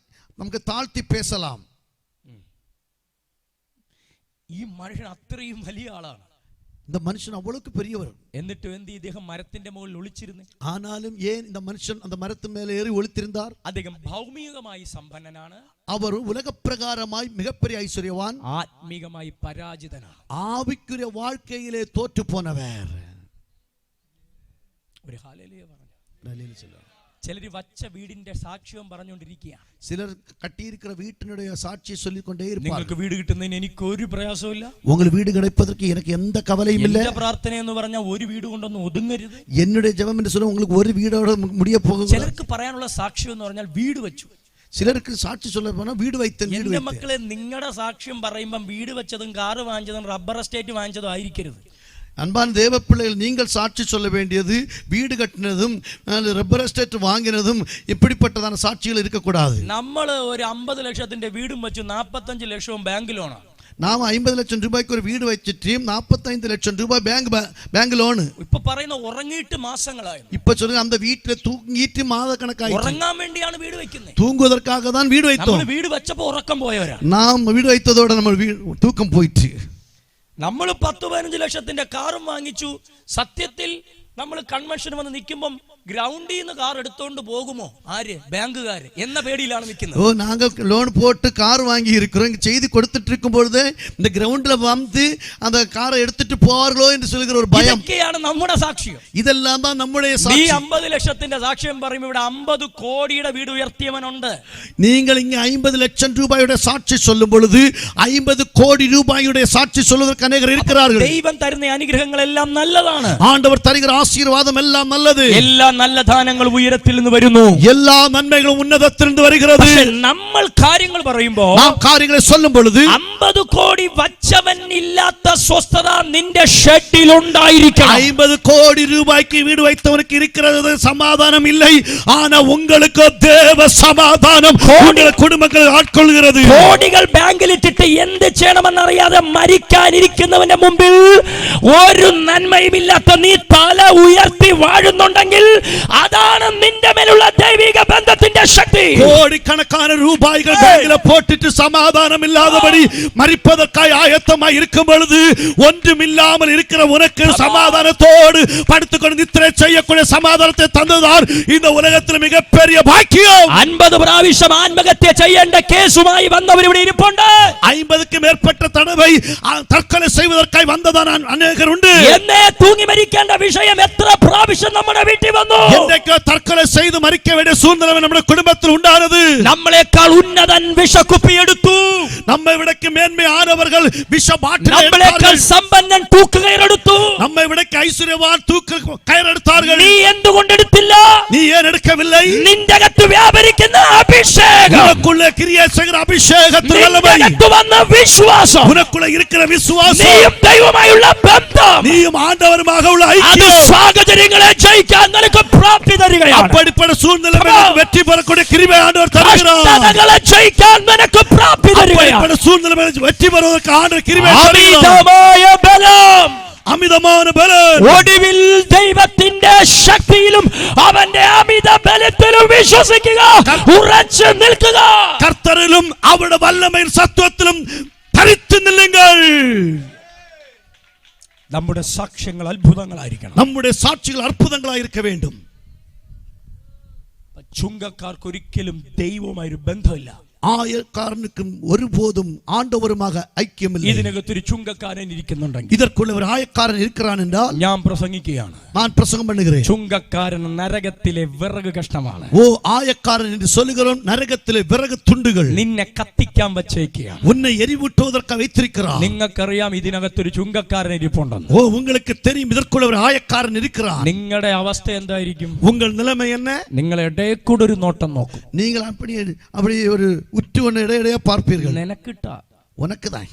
നമുക്ക് താഴ്ത്തി പേസലാം. ഈ മനുഷ്യൻ അത്രയും വലിയ ആളാണ്, இந்த மனுஷன் அவ்வளவுக்கு பெரியவர். എന്നിട്ട് എന്ത് ഇദ്ദേഹം മരത്തിന്റെ മുകളിൽ ഒളിച്ചിരുന്നു? ஆனாலும் ஏன் இந்த மனுஷன் அந்த மரத்தின் மேலே ஏறி ஒளித்திருந்தார்? അദ്ദേഹം ഭൗമികമായി സമ്പന്നനാണ്, அவர் உலக பிரகாரமாய் மிகப்பெரிய ஐஸ்வர்யவான், ആത്മീകമായി പരാജിതനാണ്, ஆவிக்குரிய வாழ்க்கையிலே தோற்று போனவர். ഒരു ഹല്ലേലൂയ പറഞ്ഞു. ஹல்லேலூயா சொல்லுங்க. ചിലർ വച്ച വീടിന്റെ സാക്ഷ്യം പറഞ്ഞുകൊണ്ടിരിക്കുകയാണ്. சிலர் கட்டியிருக்கிற வீட்டினுடைய சாட்சியை சொல்லிக் கொண்டே இருப்பார்கள். നിങ്ങൾക്ക് വീട് കിട്ടുന്നതിന് എനിക്ക് ഒരു പ്രയാസമില്ല, உங்களுக்கு வீடு கிடைப்பதற்கு எனக்கு எந்த கவலையும் இல்லை. എന്റെ പ്രാർത്ഥന എന്ന് പറഞ്ഞാൽ ഒരു വീട് കൊണ്ടൊന്നും ഒതുങ്ങരുത്. என்னுடைய ஜெபம் என்று சொல்ல உங்களுக்கு ஒரு வீடோட முடிய போகுது. ചിലർക്ക് പറയാനുള്ള സാക്ഷ്യം എന്ന് പറഞ്ഞാൽ വീട് വെച്ചു. சிலருக்கு சாட்சி சொல்ல போனா வீடு வைத்தேன். എന്റെ മക്കളെ, നിങ്ങളുടെ സാക്ഷ്യം പറയുമ്പം വീട് വെച്ചതും കാറ് വാങ്ങിച്ചതും റബ്ബർ എസ്റ്റേറ്റ് വാങ്ങിച്ചതും ആയിരിക്കരുത്. அன்பான தேவ பிள்ளைகள், நீங்கள் சாட்சி சொல்ல வேண்டியது வீடு கட்டினதும் ரப்பர் எஸ்டேட் வாங்கினதும் இப்படிப்பட்டதான சாட்சிகள் இருக்கக்கூடாது. നമ്മൾ ഒരു 50 ലക്ഷത്തിന്റെ വീടും വെച്ചു 45 ലക്ഷവും ബാങ്ക് ലോണാണ്. നാം 50 ലക്ഷം രൂപയ്ക്ക് ഒരു വീട് വെച്ചിട്ട് 45 ലക്ഷം രൂപ ബാങ്ക് ലോണ്. ഇപ്പൊ പറയുന്ന ഉറങ്ങിയിട്ട് മാസങ്ങളായി. ഇപ്പൊ சொல்லுங்க, அந்த வீட்டில் தூங்கிட்டு மாதக்கணக்காയി. ഉറങ്ങാൻ വേണ്ടിയാണ് വീട് വെക്കുന്നത്. தூங்குவதற்காக தான் வீடு வைத்தோம். നമ്മൾ വീട് വെച്ചപ്പോൾ ഉറക്കം പോയവരാ. നാം വീട് வைத்ததோட നമ്മൾ തൂക്കം പോയിട്ട്. നമ്മൾ 10-15 ലക്ഷത്തിന്റെ കാറും വാങ്ങിച്ചു. സത്യത്തിൽ നമ്മൾ കൺവെൻഷൻ വന്ന് നിൽക്കുമ്പം ഗ്രൗണ്ടിൽ നിന്ന് കാർ എടുത്തോണ്ട് പോകുമോ ആര്? ബാങ്കുകാര് എന്ന പേടിയിലാണ് നിൽക്കുന്നത്. ஓ, நாங்க லோன் போட்டு கார் வாங்கி இருக்கிறோம், இங்க செய்தி கொடுத்துட்டு இருக்கும் பொழுது இந்த கிரவுண்ட்ல வந்து அந்த காரை எடுத்துட்டு போவார்களோ என்று சொல்லுகிற ஒரு பயம். ഇതൊക്കെയാണ് നമ്മുടെ സാക്ഷ്യം. ഇതെല്ലാം தான் நம்முடைய നീ சாட்சி. 50 ലക്ഷത്തിന്റെ സാക്ഷ്യം പറയുമ്പോൾ ഇവിടെ 50 കോടിയുടെ വീട് ഉയർത്തിയവനുണ്ട്. நீங்கள் இங்க 50 லட்சம் ரூபாயுடைய சாட்சி சொல்லும் பொழுது 50 கோடி ரூபாயுடைய சாட்சி சொல்வதற்கு அநேகர் இருக்கிறார்கள். ദൈവം തരുന്ന അനുഗ്രഹങ്ങളെല്ലാം നല്ലതാണ്. ஆண்டவர் தருகிற ஆசீர்வாதம் எல்லாம் நல்லது. എല്ലാ നല്ല ദാനങ്ങൾ ഉയരത്തിൽ നിന്ന് വരുന്നു. எல்லா நன்மைகளும் உன்னதத்திலிருந்து வருகிறது. നമ്മൾ കാര്യങ്ങൾ പറയുമ്പോൾ, நாம் காரியங்களை சொல்லும் பொழுது 50 കോടി വച്ചവൻ ഇല്ലാത്ത സ്വസ്ഥത നിന്റെ ഷെഡിൽ ഉണ്ടായിരിക്കണം. 50 கோடி ரூபாய்க்கு வீடு வைத்தவனுக்கு இருக்கிறது சமாதானம் இல்லை, ஆனா உங்களுக்கு தேவ சமாதானம் உங்கள் குடும்பங்களை ஆட்கொள்கிறது. കോടികൾ ബാങ്കിൽ ഇട്ടിട്ട് എന്ത് ചെയ്യണമെന്നറിയാതെ മരിക്കാനിരിക്കുന്നവന്റെ മുമ്പിൽ ഒരു നന്മയും ഇല്ലാത്ത നീ തല ഉയർത്തി വാഴുന്ന കൊടുക്കുന്നുണ്ടെങ്കിൽ അതാണ് നിന്റെ മേലുള്ള ദൈവിക ബന്ധത്തിന്റെ ശക്തി. കോടിക്കണക്കാன ரூபாய்கள் பேங்கில போட்டுட்டு சமாதானம் இல்லாதபடி மரிப்பதற்காய் ஆயத்தமாய் இருக்கும் பொழுது ஒன்றுமில்லாமல் இருக்கிற உனக்கு சமாதானத்தோடு படுத்துக்கொண்டு நித்திரை செய்யக்கூடிய சமாதானத்தை தந்ததார் இந்த உலகத்தில் மிகப்பெரிய பாக்கியம். 50 പ്രാവശ്യം ആത്മഹത്യ ചെയ്യേണ്ട കേസുമായി വന്നവർ ഇവിടെ ഇരിപ്പുണ്ട്. 50க்கு மேற்பட்ட தடவை தற்கொலை செய்வதற்காய் வந்ததான அநேகர் உண்டு. എന്നെ തൂങ്ങി മരിക്കേണ്ട വിഷയം എത്ര പ്രാവശ്യം നമ്മുടെ വീട്ടിൽ വന്നു. എന്തൊക്കെ തற்கொலை ചെയ്തു മരിക്ക വേണ്ടിയ സൂചന നമ്മുടെ കുടുംബത്തിൽ ഉണ്ടായത്. നമ്മളെക്കാൾ ഉന്നതൻ വിഷക്കുപ്പി എടുത്തു. നമ്മെ ഇവിടേക്ക് മേന്മയാനവർകൾ വിഷബാട്ടിൽ നമ്മളെക്കാൾ സമ്പന്നൻ തൂക്കുകയറെടുത്തു. നമ്മെ ഇവിടേക്ക് ഐശ്വര്യവാൻ തൂക്കുകയറെടുത്താர்கள். നീ എന്തുകൊണ്ട് എടുത്തില്ല? നീ ഏൻ എടുക്കവിல்லை? നിന്റെ അകത്ത് വ്യാപരിക്കുന്ന അഭിഷേകം, ഉനക്കുള്ള ക്രിയ ചെയ്യുന്ന അഭിഷേകത്തിൽ വല്ലവൈ, നിന്റെ വന്ന വിശ്വാസം, ഉനക്കുള്ള ഇരിക്കുന്ന വിശ്വാസം, നീയും ദൈവമായുള്ള ബന്ധം, നീയും ആണ്ടവരുமாக ഉള്ള അത് ഐക്യം സാഹചര്യങ്ങളെ ജയിക്കാൻ നിനക്ക് പ്രാപ്തി തരികയാണ്. அப்படிப்பட்ட சூழ்நிலையில் வெற்றி பெறக்கூடிய கிருபை ஆண்டவர் தருகிறார். കഷ്ടതകളെ ജയിക്കാൻ നിനക്ക് പ്രാപ്തി തരികയാണ്. அப்படிப்பட்ட சூழ்நிலையில் வெற்றி பெறுவதற்கு ஆண்டவர் கிருபை தருகிறார். അമിതമായ ബലം, അമിതമായ ബലം, ഒടുവിൽ ദൈവത്തിന്റെ ശക്തിയിലും അവന്റെ അമിത ബലത്തിലും വിശ്വസിക്കുക, ഉറച്ചു നിൽക്കുക. കർത്തരിലും അവരുടെ വല്ലമയിൽ സത്വത്തിലും ധരിച്ചു നില്ലുങ്ങൾ. നമ്മുടെ സാക്ഷ്യങ്ങൾ അത്ഭുതങ്ങളായിരിക്കണം. നമ്മുടെ സാക്ഷികൾ അത്ഭുതങ്ങളായിരിക്ക വേണ്ടും. ചുങ്കക്കാർക്ക് ഒരിക്കലും ദൈവവുമായൊരു ബന്ധമില്ല. ആയക്കാരനുക്കും ഒരുപോതും ആണ്ടവരുமாக ഐക്യമില്ല. ഇതിനകത്തൊരു ചുങ്കക്കാരൻ ഇരിക്കുന്നുണ്ടെങ്കിൽ, இதற்குள்ள ஒரு ஆயக்காரன் இருக்கிறான் என்றால் ഞാൻ പ്രസംഗിക്കുകയാണ്, நான் பிரசங்கம் பண்ணுகிறேன். ചുങ്കക്കാരൻ നരകത്തിലെ വിറക് കഷ്ണമാണ്. ஓ ஆயக்காரன் என்று சொல்லுகிறோம். நரகத்திலே விறகு துண்டுகள் നിന്നെ കത്തിക്കാൻ വച്ചേക്കുകയാണ്. உன்னை எரிவூட்டுவதற்கு வைத்திருக்கிறான். നിങ്ങൾക്കറിയാം ഇതിനകത്തൊരു ചുങ്കക്കാരൻ ഇരിപ്പുണ്ടെന്ന്. ஓ உங்களுக்கு தெரியும் இதற்குள்ள ஒரு ஆயக்காரன் இருக்கிறான். നിങ്ങളുടെ അവസ്ഥ എന്തായിരിക്കും? உங்கள் நிலைமை என்ன? നിങ്ങൾ ഇടയിൽ കൂടെ ഒരു നോട്ടം നോക്കും. நீங்கள் அப்படி ஒரு உற்று ஒன்று இடையிடையே பார்ப்பீர்கள். നിനക്കിട്ട உனக்குதான்.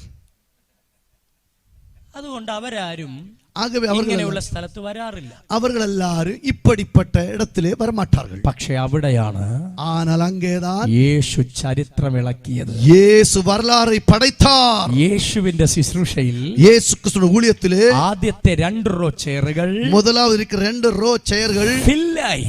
അതുകൊണ്ട് അവരാരും ஆகவே ഇങ്ങനെയുള്ള സ്ഥലത്ത് വരാറില്ല. அவர்கள் எல்லாரும் இப்படிப்பட்ட இடத்திலே வரமாட்டார்கள். പക്ഷേ അവിടെയാണ് ஆனால் அங்கேதான் യേശു ചരിത്രം ഇളക്കിയത്. இயேசு வரலாறை படைத்தார். യേശുവിന്റെ ശുശ്രൂഷയിൽ இயேசு கிறிஸ்துவின் ஊழியத்திலே ആദ്യത്തെ 2 റോ ചെയറുകൾ முதலாவது இருக்கிற 2 ரோ ചെയറുകൾ ഫില്ലായി,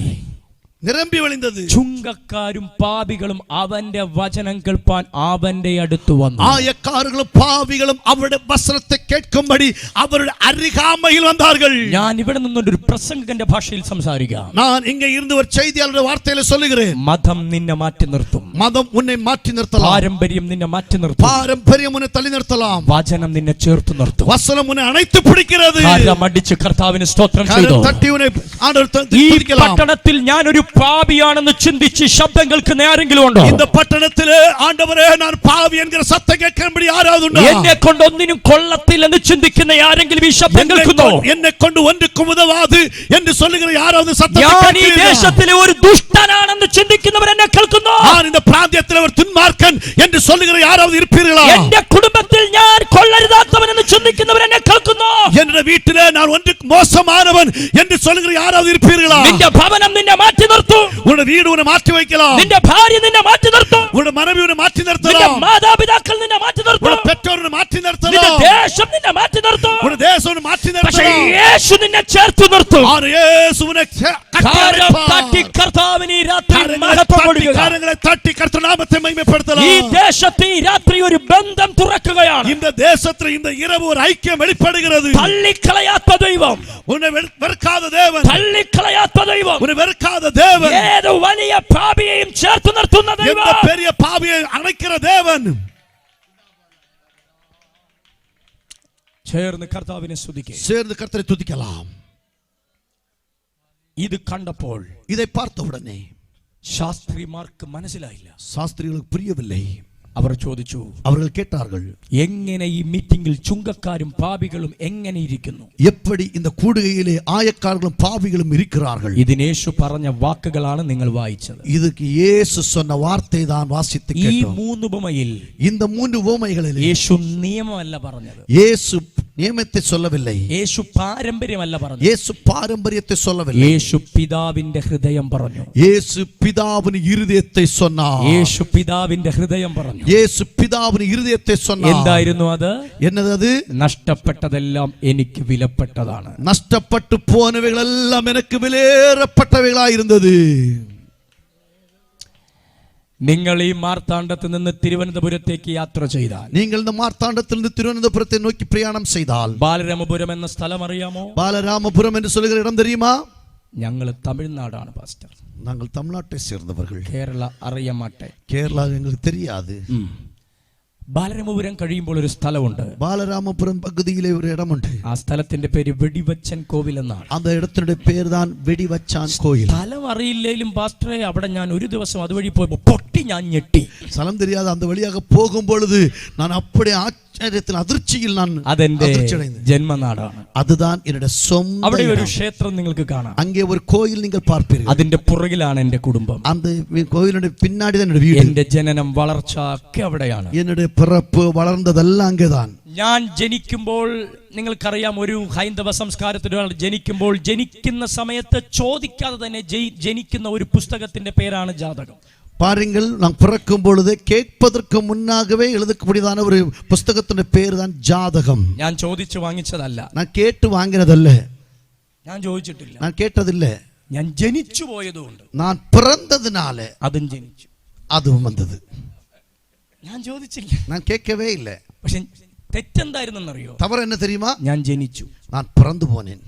നിരമ്പി വളിന്തത്. ചുങ്കക്കാരും പാപികളും അവന്റെ വചനം കേൾപ്പാൻ അവന്റെ അടുത്ത് വന്നു. ആയക്കാരും പാപികളും അവരുടെ വചനത്തെ കേൾക്കുമ്പടി അവരുടെ അരികാമയിൽ വന്നാர்கள். ഞാൻ ഇവിടെ നിന്നൊരു പ്രസംഗകന്റെ ഭാഷയിൽ സംസാരിക്കാം. ഞാൻ ഇങ്ങ ഇരുന്ന് ഒരു ചെയ്തിയാളുടെ വാർത്തയിൽ சொல்லுகிறேன். മതം നിന്നെ മാറ്റി നിർത്തും. മതം ഉന്നെ മാറ്റി നിർത്തലാം. പാരമ്പര്യം നിന്നെ മാറ്റി നിർത്തും. പാരമ്പര്യം ഉന്നെ തള്ളി നിർത്തലാം. വചനം നിന്നെ ചേർത്ത് നിർത്തും. വചനം ഉന്നെ അണൈത്ത് പിടിക്കുന്നത്. കരമടിച്ച് കർത്താവിന് സ്തോത്രം ചെയ്തു. തട്ടി ഉന്നെ ആണ്ടവർ ഈ തുതിക്കലാം. പട്ടണത്തിൽ ഞാൻ ഒരു പാപിയാണെന്ന് ചിന്തിച്ച് ശബ്ദം കേൾക്കുന്ന ആരെങ്കിലും ഉണ്ടോ? இந்த പട്ടണത്തിലെ ആണ്ടവരേ ഞാൻ പാപി എன்கிற സത്യം കേൾക്കുമ്പടി ആരാതുണ്ടോ? എന്നെ കൊണ്ട് ഒന്നിനും കൊള്ളത്തില്ലെന്ന് ചിന്തിക്കുന്ന ആരെങ്കിലും ഈ ശബ്ദം കേൾക്കുന്നോ? എന്നെ കൊണ്ട് ഒന്നിനും ഉതവാது എന്ന് சொல்லுகிற யாராவது സത്യം ഞാൻ ഈ ദേശത്തിലെ ഒരു ദുഷ്ടനാണെന്ന് ചിന്തിക്കുന്നവർ എന്നെ കേൾക്കുന്നോ? ഞാൻ இந்த പ്രാന്തത്തിലെ ഒരു തുന്മാർക്കൻ എന്ന് சொல்லுகிற யாராவது இருப்பீர்களா? എന്റെ കുടുംബത്തിൽ ഞാൻ കൊള്ളരുതാത്തവനെന്ന് ചിന്തിക്കുന്നവർ എന്നെ കേൾക്കുന്നോ? എന്റെ വീട്ടിലെ ഞാൻ ഒന്നിനും മോശമാനവൻ എന്ന് சொல்லுகிற யாராவது இருப்பீர்களா? നിന്റെ ഭവനം നിന്നെ മാറ്റി നിർത്തും. உன்னுடைய வீடு உன்னை மாற்றி வைக்கலாம். നിന്റെ ഭാര്യ നിന്നെ മാറ്റി നിർത്തും. உன்னுடைய மனைவி உன்னை மாற்றி നിന്റെ നിർത്തலாம். മാതാപിതാക്കൾ നിന്നെ മാറ്റി നിർത്തും. உன்னுடைய பெற்றோர் உன்னை மாற்றி നിന്റെ നിർത്തலாம். ദേശം നിന്നെ മാറ്റി നിർത്തും. உன்னுடைய தேசம் உன்னை மாற்றி പക്ഷേ നിർത്തலாம். യേശു നിന്നെ ചേർത്ത് നിർത്തും. ஆறு இயேசுവിനെ കാരം തട്ടി കർത്താവിനെ ഈ രാത്രി മഹത്വപ്പെടുത്തുക. കരങ്ങളെ തട്ടി കർത്തൃ നാമത്തെ മഹിമപ്പെടുത്തலாம். ഈ ദേശത്ത് ഈ രാത്രി ഒരു ബന്ധം തുറക്കുകയാണ്. இந்த தேசத்துல இந்த இரவு ஒரு ஐக்கியம் வெளிப்படுகிறது. തള്ളിക്കളയാത്ത ദൈവം, உன்னை வெறுக்காத தேவன், തള്ളിക്കളയാത്ത ദൈവം, உன்னை வெறுக்காத தேவன், ഏത് വലിയ പാപിയെയും ചേർത്ത് നിർത്തുന്ന எந்த ദൈവം, பெரிய பாவியை அணைக்கிற தேவன். ചേർന്ന് കർത്താവിനെ സ്തുതിക്കുക. சேர்ந்து கர்த்தரை துதிக்கலாம். ഇത് കണ്ടപ്പോൾ இதை பார்த்த உடனே ശാസ്ത്രിമാർക്ക് മനസ്സിലായില്ല. சாஸ்திரிகளுக்கு புரியவில்லை. അവർ ചോദിച്ചു, அவர்கள் கேட்டார்கள், എങ്ങനെ ഈ മീറ്റിംഗിൽ ചുങ്കക്കാരും പാപികളും എങ്ങനെ ഇരിക്കുന്നു? எப்படி இந்த கூடுகையிலே ஆயக்காரர்களும் பாவிகளும் இருக்கிறார்கள்? ഇതിന് യേശു പറഞ്ഞ വാക്കുകളാണ് നിങ്ങൾ വായിച്ചത്. இதுக்கு இயேசு சொன்ன வார்த்தை தான் வாசித்து ഈ கேட்டோம். 3 ഉപമയിൽ இந்த 3 உவமைகளில் യേശു നിയമമല്ല പറഞ്ഞത്. இயேசு நியமத்தை சொல்லவில்லை. യേശു പാരമ്പര്യമല്ല പറഞ്ഞു. இயேசு பாரம்பரியத்தை சொல்லவில்லை. യേശു പിതാവിന്റെ ഹൃദയം പറഞ്ഞു. இயேசு பிதாவின் இருதயத்தை சொன்னார். യേശു പിതാവിന്റെ ഹൃദയം പറഞ്ഞു. இயேசு பிதாவின் இருதயத்தை சொன்னார். എന്തായിരുന്നു അത്? என்னது அது? നഷ്ടപ്പെട്ടതെല്ലാം എനിക്ക് വിലപ്പെട്ടതാണ്. നഷ്ടപ്പെട്ടു പോനവകളെല്ലാം എനിക്ക് വിലയേറപ്പെട്ടവകളായിരുന്നത്. നിങ്ങൾ ഈ മാർത്താണ്ഡത്തിൽ നിന്ന് തിരുവനന്തപുരത്തേക്ക് യാത്ര ചെയ്താൽ, നിങ്ങൾ இந்த மார்த்தாண்டத்தில் இருந்து திருவனந்தபுரத்தை நோக்கி பிரயாணம் செய்தால், ബാലരാമപുരം എന്ന സ്ഥലം അറിയാമോ? பாலராமபுரம் என்று சொல்லுகிற இடம் தெரியுமா? ഞങ്ങൾ തമിഴ്നാടാണ് പാസ്റ്റർ. நாங்கள் தமிழ்நாட்டை சேர்ந்தவர்கள். കേരള അറിയമാട്ടെ. கேரளா எங்களுக்கு தெரியாது. ബാലരാമപുരം കഴിയുമ്പോൾ ഒരു സ്ഥലമുണ്ട്. பாலராமபுரம் பகுதியிலே ஒரு இடமுண்டு. ആ സ്ഥലത്തിന്റെ പേര് വെടിവച്ചൻ കോവിൽ എന്നാണ്. அந்த இடத்தினுடைய பேர் தான் വെടിവച്ചാൻ കോയിൽ. സ്ഥലം അറിയില്ലെങ്കിലും പാസ്റ്ററെ, അവിടെ ഞാൻ ഒരു ദിവസം അതുവഴി പോയപ്പോൾ പൊട്ടി ഞാൻ ഞെട്ടി. സ്ഥലം தெரியாத அந்த வழியாக போகும் பொழுது நான் அப்படியே ആശ്ചര്യത്തിൽ അതിർച്ചിയിൽ ഞാൻ അതെന്റെ ജന്മനാടാണ്. அதுதான் என்னுடைய சொந்த. അവിടെ ഒരു ക്ഷേത്രം നിങ്ങൾക്ക് കാണാം. அங்கே ஒரு கோயில் நீங்கள் பார்ப்பீர்கள். അതിന്റെ പുറകിലാണ് എന്റെ കുടുംബം. அந்த கோயிலுடைய பின்னாடி தான் என்னுடைய வீடு. എന്റെ ജനനം വളർച്ച ഒക്കെ അവിടെയാണ്. என்னுடைய பிறப்பு വളർന്നതെല്ലാം അங்கേதான். ഞാൻ ജനിക്കുമ്പോൾ നിങ്ങൾക്കറിയാം, ഒരു ഹൈന്ദവ സംസ്കാരത്തിൽ ഒരാൾ ജനിക്കുമ്പോൾ ജനിക്കുന്ന സമയത്ത് ചോദിക്കാതെ തന്നെ ജനിക്കുന്ന ഒരു പുസ്തകത്തിന്റെ പേരാണ് ജാതകം. பாருங்கள், நான் பிறக்கும் பொழுது கேட்பதற்கு முன்னாகவே எழுதக்கூடியதான ஒரு புஸ்தகத்தினுடைய பேர் தான் ஜாதகம். ഞാൻ ചോദിച്ചു വാങ്ങിച്ചതല്ല. நான் கேட்டு வாங்கினதல்ல. ഞാൻ ചോദിച്ചിട്ടില്ല. நான் கேட்டதில்லை. ഞാൻ ജനിച്ചു പോയതുകൊണ്ട്, நான் பிறந்ததுனால അതും ജനിച്ചു. அதுவும் வந்தது. ഞാൻ ചോദിച്ചില്ല. நான் கேட்கவே இல்லை. പക്ഷെ തെറ്റെന്തായിരുന്നറിയോ? தவறு என்ன தெரியுமா? ഞാൻ ജനിച്ചു. நான் பிறந்து போனேன்.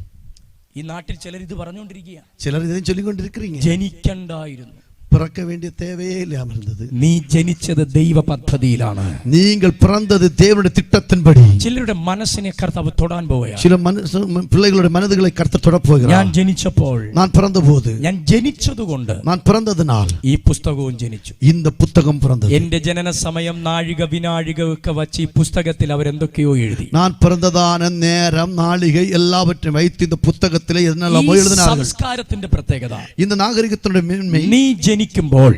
ഈ നാട്ടിൽ ചിലർ ഇത് പറഞ്ഞുകൊണ്ടിരിക്കുക. சிலர் இதையும் சொல்லிக்கொண்டிருக்கிறீங்க. ജനിക്കണ്ടായിരുന്നു. பிறக்க வேண்டிய தேவையே இல்லாம இருந்தது. നീ ജനിച്ചത് ദൈവ പദ്ധതിയിലാണ്. நீங்கள் பிறந்தது தேவனுடைய திட்டத்தின்படி. ചിലരുടെ മനസ്സിനെ കർത്താവ് തൊടാൻ പോവുകയാണ്. சில பிள்ளைகளுடைய மனதுகளை கர்த்தர் தொடப் போகிறார். ഞാൻ ജനിച്ചപ്പോൾ, நான் பிறந்தபோது, ഞാൻ ജനിച്ചതുകൊണ്ട്, நான் பிறந்ததனால் ഈ പുസ്തകവും ജനിച്ചു. இந்த புத்தகம் பிறந்தது. എന്റെ ജനന സമയം, നാഴിക വിനാഴിക ഒക്കെ വച്ച് ഈ പുസ്തകത്തിൽ അവരെന്തൊക്കെയോ എഴുതി. நான் பிறந்ததான நேரம், നാഴികை எல்லாவற்றையும் வைத்து இந்த புத்தகத்திலே என்னெல்லாம் எழுதினார்கள். സംസ്കാരത്തിന്റെ പ്രത്യേകത, இந்த நாகரிகத்தினுடைய மேன்மை, നീ ജനിക്കുമ്പോൾ,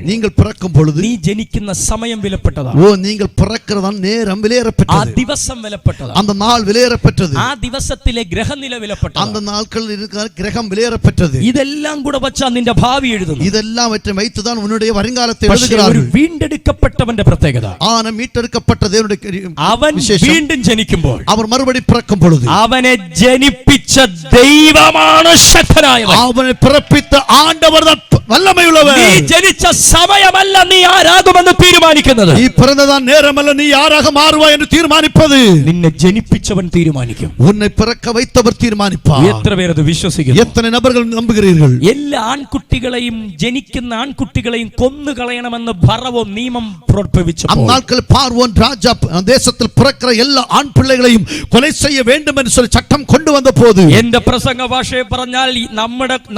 நீங்கள் பிறக்கும் பொழுது, നീ ജനിക്കുന്ന സമയം വിലപ്പെട്ടതാണ്. ஓ நீங்கள் பிறக்கிறதான நேரம் விலையேறப்பட்டது. ആ ദിവസം വിലപ്പെട്ടതാണ്. அந்த நாள் விலையேறப்பட்டது. ആ ദിവസത്തിലെ ഗ്രഹനില വിലപ്പെട്ടതാണ്. அந்த நாட்களில் இருக்கிற கிரகம் விலையேறப்பட்டது. ഇതെല്ലാം കൂടെ വച്ചാ നിന്റെ ഭാവി എഴുതുന്നു. இதெல்லாவற்றை வைத்து தான் உன்னுடைய வருங்காலத்தை ഒരു எழுதுகிறார்கள். വീണ്ടെടുക്കപ്പെട്ടവന്റെ പ്രത്യേകത, ஆனா மீட்டெடுக்கப்பட்ட தேவனுடைய അവൻ വീണ്ടും ജനിക്കുമ്പോൾ, அவர் மறுபடி பிறக்கும் பொழுது, അവനെ ജനിപ്പിച്ച ദൈവമാണ് ശക്തനായവൻ. அவனை பிறப்பித்த ஆண்டவர் தான் வல்லமையுள்ளவர். നീ ജനിച്ച സമയമല്ല നീ ആരാകുമെന്ന് തീരുമാനിക്കുന്നത്. നീ பிறந்ததான் நேரமல்ல நீ யாராக மாறுவாய் என்று தீர்மானிப்பது. നിന്നെ ജനിപ്പിച്ചവൻ തീരുമാനിക്കും. உன்னை பிறக்க வைத்தவர் தீர்மானிப்பார். എത്ര പേർ അത് വിശ്വസിക്കുന്നു? எத்தனை நபர்கள் நம்புகிறீர்கள்? എല്ലാ ആൺകുട്ടികളെയും, ജനിക്കുന്ന ആൺകുട്ടികളെയും കൊന്നുകളയണമെന്ന് ഫറവോ നിയമം പുറപ്പെടുവിച്ചപ്പോൾ, அந்நாட்கள் பார்வோன் ராஜா தேசத்தில் பிறக்கிற எல்லா ஆண் பிள்ளைகளையும் கொலை செய்ய வேண்டும் என்று சொல்லி சட்டம் கொண்டு வந்த போது, എന്റെ പ്രസംഗ ഭാഷയെ പറഞ്ഞാൽ,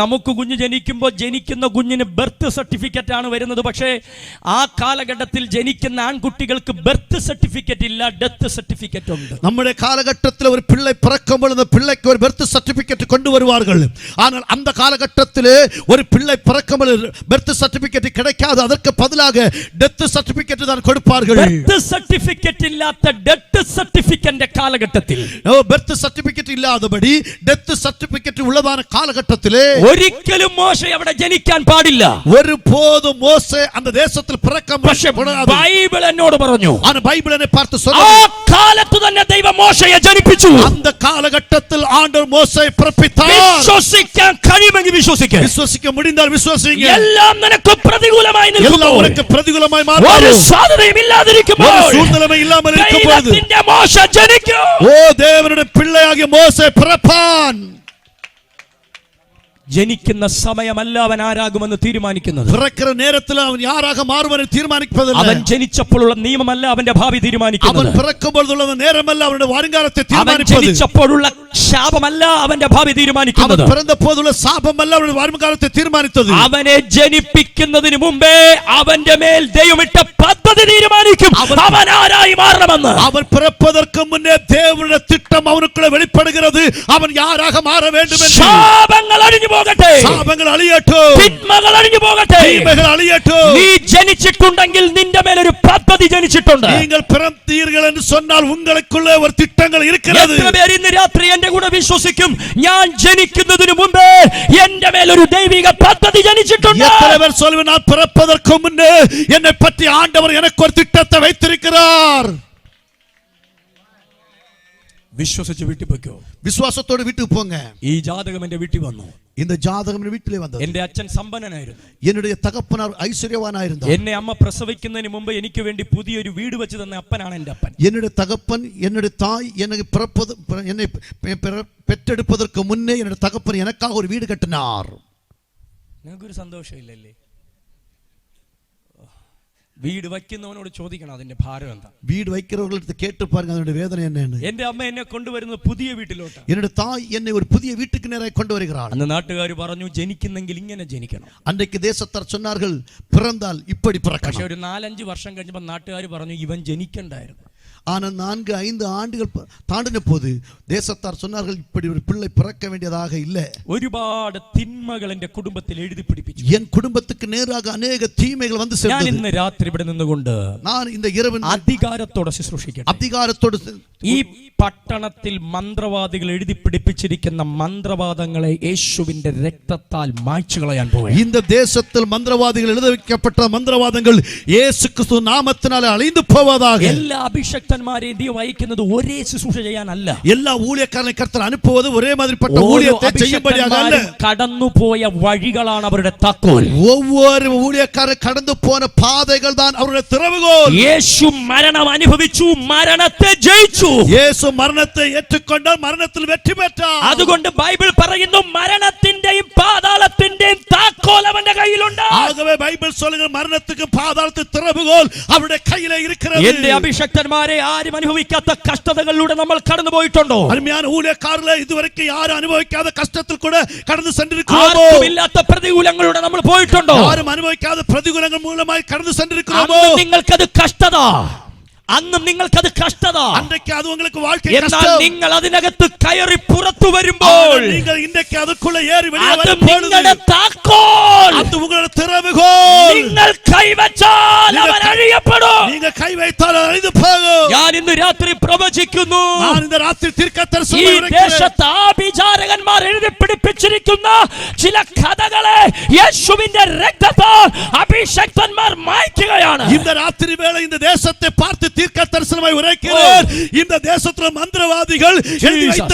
നമുക്ക് കുഞ്ഞ് ജനിക്കുമ്പോൾ ജനിക്കുന്ന കുഞ്ഞിന് ബർത്ത് സർട്ടിഫിക്കറ്റ് ആണ് വരുന്നത്. പക്ഷേ ആ കാലഘട്ടത്തിൽ ജനിക്കുന്ന ആൺകുട്ടികൾക്ക് ബർത്ത് സർട്ടിഫിക്കറ്റ് ഇല്ല, ഡെത്ത് സർട്ടിഫിക്കറ്റ് ഉണ്ട്. നമ്മുടെ കാലഘട്ടത്തിൽ ഒരു പിള്ളை பிறக்கும்போது அந்த பிள்ளைக்கு ஒரு பர்த் சர்டிபிகேட் கொண்டு வருவார்கள். ஆனால் அந்த காலகட்டத்திலே ஒரு பிள்ளை பிறக்கும்போது பர்த் சர்டிபிகேட் கிடைக்காது. அதற்கு பதிலாக டெத் சர்டிபிகேட் தான் கொடுப்பார்கள். ബർത്ത് സർട്ടിഫിക്കറ്റ് ഇല്ലാത്ത ഡെത്ത് സർട്ടിഫിക്കറ്റിന്റെ കാലഘട്ടത്തിൽ, பர்த் சர்டிபிகேட் இல்லாதபடி டெத் சர்டிபிகேட் உள்ளதான காலகட்டத்திலே ഒരിക്കലും മോശ അവിടെ ജനിക്കാൻ പാടില്ല. ஒருபோதும் மோசே அந்த தேசத்தில் பிறக்க முடியாது. ബൈബിൾ എന്നോട് പറഞ്ഞു. ஆனா பைபிள் என்னை பார்த்து ആ சொல்லுது, കാലത്ത് തന്നെ ദൈവം മോശയെ ജനിപ്പിച്ചു. அந்த காலகட்டத்தில் ஆண்டவர் மோசேயை பிறப்பித்தார். വിശ്വസിക്കാൻ കഴിയുമെങ്കിൽ വിശ്വസിക്കുക. விசுவாசிக்க முடிந்தால் விசுவாசிங்க. എല്ലാം നിനക്ക് പ്രതികൂലമായി எல்லாம் നിൽക്കുമ്പോൾ, உனக்கு പ്രതികൂലമായി ഒരു மாறும். സാധ്യതയും ഇല്ലാതിരിക്കുമ്പോൾ, ஒரு சூழ்நிலை இல்லாமல் இருக்கும்போது, ദൈവത്തിന്റെ മോശ ജനിക്കും. ஓ தேவனுடைய பிள்ளையாகிய மோசே பிறப்பான். ജനിക്കുന്ന സമയമല്ല അവൻ ആരാകുമെന്ന് തീരുമാനിക്കുന്നത്. பிறக்கிற நேரத்தில் அவன் யாராக மாறுவான் என்று தீர்மானிப்பதில்லை. അവൻ ജനിച്ചപ്പോഴുള്ള നിയമമല്ല അവന്റെ ഭാവി തീരുമാനിക്കുന്നത്. அவன் பிறக்கும் பொழுதுள்ள நேரமல்ல அவனுடைய வருங்காலத்தை അവൻ தீர்மானிப்பது. ജനിച്ചപ്പോഴുള്ള ശാപമല്ല അവന്റെ ഭാവി തീരുമാനിക്കുന്നത്. அவன் பிறந்த போதுள்ள சாபமல்ல அவனுடைய வருங்காலத்தை தீர்மானித்தது. അവനെ ജനിപ്പിക്കുന്നതിന് മുമ്പേ അവന്റെ മേൽ ദൈവമിട്ട പദ്ധതി തീരുമാനിക്കും അവൻ ആരായി മാറണമെന്ന്. அவன் பிறப்பதற்கு முன்னே தேவனுடைய திட்டம் அவனுக்குள்ள வெளிப்படுகிறது. அவன் யாராக மாற வேண்டும் என்று. ശാപങ്ങൾ അഴിഞ്ഞു പോകട്ടെ, சாபங்கள் அழியட்டும், തിന്മകൾ അഴിഞ്ഞു പോകട്ടെ. தீமைகள் அழியட்டும். നീ ജനിച്ചിട്ടുണ്ടെങ്കിൽ നിന്റെ മേലൊരു പദ്ധതി ജനിച്ചിട്ടുണ്ട്. நீங்கள் பிறந்தீர்கள் என்று சொன்னால் உங்களுக்குள்ளே ஒரு திட்டங்கள் இருக்கிறது. എത്ര പേർ ഇന്ന് രാത്രി എന്റെ കൂടെ വിശ്വസിക്കും ഞാൻ ജനിക്കുന്നതിന് മുമ്പേ എന്റെ മേലൊരു ദൈവിക പദ്ധതി ജനിച്ചിട്ടുണ്ട്? எத்தனை பேர் சொல்லுவேன் நான் பிறப்பதற்கு முன்னே என்னை பற்றி ஆண்டவர் எனக்கு ஒரு திட்டத்தை வைத்திருக்கிறார்? വിശ്വസിച്ച് വീട്ടിൽ പോയിക്കോ. വിശ്വാസത്തോടെ വീട്ടിൽ പോங்க. ഈ ജാതകം എന്റെ വീട്ടിൽ വന്നു. இந்த ஜாதகம் வீட்டிலே வந்தது. എന്റെ അച്ഛൻ സമ്പന്നനായിരുന്നു. என்னுடைய தகப்பனார் ஐஸ்வர்யவானாயிருந்தார். എന്നെ അമ്മ പ്രസവിക്കുന്നതിന് മുമ്പ് എനിക്ക് വേണ്ടി പുതിയൊരു വീട് വെച്ച് തന്ന അപ്പനാണ് എന്റെ അപ്പൻ. என்னுடைய தகப்பன் என்னுடைய தாய் எனக்கு பிறப்பது என்னை பெற்றெடுப்பதற்கு முன்னே என்னுடைய தகப்பன் எனக்காக ஒரு வீடு கட்டினார். നിങ്ങൾക്കൊരു സന്തോഷമില്ലല്ലേ? വീട് വയ്ക്കുന്നവനോട് ചോദിക്കണം അതിന്റെ ഭാരം എന്താ. வீடு வைக்கிறவர்களுக்கு கேட்டு பாருங்க அதனுடைய வேதனை என்னன்னு. എന്റെ അമ്മ എന്നെ കൊണ്ടുവരുന്നത് പുതിയ വീട്ടിലോട്ട്. என்னுடைய தாய் என்னை ஒரு புதிய வீட்டுக்கு நேராக கொண்டு வருகிறாள். അന്ന് നാട്ടുകാർ പറഞ്ഞു ജനിക്കുന്നെങ്കിൽ ഇങ്ങനെ ജനിക്കണം. அன்றைக்கு தேசத்தார் சொன்னார்கள் பிறந்தால் இப்படி പക്ഷെ பிறக்கணும். ഒരു 4-5 വർഷം കഴിഞ്ഞപ്പോൾ നാട്ടുകാർ പറഞ്ഞു ഇവൻ ജനിക്കണ്ടായിരുന്നു. ஆனால் 4-5 ஆண்டுகள் தாண்டின போது தேசத்தார் சொன்னார்கள் இப்படி ஒரு பிள்ளை பிறக்க வேண்டியதாக இல்லை. ഒരുപാട് തിന്മകൾ എന്റെ കുടുംബത്തിൽ എഴുതി പിടിപ്പിച്ചു. என் குடும்பத்துக்கு நேராக अनेक தீமைகள் வந்து ഞാൻ சேர்ந்தது. ഇന്ന് രാത്രി ഇവിടെ നിന്നുകൊണ്ട് நான் இந்த இரவு അധികാരത്തോടെ ശുശ്രൂഷിക്കട്ടെ. அதிகாரத்தோடு ഈ പട്ടണത്തിൽ മന്ത്രവാദികൾ എഴുതി പിടിപ്പിച്ചിരിക്കുന്ന മന്ത്രവാദങ്ങളെ യേശുവിന്റെ രക്തത്താൽ മായ്ച്ചു കളയാൻ പോവുകയാണ്. இந்த தேசத்தில் மந்திரவாதிகள் எழுத வைக்கப்பட்ட மந்திரவாதங்கள் இயேசு கிறிஸ்து நாமத்தினாலே அழிந்து போவதாக. എല്ലാ അഭിഷക്തന്മാരെയും ദൈവം അയക്കുന്നത് ഒരേ ശുശ്രൂഷ ചെയ്യാനല്ല. எல்லா ஊழியக்காரனை கர்த்தர் அனுப்புவது ஒரே மாதிரிப்பட்ட ஊழியத்தை செய்யும்படியாக அல்ல. കടന്നുപോയ വഴികളാണ് അവരുടെ താക്കോൽ. ஒவ்வொரு ஊழியக்காரர் கடந்து போன பாதைகள் தான் அவருடைய திறவுகோல். യേശു മരണം അനുഭവിച്ചു, മരണത്തെ ജയിച്ചു. இயேசு மரணத்தை ஏற்றுக்கொண்டார், மரணத்தில் வெற்றி பெற்றார். അതുകൊണ്ട് ബൈബിൾ പറയുന്നു മരണത്തിന്റെയും പാതാളത്തിന്റെയും താക്കോൽ അവന്റെ കയ്യിലുണ്ട്. ஆகவே பைபிள் சொல்லுகிறது மரணத்துக்கு பாதாளத்துக்கு திறவுகோல் அவருடைய கையிலே இருக்கிறது. എന്റെ അഭിഷക്തന്മാരെ ആരും അനുഭവിക്കാത്ത കഷ്ടതകളിലൂടെ നമ്മൾ കടന്നു പോയിട്ടുണ്ടോ? அருமையான ஊழியக்காரர்களே, இதுவரைக்கும் யாரும் അനുഭവിക്കാத കഷ്ടത്തിൽ കൂടെ കടന്നു சென்றிருக்கிறோமோ? ഇല്ലാത്ത പ്രതികൂലങ്ങളിലൂടെ നമ്മൾ പോയിട്ടുണ്ടോ? யாரும் അനുഭവിക്കാத പ്രതികൂലങ്ങൾ മൂലമായി കടന്നു சென்றிருக்கிறோமோ? നിങ്ങൾക്കത് കഷ്ടത, അന്നും നിങ്ങൾക്കത് കഷ്ടത. അன்றைக்கு அது உங்களுக்கு வாழ்க்கை എന്നാൽ கஷ்டம். നിങ്ങൾ അതിനകത്ത് കയറി പുറത്തു വരുമ്പോൾ நீங்கள் இன்றைக்கு அதுக்குள்ள ஏறி வெளியே അത് வரும்போது നിങ്ങളുടെ താക്കോൽ. அது உங்களுடைய திறவுகோல். നിങ്ങൾ കൈവച്ചാൽ അവൻ അഴിയപ്പെടും. நீங்க கை வைத்தால் அது அழிந்து போகும். ഞാൻ ഇന്ന് രാത്രി പ്രവചിക്കുന്നു, நான் இந்த ராத்திரி தீர்க்கதரிசனம் ഈ உரைக்கிறேன். ദേശത്ത് ആഭിചാരകന്മാർ എഴുതി പിടിപ്പിച്ചിരിക്കുന്ന ചില കഥകളെ യേശുവിന്റെ രക്തത്താൽ അഭിഷക്തന്മാർ മായ്ക്കുകയാണ്. இந்த ராத்திரி வேளை இந்த தேசத்தை பார்த்து தீர்க்க தரிசனமாய் உரைக்கிறேன். இந்த தேசத்துல மந்திரவாதிகள் எழுதி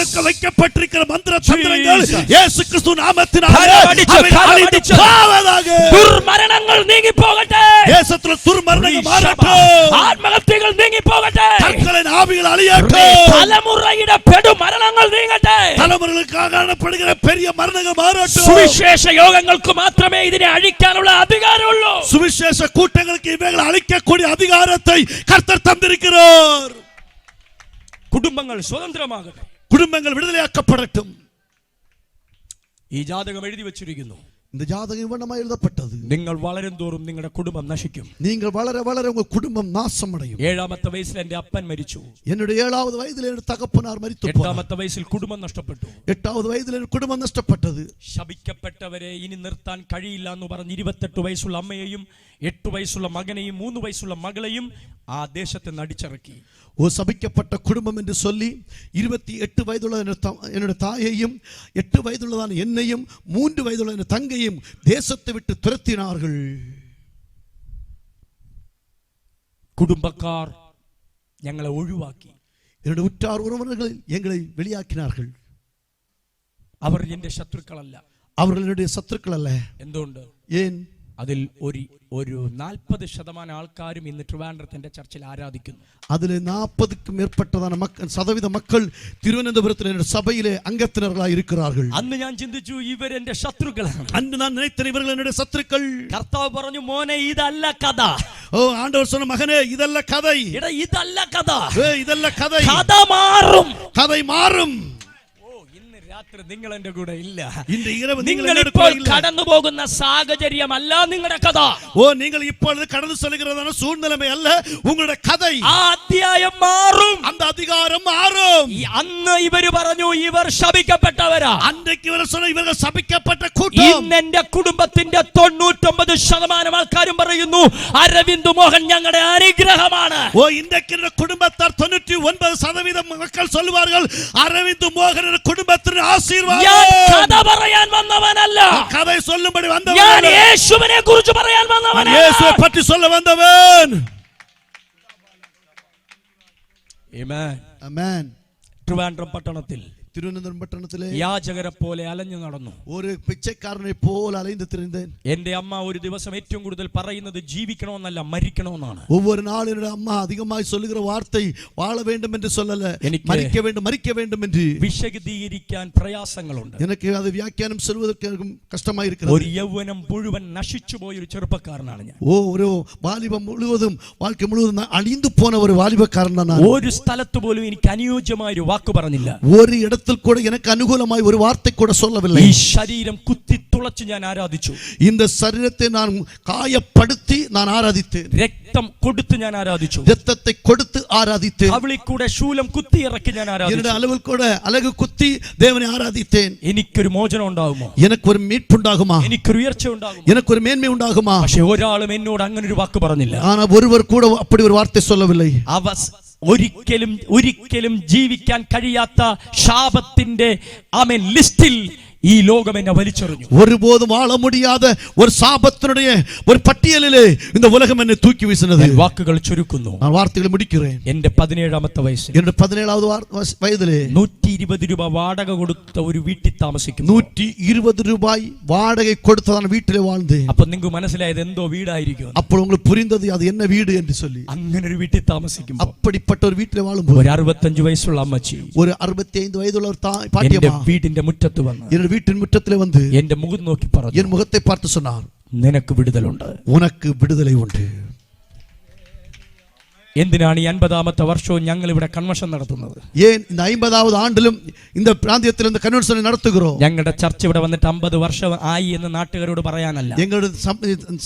வைக்கப்பட்டிருக்கிற மந்திர தந்திரங்கள் இயேசு கிறிஸ்து நாமத்தினாலே அழிந்து போவதாக. ദുർമരണങ്ങൾ നീങ്ങി പോകട്ടെ. தேசத்துல துர்மரணங்கள் மாறட்டும். ആത്മഹത്യകൾ നീങ്ങി പോകട്ടെ. தற்கொலை ஆவிகள் அழியட்டும். തലമുറയുടെ പെടുമരണങ്ങൾ നീങ്ങട്ടെ. தலைமுறைகளுக்காக காணப்படுகிற பெரிய மரணங்கள் மாறட்டும். സുവിശേഷ യോഗങ്ങൾക്ക് മാത്രമേ ഇതിനെ അഴിക്കാനുള്ള അധികാരമുള്ളൂ. சுவிசேஷ கூட்டங்களுக்கு இவைகளை அழிக்கக்கூடிய அதிகாரத்தை கர்த்தர் தந்திருக்கிறார். കുടുംബങ്ങൾ സ്വതന്ത്രമാകട്ടെ. குடும்பங்கள் விடுதலையாக்கப்படட்டும். ഈ ജാതകം എഴുതി വെച്ചിരിക്കുന്നു. இந்த ஜாதகம் இவ்வண்ணமாய் எழுதப்பட்டது. നിങ്ങൾ വളരും തോറും നിങ്ങളുടെ കുടുംബം നശിക്കും. நீங்கள் வளர வளர உங்கள் குடும்பம் நாசமடையும். 7ാമത്തെ വയസ്സിൽ എന്റെ അപ്പൻ മരിച്ചു. என்னுடைய 7வது வயதில் என்னுடைய தகப்பனார் மரித்து போனார். 8ാമത്തെ വയസ്സിൽ കുടുംബം നഷ്ടപ്പെട്ടു. 8வது വയதிൽ എന്റെ കുടുംബം നഷ്ടപ്പെട്ടത്. ശപിക്കപ്പെട്ടവരെ ഇനി നിർത്താൻ കഴിയില്ല എന്ന് പറഞ്ഞ് 28 വയസ്സുള്ള അമ്മയെയും 8 വയസ്സുള്ള മകനെയും 3 വയസ്സുള്ള മകളെയും ആ ദേശത്തെ നടിച്ചിറക്കി. ஓ சபிக்கப்பட்ட குடும்பம் என்று சொல்லி 28 வயதுள்ள என்னுடைய தாயையும் 8 வயதுள்ளதான என்னையும் 3 வயதுள்ள என் தங்கையும் தேசத்தை விட்டு துரத்தினார்கள். കുടുംബക്കാർ ഞങ്ങളെ ഒഴിവാക്കി. என்னுடைய உற்றார் உறவினர்கள் எங்களை வெளியாக்கினார்கள். അവർ എന്റെ ശത്രുക്കളല്ല. அவர்கள் என்னுடைய சத்துருக்கள் அல்ல. എന്തുകൊണ്ട്? ஏன்? അതിൽ ഒരു 40% ആൾക്കാരും ഇന്ന് ട്രിവാൻഡ്രത്തിന്റെ ചർച്ചിൽ ആരാധിക്കുന്നു. അതിൽ 40க்கும் മേற்பട്ടതാണ് സദവിധ മക്കൾ തിരുവനന്തപുരത്തിലെ സഭയിലെ അംഗത്തിനர்களாய் இருக்கிறார்கள். അന്ന് ഞാൻ ചിന്തിച്ചു ഇവരെന്റെ ശത്രുക്കളാണ്. அன்று நான் நினைத்தேன் இவர்கள் என்னுடைய சத்துருக்கள். കർത്താവ് പറഞ്ഞു മോനെ ഇതല്ല കഥ. ஓ ஆண்டவர் சொன்ன மகனே இதல்ல கதை. ഇതല്ല കഥ. இதல்ல கதை. കഥ മാറും. கதை மாறும். രാത്രി നിങ്ങൾ എന്റെ കൂടെ ഇല്ല. இந்த இரவு നിങ്ങൾ ഇപ്പോൾ കടന്നു പോകുന്ന സാഹചര്യമല്ല നിങ്ങളുടെ കഥ. ஓ நீங்கள் இப்பொழுது கடந்து செல்கிறதான சூழ்நிலை அல்ல உங்களுடைய கதை. ആ അധ്യായം മാറും. அந்த அதிகாரம் மாறும். അന്ന് ഇവര് പറഞ്ഞു ഇവർ ശപിക്കപ്പെട്ടവരാ. அன்றைக்கு இவர் சொன்ன இவர்கள் சபிக்கப்பட்ட கூட்டம். ഇന്ന് എന്റെ കുടുംബത്തിന്റെ 99 99% ആൾക്കാരും പറയുന്നു അരവിന്ദ് മോഹൻ ഞങ്ങളുടെ അനുഗ്രഹമാണ്. இன்றைக்கு குடும்பத்தார் 99% மக்கள் சொல்வார்கள் அரவிந்த் மோகன் குடும்பத்தின் ஆசீர்வாதம். ഞാൻ കഥ പറയാൻ വന്നവനല്ല, கதை சொல்லும்படி வந்தவன். ഞാൻ യേശുവിനെ കുറിച്ച് പറയാൻ വന്നവനാണ്. യേശുവെ പറ്റി சொல்ல வந்தவன். ആമേൻ. ആമേൻ. ട്രിവാൻഡ്രം പട്ടണത്തിൽ തിരുവനന്തപുരം പട്ടണത്തിലെ യാചകരെ പോലെ അലഞ്ഞു നടന്നു. ഒരു പിച്ചക്കാരനെ പോലെ അലഞ്ഞു തിരിഞ്ഞേൻ. എന്റെ അമ്മ ഒരു ദിവസം ഏറ്റവും കൂടുതൽ പറയുന്നത് ജീവിക്കണമെന്നല്ല, മരിക്കണമെന്നാണ്. ஒவ்வொரு நாளும் என்னோட அம்மா அதிகமாய் சொல்லுகிற வார்த்தை வாழ வேண்டும் என்று சொல்லல, மரிக்க வேண்டும் என்று. വിശദീകരിക്കാൻ പ്രയാസങ്ങളുണ്ട്. எனக்கு அது வியாக்கியானம் சொல்வதற்கு கஷ்டமாய் இருக்கிறது. ഒരു യൗവനം മുഴുവൻ നശിച്ചു പോയ ഒരു ചെറുപ്പക്കാരനാണ് ഞാൻ. ഒരു വാലിബം മുഴുവതും வாழ்க்கை മുഴുവതും അழிந்து പോന ഒരു വാലിബക്കാരനാണ് ഞാൻ. ഒരു സ്ഥലത്ത് പോലും എനിക്ക് അനുയോജ്യമായ ഒരു വാക്ക് പറഞ്ഞില്ല. ഒരു ഇടത്തിൽ கூட எனக்கு അനുകൂലമായി ഒരു വാർത്ത கூட சொல்லவில்லை. ഈ ശരീരം കുത്തി തുളച്ച് ഞാൻ ആരാധിച്ചു. இந்த சரீரத்தை நான் காயப்படுத்தி நான் ஆராதித்தேன். രക്തം കൊടുത്ത് ഞാൻ ആരാധിച്ചു. രക്തത്തെ കൊടുത്ത് ആരാധിத்தேன். അവളിൽ കൂടെ ശൂലം കുത്തി ഇറക്കി ഞാൻ ആരാധിച്ചു. என்னோட அளவில் கூட அலகு குத்தி தேவனை ஆராதித்தேன். എനിക്കൊരു മോചനം ഉണ്ടാകുമോ? எனக்கு ஒரு மீட்பு உண்டாகுமா? എനിക്കൊരു ഉയർച്ച ഉണ്ടാകുമോ? எனக்கு ஒரு மேன்மை உண்டாகுமா? പക്ഷേ ഒരാളും എന്നോട് അങ്ങനെ ഒരു വാക്ക് പറഞ്ഞില്ല. ஆனா ஒருவர் கூட அப்படி ஒரு வார்த்தை சொல்லவில்லை. ഒരിക്കലും ജീവിക്കാൻ കഴിയാത്ത ശാപത്തിന്റെ ആമേൻ ലിസ്റ്റിൽ ഈ ലോകം എന്നെ വലിച്ചെറിഞ്ഞു. ஒருபோதும் வாழ முடியாத ஒரு சாபத்தினுடைய ஒரு பட்டியலிலே இந்த உலகம் என்னை தூக்கி வீசினது. വാക്കുകൾ ചുരുക്കുന്നു, நான் வார்த்தைகளை முடிக்கிறேன். എന്റെ 17ാമത്തെ വയസ്സിൽ, என்னோட 17வது வயதிலே 120 രൂപ വാടക കൊടുത്ത ഒരു വീട്ടിൽ താമസിക്കുന്നു. 120 ரூபாய் வாடகை கொடுத்ததான வீட்டிலே வாழ்ந்தேன். അപ്പൊ നിങ്ങൾക്ക് മനസ്സിലായത് എന്തോ വീടായിരിക്കും. അപ്പോൾ உங்களுக்கு പുരിന്തത് അത് என்ன വീട് എന്ന് சொல்லி. അങ്ങനെ ഒരു വീട്ടിൽ താമസിക്കുമ്പോൾ, அப்படிப்பட்ட ഒരു വീട്ടിലെ വാഴുമ്പോൾ, ഒരു 65 വയസ്സുള്ള അമ്മച്ചി, ഒരു 65 വയസ്സുള്ള ഒരു പാട്ടിയമ്മ വീടിന്റെ മുറ്റത്ത് വന്നു, வீட்டின் முற்றத்திலே வந்து എന്റെ മുഖം നോക്കി പറഞ്ഞു, என் முகத்தை பார்த்து சொன்னார், നിനക്ക് വിടുതലുണ്ട്, உனக்கு விடுதலை உண்டு. എന്തിനാണ് ഈ 50ാമത്തെ വർഷവും ഞങ്ങൾ ഇവിടെ കൺവെൻഷൻ നടത്തുന്നത്? ஏன் இந்த 50வது ஆண்டிலும் இந்த பிராந்தியத்தில் இந்த கன்வென்ஷனை நடத்துகிறோம்? ഞങ്ങളുടെ ചർച്ച ഇവിടെ വന്നിട്ട് 50 വർഷം ആയി എന്ന് നാട്ടുകാരോട് പറയാനല്ല. எங்களுடைய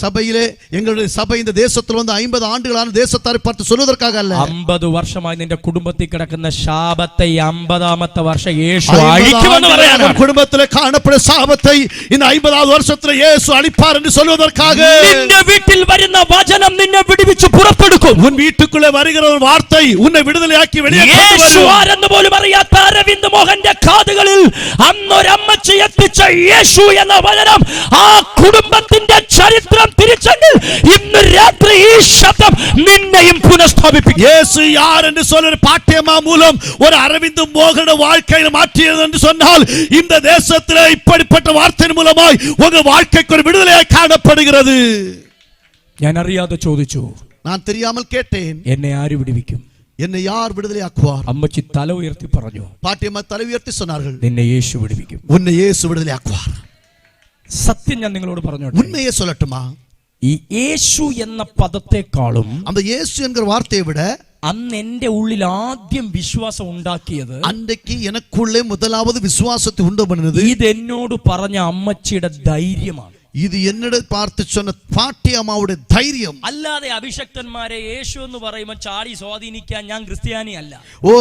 சபையிலே எங்களுடைய சபை இந்த தேசத்தில் வந்து 50 ஆண்டுகளான தேசத்தாரை பார்த்து சொல்வதற்காக அல்ல. 50 വർഷമായി നിന്റെ കുടുംബത്തിൽ കിടക്കുന്ന ശാപത്തെ 50ാമത്തെ വർഷം യേശു അഴിക്കുമെന്ന് പറയാനാണ്. കുടുംബത്തിലെ കാണപ്പെടുന്ന ശാപത്തെ இந்த 50வது வருஷத்துல இயேசு அழிப்பார் என்று சொல்வதற்காக. നിന്റെ വീട്ടിൽ വരുന്ന വചനം നിന്നെ വിടുവിച്ച് പുറപ്പെടുക്കും. உன் வீட்டுக்குள்ளே வருகிற ஒரு வார்த்தை உன்னை விடுதலையாக்கி வெளியே கொண்டு வரும். യേശു ആരെന്ന് പോലും അറിയാത്ത അരവിന്ദ് മോഹന്റെ കാതുകളിൽ അന്നൊരമ്മച്ചി എത്തിച്ച യേശു എന്ന വചനം ആ കുടുംബത്തിന്റെ ചരിത്രം തിരിച്ചെങ്കിൽ ഇന്ന് രാത്രി ഈ ശബ്ദം നിന്നെയും പുനഃസ്ഥാപിപ്പിക്കും. இயேசு யார் என்று சொல்ற பாட்டியம்மா மூலம் ஒரு அரவிந்த் மோகன வாழ்க்கையை மாற்றியது என்று சொன்னால் இந்த தேசத்திலே இப்படிப்பட்ட வார்த்தையின் மூலமாய் உங்க வாழ்க்கைக்கு ஒரு விடுதலையாய் காணப்படுகிறது. ഞാൻ അറിയാതെ ചോദിച്ചു, நான் தெரியாமல் கேட்டேன், എന്നെ ആര് വിടുവിക്കും? என்னை யார் விடுதலையாக்குவார்? അമ്മച്ചി തല ഉയർത്തി പറഞ്ഞു, பாட்டியம்மா தலை உயர்த்தி சொன்னார்கள், നിന്നെ യേശു വിടുവിക്കും. உன்னை இயேசு விடுதலையாக்குவார். സത്യം ഞാൻ നിങ്ങളോട് പറഞ്ഞോട്ടെ, உண்மையே சொல்லட்டுமா? ഈ യേശു എന്ന പദത്തെക്കാളും அந்த இயேசு என்கிற வார்த்தையை விட അന്ന് എന്റെ ഉള്ളിൽ ആദ്യം വിശ്വാസം ഉണ്ടാക്കിയത്, அன்றைக்கு எனக்குள்ளே முதலாவது விசுவாசத்தை உண்டு பண்ணினது, ഇത് എന്നോട് പറഞ്ഞ അമ്മച്ചിയുടെ ധൈര്യമാണ്. இது என்னிட பார்த்து சொன்ன பாட்டி அம்மாவுடைய தைரியம். അല്ലാതെ അഭിഷക്തന്മാരെ യേശു എന്ന് പറയുമ്പോൾ ചാടി സ്വാധീനിക്കാൻ ഞാൻ ക്രിസ്ത്യാനി അല്ല. ஓ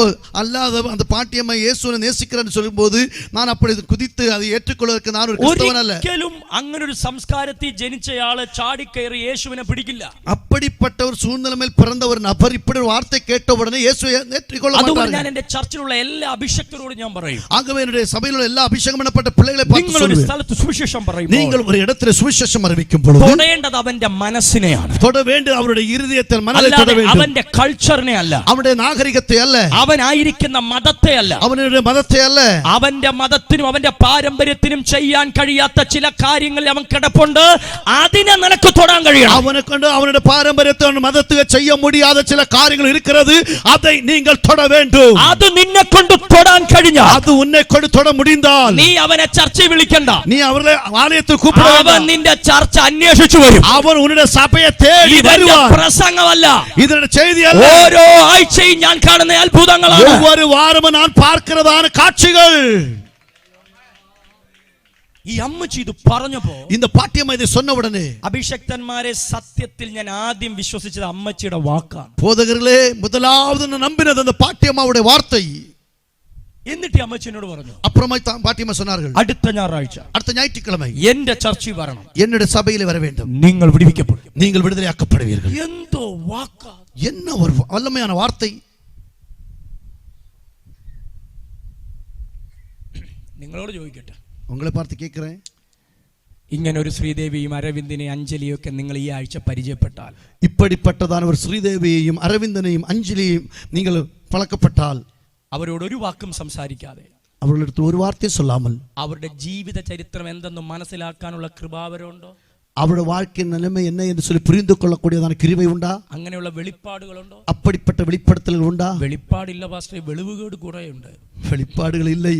அல்லாத அந்த பாட்டியம்மா இயேசுவை நேசிக்கிறேன்னு சொல்லும்போது நான் அப்படி குதித்து அதை ஏற்றுக்கொள்வதற்கு நான் ஒரு கிறிஸ்தவன் அல்ல. ഒരിക്കലും അങ്ങനെ ഒരു സംസ്കാരത്തിൽ ജനിച്ചയാള് ചാടിക്കയറി യേശുവിനെ പിടിക്കില്ല. அப்படிப்பட்ட ஒரு சூழ்நிலையில் பிறந்த ஒரு நபர் இப்படி ஒரு வார்த்தை கேட்ட உடனே இயேசுவை ஏற்றுக்கொள்ள അതുകൊണ്ട് ഞാൻ மாட்டார். എന്റെ ചർച്ചിലുള്ള എല്ലാ അഭിഷക്തരോടും ഞാൻ പറയും, ஆகவே என்னுடைய சபையில் உள்ள எல்லா அபிஷேகம் பண்ணப்பட்ட பிள்ளைகளை பார்த்து നിങ്ങൾ ഒരു சொல்லுவேன், സ്ഥലത്ത് സുവിശേഷം പറയുമ്പോൾ நீங்கள் ஒரு இடத்துல சுவிசேஷம் அறிவிக்கும் பொழுது തൊടേണ്ടത് അവന്റെ മനസ്സിനെയാണ്, தொட வேண்டியது அவருடைய இருதயத்தில் மனதை தொட வேண்டும். അവന്റെ കൾച്ചറിനെ അല്ല, அவனுடைய நாகரிகத்தை அல்ல, അവനായിരിക്കുന്ന മതത്തെ അല്ല, அவனுடைய மதத்தை அல்ல. അവന്റെ മതത്തിനും അവന്റെ പാരമ്പര്യത്തിനും ചെയ്യാൻ കഴിയാത്ത ചില കാര്യങ്ങൾ അവൻ കിടപ്പുണ്ട്, അതിനെ നിനക്ക് തൊടാൻ കഴിയണം. அவனை கொண்டு அவனுடைய பாரம்பரியத்தை மதத்துக்கு செய்ய முடியாத சில காரியங்கள் இருக்கிறது, அதை நீங்கள் தொட வேண்டும். അത് നിന്നെ കൊണ്ട് തൊടാൻ കഴിഞ്ഞാൽ, அது உன்னை கொண்டு தொட முடிந்தால் നീ അവനെ ചർച്ചയിൽ വിളിക്കണ്ട, நீ അവരെ ആലയത്തിൽ കൂപ്പിട അവൻ വേണ്ട. നിന്റെ ചർച്ച അന്വേഷിച്ചു വരും. അവൻ ഉன்னுடைய സഭയെ തേടി ഇതെന്റെ വരുവാൻ. പ്രസംഗമല്ല, ഇതിന്റെ ചെയ്തിയല്ല, ഓരോ ആഴ്ചയും ഞാൻ കാണുന്ന അത്ഭുതങ്ങളാണ്, ஒவ்வொரு வாரமும் நான் பார்க்கிறதான காட்சிகள். ഈ അമ്മച്ചി ഇത് പറഞ്ഞപ്പോ, இந்த பாட்டியம்மா இதை சொன்ன உடனே, അഭിഷക്തന്മാരെ സത്യത്തിൽ ഞാൻ ആദ്യം വിശ്വസിച്ചത് അമ്മച്ചിയുടെ വാക്കാണ്. போதகர்களே முதலாவது நான் நம்பினது அந்த பாட்டியம்மாவுடைய வார்த்தை. എന്നിട്ട് അമ്മച്ചനോട് പറഞ്ഞു, அப்புறமாய் பாட்டியம்மா சொன்னார்கள், അടുത്ത ഞായറാഴ്ച அடுத்த ஞாயிற்றுக்கிழமை എന്റെ ചർച്ചിൽ വരണം, என்னுடைய சபையிலே வர வேண்டும், നിങ്ങൾ വിടുവിക്കപ്പെടും. நீங்கள் விடுதலையாக்கப்படுவீர்கள். എന്തോ വാക്കാ, என்ன ஒரு வல்லமையான வார்த்தை. നിങ്ങളോട് ചോദിക്കട്ടെ, உங்களை பார்த்து கேட்கிறேன், ഇങ്ങനെ ഒരു ശ്രീദേവിയും അരവിന്ദിനെയും അഞ്ജലിയും ഒക്കെ നിങ്ങൾ ഈ ആഴ്ച പരിചയപ്പെട്ടാൽ, இப்படிப்பட்டதான ஒரு ஸ்ரீதேவியையும் அரவிந்தனையும் அஞ்சலியையும் நீங்கள் பழக்கப்பட்டால், അവരോട് ഒരു വാക്കും സംസാരിക്കാതെ, அவர்களிடத்தில் ஒரு வார்த்தை சொல்லாமல், അവരുടെ ജീവിത ചരിത്രം എന്തെന്ന് മനസ്സിലാക്കാനുള്ള കൃപാവരമുണ്ടോ? அவருடைய வாழ்க்கையின் நிலைமை என்ன என்று சொல்லி புரிந்து கொள்ளக்கூடியதான கிருபை உண்டா? അങ്ങനെയുള്ള വെളിപ്പാടുകളുണ്ടോ? அப்படிப்பட்ட வெளிப்படுத்தல்கள் உண்டா? വെളിപ്പാടില്ല പാസ്റ്റർ, വെളിവുകേട് കുറേയുണ്ട്. வெளிப்பாடுகள் இல்லை,